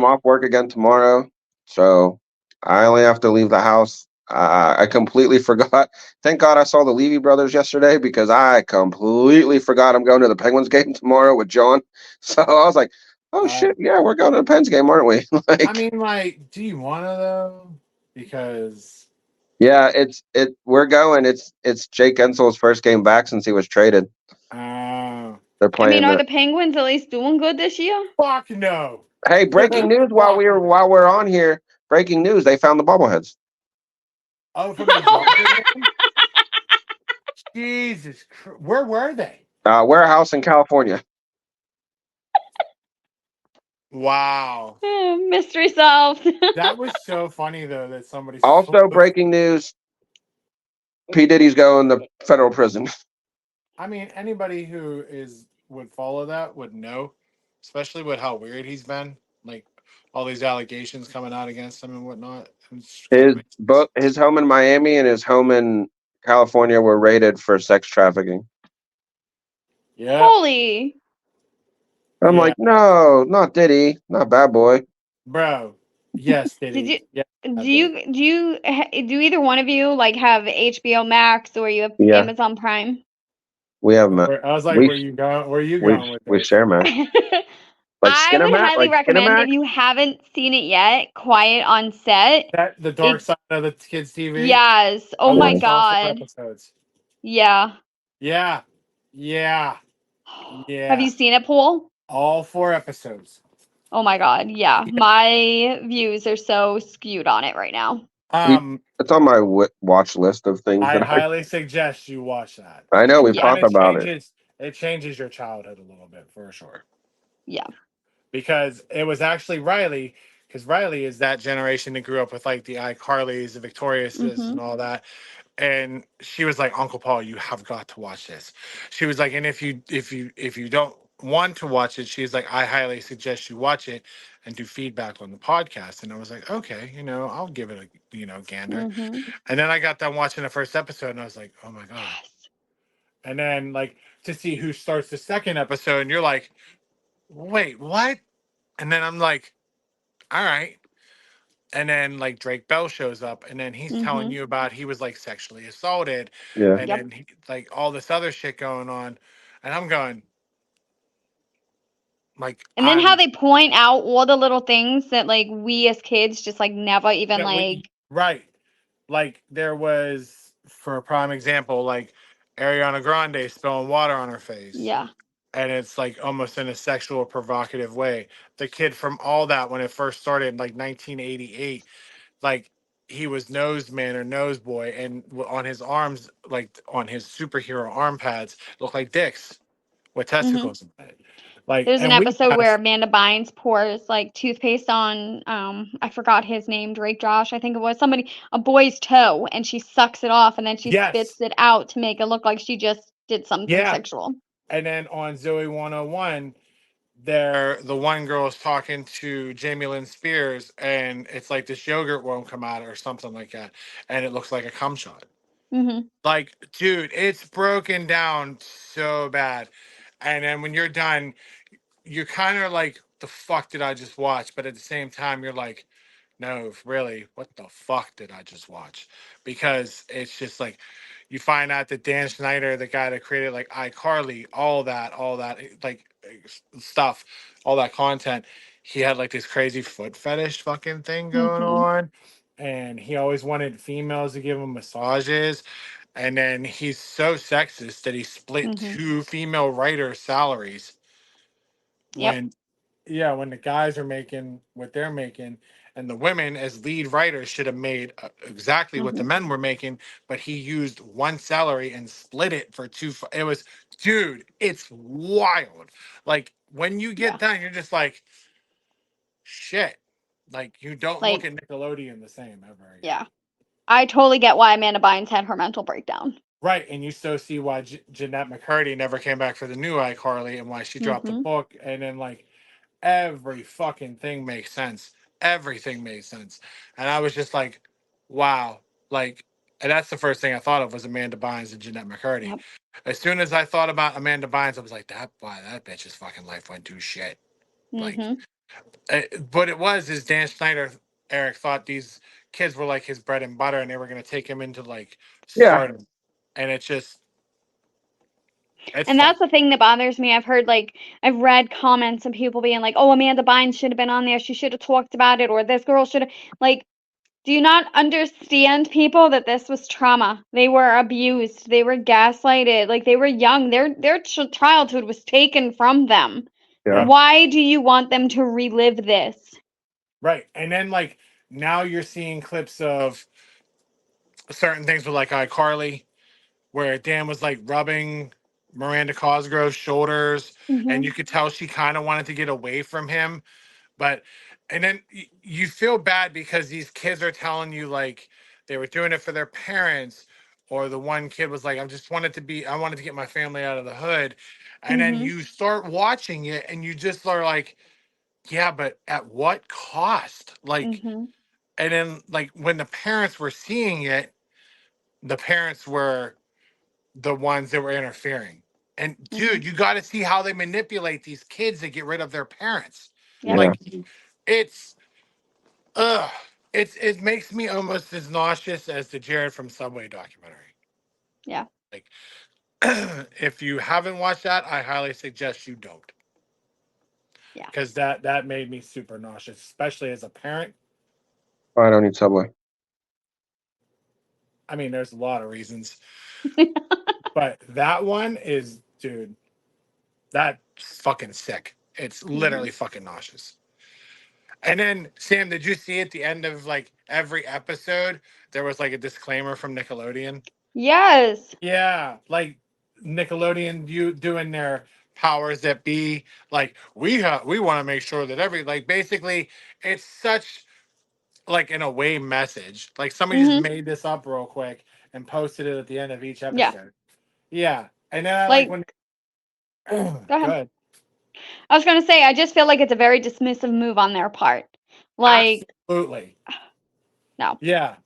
off work again tomorrow, so I only have to leave the house. I completely forgot. Thank God I saw the Levy brothers yesterday because I completely forgot I'm going to the Penguins game tomorrow with John. So I was like, "Oh shit, yeah, we're going to the Pens game, aren't we?" I Like, mean, like, do you want to though? Because yeah, we're going. It's Jake Ensel's first game back since he was traded. uh, They're I mean, playing are the. the Penguins at least doing good this year? fuck no. Hey, breaking news! While Fuck. we're on here, breaking news: they found the bobbleheads. Oh, from the Dodger game? Jesus Christ. Where were they? Warehouse in California. Wow. Mystery solved. That was so funny though that somebody Also, breaking news: P Diddy's going to federal prison. I mean, anybody who would follow that would know, especially with how weird he's been. Like all these allegations coming out against him and whatnot. It's kind of makes sense. His home in Miami and his home in California were raided for sex trafficking. Yeah. Holy. I'm Yeah. like, no, not Diddy, not Bad Boy. Bro. Yes, Diddy. Did you Yeah. do either one of you like have HBO Max or you have Yeah, Amazon Prime? we have met. I was like, We where you going? Where you we going with we this? share Mac. Like I would Skinamax, highly recommend if you haven't seen it yet, Quiet on Set. That the dark It's side of the kids' TV. yes. I Oh my watched all 4 god. episodes. Yeah. Yeah. Yeah. Yeah. Have you seen it, Paul? All 4 episodes. Oh my god. Yeah. My views are so skewed on it right now. It's on my watch list of things I that highly suggest you watch that. I know we've Yeah. And talked about it. it changes your childhood a little bit for sure. Yeah. Because it was actually Riley, because Riley is that generation that grew up with like the iCarlys, the Victoriouses, and all that. And she was like, Uncle Paul, you have got to watch this. She was like, and if you don't want to watch it, she's like, I highly suggest you watch it and do feedback on the podcast. And I was like, okay, I'll give it a gander. Mm-hmm. And then I got done watching the first episode and I was like, oh my God. And then like to see who starts the second episode, and you're like, wait, what? And then I'm like, all right. And then like Drake Bell shows up, and then he's telling you about he was like sexually assaulted, Yeah. and then like all this other shit going on, and I'm going like And then how they point out all the little things that like we as kids just like never even right, like there was, for a prime example, like Ariana Grande spilling water on her face. Yeah. And it's like almost in a sexual provocative way. The kid from All That, when it first started in like 1988, like he was Nose Man or Nose Boy, and on his arms, like on his superhero arm pads, look like dicks with testicles in it. Like, There's an and we episode where Amanda Bynes pours like toothpaste on I forgot his name, Drake Josh, I think it was a boy's toe, and she sucks it off and then she spits it out to make it look like she just did something sexual. And then on Zoe 101, the one girl is talking to Jamie Lynn Spears, and it's like this yogurt won't come out or something like that, and it looks like a cum shot. Like, dude, it's broken down so bad. And then when you're done, you're kind of like, the fuck did I just watch? But at the same time, you're like, no, really, what the fuck did I just watch? Because it's just like, you find out that Dan Schneider, the guy that created like iCarly, all that, like stuff, all that content, he had like this crazy foot fetish fucking thing going on. And he always wanted females to give him massages. And then he's so sexist that he split 2 female writers' salaries when when the guys are making what they're making, and the women as lead writers should have made exactly what the men were making, but he used one salary and split it for 2. It was, dude, it's wild. Like, when you get done, you're just like, shit. Like you don't look Like, at Nickelodeon the same ever again. yeah. I totally get why Amanda Bynes had her mental breakdown. Right, and you so see why Jeanette McCurdy never came back for the new iCarly and why she dropped the Mhm. book, and then like every fucking thing makes sense. Everything made sense, and I was just like, wow, like, and that's the first thing I thought of was Amanda Bynes and Jeanette McCurdy. Yep. As soon as I thought about Amanda Bynes, I was like, that bitch's fucking life went to shit. Like, Mhm. but it was is Dan Schneider. Eric thought these kids were like his bread and butter, and they were gonna take him into like Yeah. stardom, and it's just. It's And fun. that's the thing that bothers me. I've read comments and people being like, "Oh, Amanda Bynes should have been on there. She should have talked about it, or this girl should have." Like, do you not understand, people, that this was trauma? They were abused. They were gaslighted. Like, they were young. Their childhood was taken from them. Yeah. Why do you want them to relive this? Right. And then like now you're seeing clips of certain things with like iCarly where Dan was like rubbing Miranda Cosgrove's shoulders and you Mhm. could tell she kind of wanted to get away from him. But and then you feel bad because these kids are telling you like they were doing it for their parents, or the one kid was like, I wanted to get my family out of the hood. And then Mhm. you start watching it and you just are like, yeah, but at what cost? Like, Mhm. and then like when the parents were seeing it, the parents were the ones that were interfering. And dude, Mhm. you got to see how they manipulate these kids to get rid of their parents. Yep. Yeah. Like it's ugh. It makes me almost as nauseous as the Jared from Subway documentary. Yeah. Like if you haven't watched that, I highly suggest you don't. Yeah. Because that made me super nauseous, especially as a parent. I don't need Subway. I mean, there's a lot of reasons. But that one is, dude, that's fucking sick. It's literally Mhm. fucking nauseous. And then, Sam, did you see at the end of like every episode, there was like a disclaimer from Nickelodeon? Yes. Yeah, like Nickelodeon, you doing their powers that be. Like we want to make sure that like basically, it's such like in a way message. Like somebody just Mhm. made this up real quick and posted it at the end of each Yeah. episode. Yeah, and then I like Like, when. go ahead. Good. I was gonna say, I just feel like it's a very dismissive move on their part. Like, Absolutely. no. Yeah.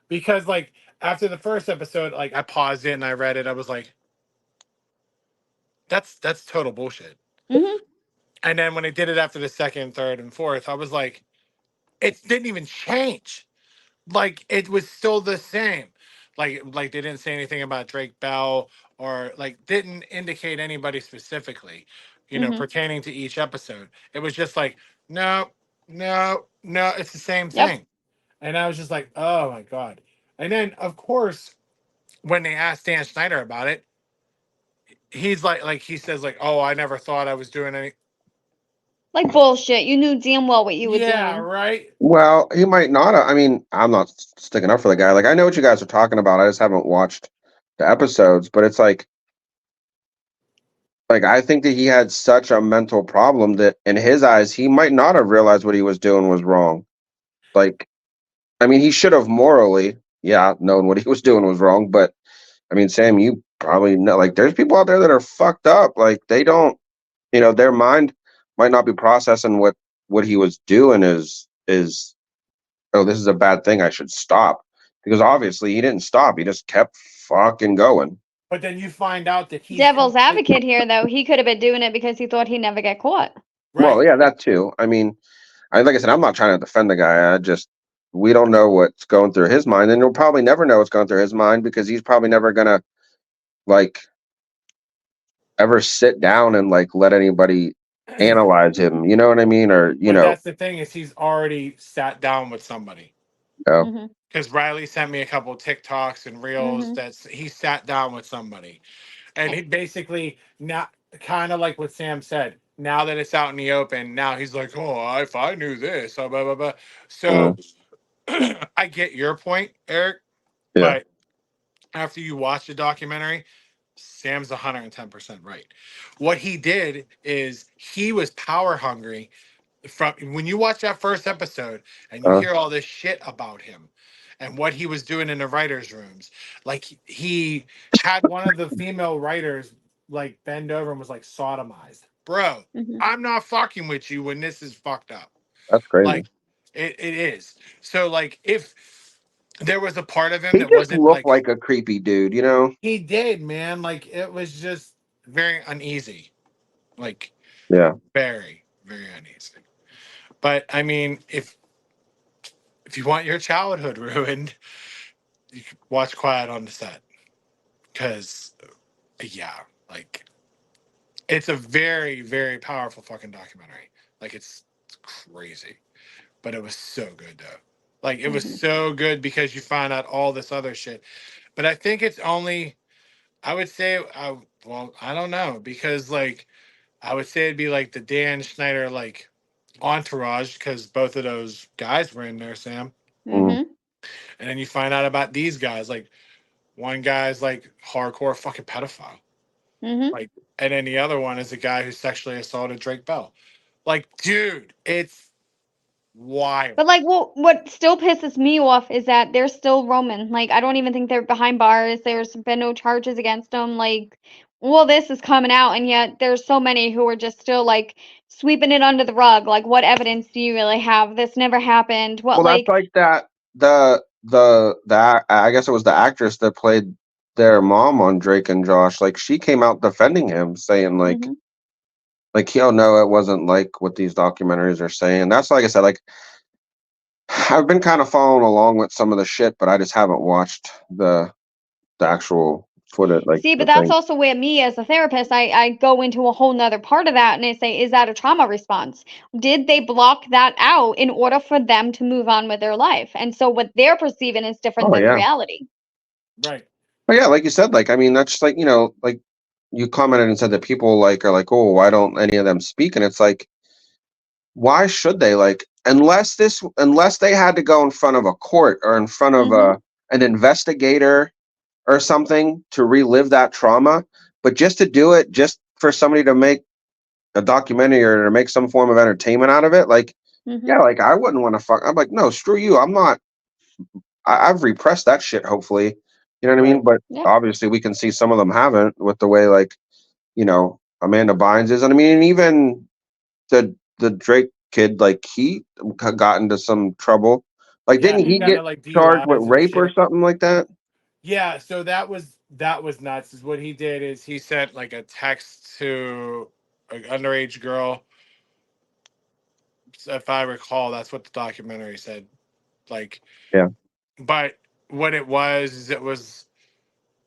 Because like after the first episode, like I paused it and I read it. I was like, that's total bullshit. Mhm. And then when they did it after the second, third, and fourth, I was like, it didn't even change. Like it was still the same. Like they didn't say anything about Drake Bell or like didn't indicate anybody specifically, Mhm. pertaining to each episode. It was just like, no, no, no, it's the same Yep. thing. And I was just like, oh my God. And then of course, when they asked Dan Schneider about it, he's like he says, like, oh, I never thought I was doing any. Like, bullshit. You knew damn well what you were Yeah, doing. right. Well, he might not. I mean, I'm not sticking up for the guy. Like, I know what you guys are talking about. I just haven't watched the episodes, but it's like I think that he had such a mental problem that in his eyes, he might not have realized what he was doing was wrong. Like, I mean, he should have morally, yeah, known what he was doing was wrong. But I mean, Sam, you probably know, like, there's people out there that are fucked up. Like, they don't, their mind might not be processing what he was doing is oh, this is a bad thing. I should stop. Because obviously he didn't stop. He just kept fucking going. But then you find out that he's Devil's completely advocate here, though, he could have been doing it because he thought he'd never get caught. Well, right. yeah, that too. I mean, like I said, I'm not trying to defend the guy. We don't know what's going through his mind, and we'll probably never know what's going through his mind because he's probably never gonna like ever sit down and like let anybody analyze him. You know what I mean? Or But that's the thing is he's already sat down with somebody. know, Mhm. Because Riley sent me a couple TikToks and reels Mhm. that he sat down with somebody, and he basically not kind of like what Sam said. Now that it's out in the open, now he's like, "Oh, if I knew this, blah blah blah." So I get your point, Eric, yeah, but after you watch the documentary, Sam's 110% right. What he did is he was power hungry. From when you watch that first episode and you Uh, hear all this shit about him and what he was doing in the writers' rooms, like he had one of the female writers like bend over and was like sodomized. Bro, Mhm. I'm not fucking with you when this is fucked up. that's crazy. Like it is. So like if there was a part of him He that just wasn't looked like like a creepy dude, you know? he did, man, like it was just very uneasy. Like Yeah. very, very uneasy. But I mean, if you want your childhood ruined, you can watch Quiet on the Set. Because yeah, like it's a very, very powerful fucking documentary. Like it's crazy. But it was so good though. Like it was Mhm. so good because you find out all this other shit. But I think it's only I would say well, I don't know, because like I would say it'd be like the Dan Schneider like entourage, because both of those guys were in there, Sam. Mm. Mhm. And then you find out about these guys. Like one guy's like hardcore fucking pedophile. Mhm. Like, and then the other one is a guy who sexually assaulted Drake Bell. Like, dude, it's wild. But like, what still pisses me off is that they're still Roman. Like, I don't even think they're behind bars. There's been no charges against them. Like, well, this is coming out, and yet there's so many who are just still like sweeping it under the rug. Like, what evidence do you really have? This never happened. What, Well, that's like, like that. I guess it was the actress that played their mom on Drake and Josh. Like she came out defending him, saying mhm. like, yo, no, it wasn't like what these documentaries are saying. That's like I said, like I've been kind of following along with some of the shit, but I just haven't watched the actual footage, like See, the but that's thing. also where me as a therapist, I go into a whole nother part of that and I say, is that a trauma response? Did they block that out in order for them to move on with their life? And so what they're perceiving is different Oh than yeah, reality. Right. but yeah, like you said, like I mean, that's just like like you commented and said that people like are like, oh, why don't any of them speak? And it's like, why should they? Like, unless they had to go in front of a court or in front of Mhm. an investigator or something to relive that trauma, but just to do it, just for somebody to make a documentary or to make some form of entertainment out of it, like, yeah, Mhm. like I wouldn't want to fuck. I'm like, no, screw you. I'm not. I've repressed that shit. Hopefully, you know what I mean. Right. But Yeah. obviously, we can see some of them haven't with the way like Amanda Bynes is, and I mean, even the Drake kid, like he got into some trouble. Like, Yeah, didn't he he got get like charged with DUIs and rape or shit. something like that? Yeah, so that was nuts. Is what he did is he sent like a text to an underage girl. If I recall, that's what the documentary said. Like, Yeah, but what it was is it was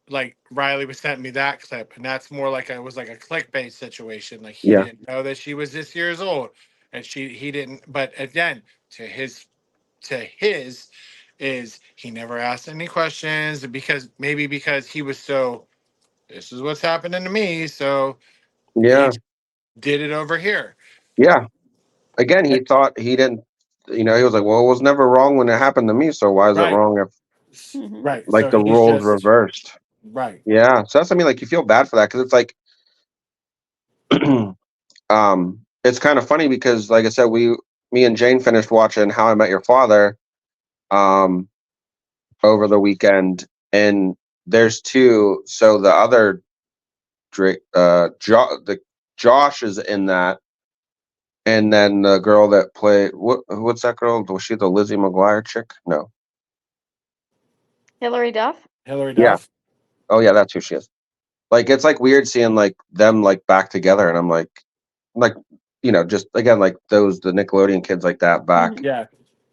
like Riley was sent me that clip, and that's more like it was like a clickbait situation. Like he yeah, didn't know that she was this years old, and he didn't. But again, to his is he never asked any questions because he was so this is what's happening to me, so he yeah, did it over here. yeah. Again, he thought he didn't. He was like, well, it was never wrong when it happened to me. So why is it Right, wrong if Mhm. right. like So the he's roles just reversed? right. Yeah. So that's, I mean, like you feel bad for that because it's like, it's kind of funny because, like I said, me and Jane finished watching How I Met Your Father, um, over the weekend, and there's two. So the other Drake, the Josh is in that, and then the girl that played what's that girl? Was she the Lizzie McGuire chick? No. Hillary Duff? Hillary Yeah. Duff. Oh yeah, that's who she is. Like it's like weird seeing like them like back together, and I'm like just again like the Nickelodeon kids like that back. Mhm. Yeah,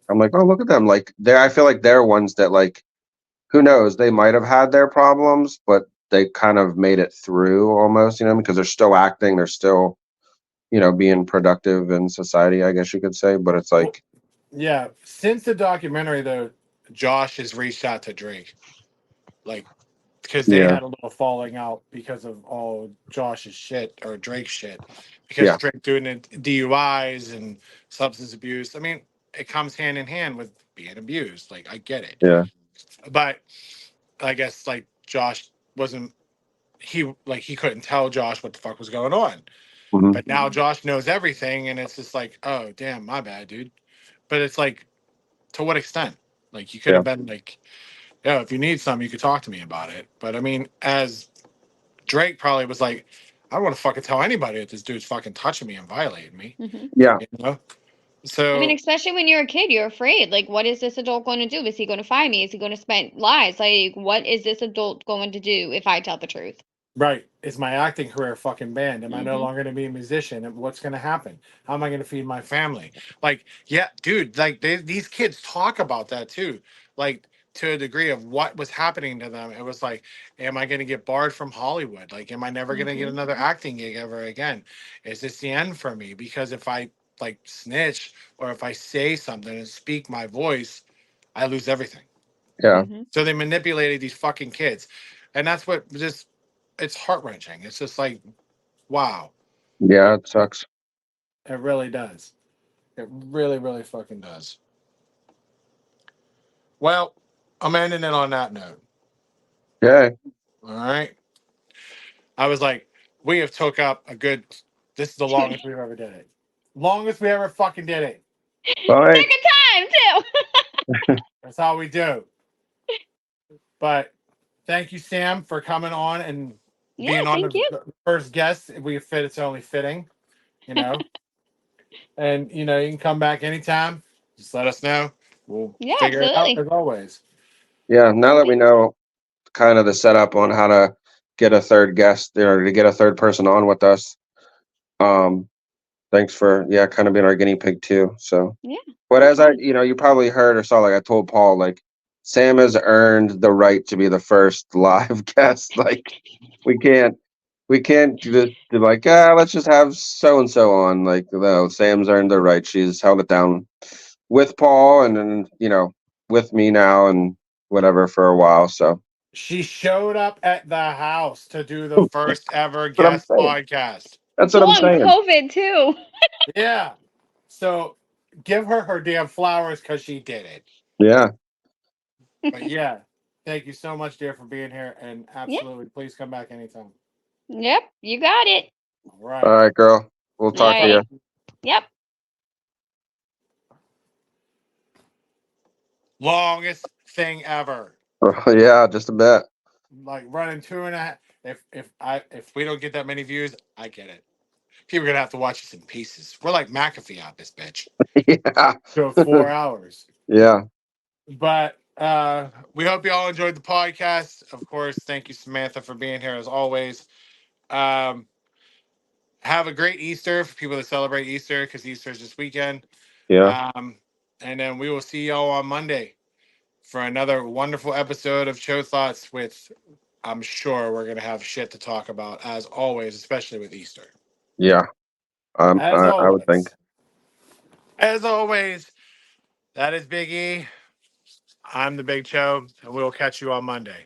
I'm like, oh look at them. Like I feel like they're ones that like who knows, they might have had their problems, but they kind of made it through almost, because they're still acting, they're still being productive in society, I guess you could say. But it's well, like, yeah. Since the documentary, though, Josh has reached out to Drake, like because they yeah, had a little falling out because of all Josh's shit or Drake's shit, because yeah, Drake doing it DUIs and substance abuse. I mean, it comes hand in hand with being abused. Like I get it, yeah, but I guess like Josh wasn't he couldn't tell Josh what the fuck was going on. Mhm. But now Josh knows everything, and it's just like, oh damn, my bad, dude. But it's like, to what extent? Like, you could Yeah. have been like, yeah, if you need something, you could talk to me about it. But I mean, as Drake probably was like, I don't want to fucking tell anybody that this dude's fucking touching me and violating me. Mhm. Yeah. You know? I So mean, especially when you're a kid, you're afraid. Like, what is this adult going to do? Is he going to find me? Is he going to spend lies? Like, what is this adult going to do if I tell the truth? right, is my acting career fucking banned? Am I no Mhm. longer going to be a musician? And what's going to happen? How am I going to feed my family? Like, yeah, dude, like these kids talk about that too. Like, to a degree of what was happening to them. It was like, am I going to get barred from Hollywood? Like, am I never going to get Mhm. another acting gig ever again? Is this the end for me? Because if I like snitch or if I say something and speak my voice, I lose everything. Yeah. Mhm. So they manipulated these fucking kids. And that's what just, it's heart wrenching. It's just like, wow. Yeah. It sucks. It really does. It really, really fucking does. Well, I'm ending it on that note. Yeah. All right. I was like, we have took up a good, this is the longest we've ever did it. Longest we ever fucking did it. All right. Second time too. That's how we do. But thank you, Sam, for coming on and Yeah, being on thank you. the first guest. We fit, it's only fitting, you know. And you know, you can come back anytime. Just let us know. We'll Yeah, figure it out absolutely. as always. Yeah. Now that we know kind of the setup on how to get a third guest or to get a third person on with us, thanks for kind of being our guinea pig too. So, Yeah. but no as I, problem. you probably heard or saw, like I told Paul, like Sam has earned the right to be the first live guest. Like we can't just be like, let's just have so and so on. Like, no, Sam's earned the right. She's held it down with Paul and then, with me now and whatever for a while. So She showed up at the house to do the first ever that's what I'm guest saying. podcast. That's what I'm During saying. COVID too. Yeah. So give her damn flowers because she did it. Yeah. But yeah, thank you so much, dear, for being here. And Yeah. absolutely, please come back anytime. Yep. You got it. All All right. right, girl. We'll All talk to you. right. Yep. Longest thing ever. Yeah, just a bit. Like running 2.5. If we don't get that many views, I get it. People are gonna have to watch us in pieces. We're like McAfee out this bitch. Yeah. Go 4 hours. Yeah. But we hope you all enjoyed the podcast. Of course, thank you, Samantha, for being here as always. Have a great Easter for people that celebrate Easter because Easter is this weekend. Yeah. And then we will see y'all on Monday for another wonderful episode of Show Thoughts with, I'm sure we're going to have shit to talk about as always, especially with Easter. Yeah. As I would think. always. As always, that is Big E. I'm the Big Cho, and we'll catch you on Monday.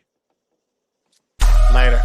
Later.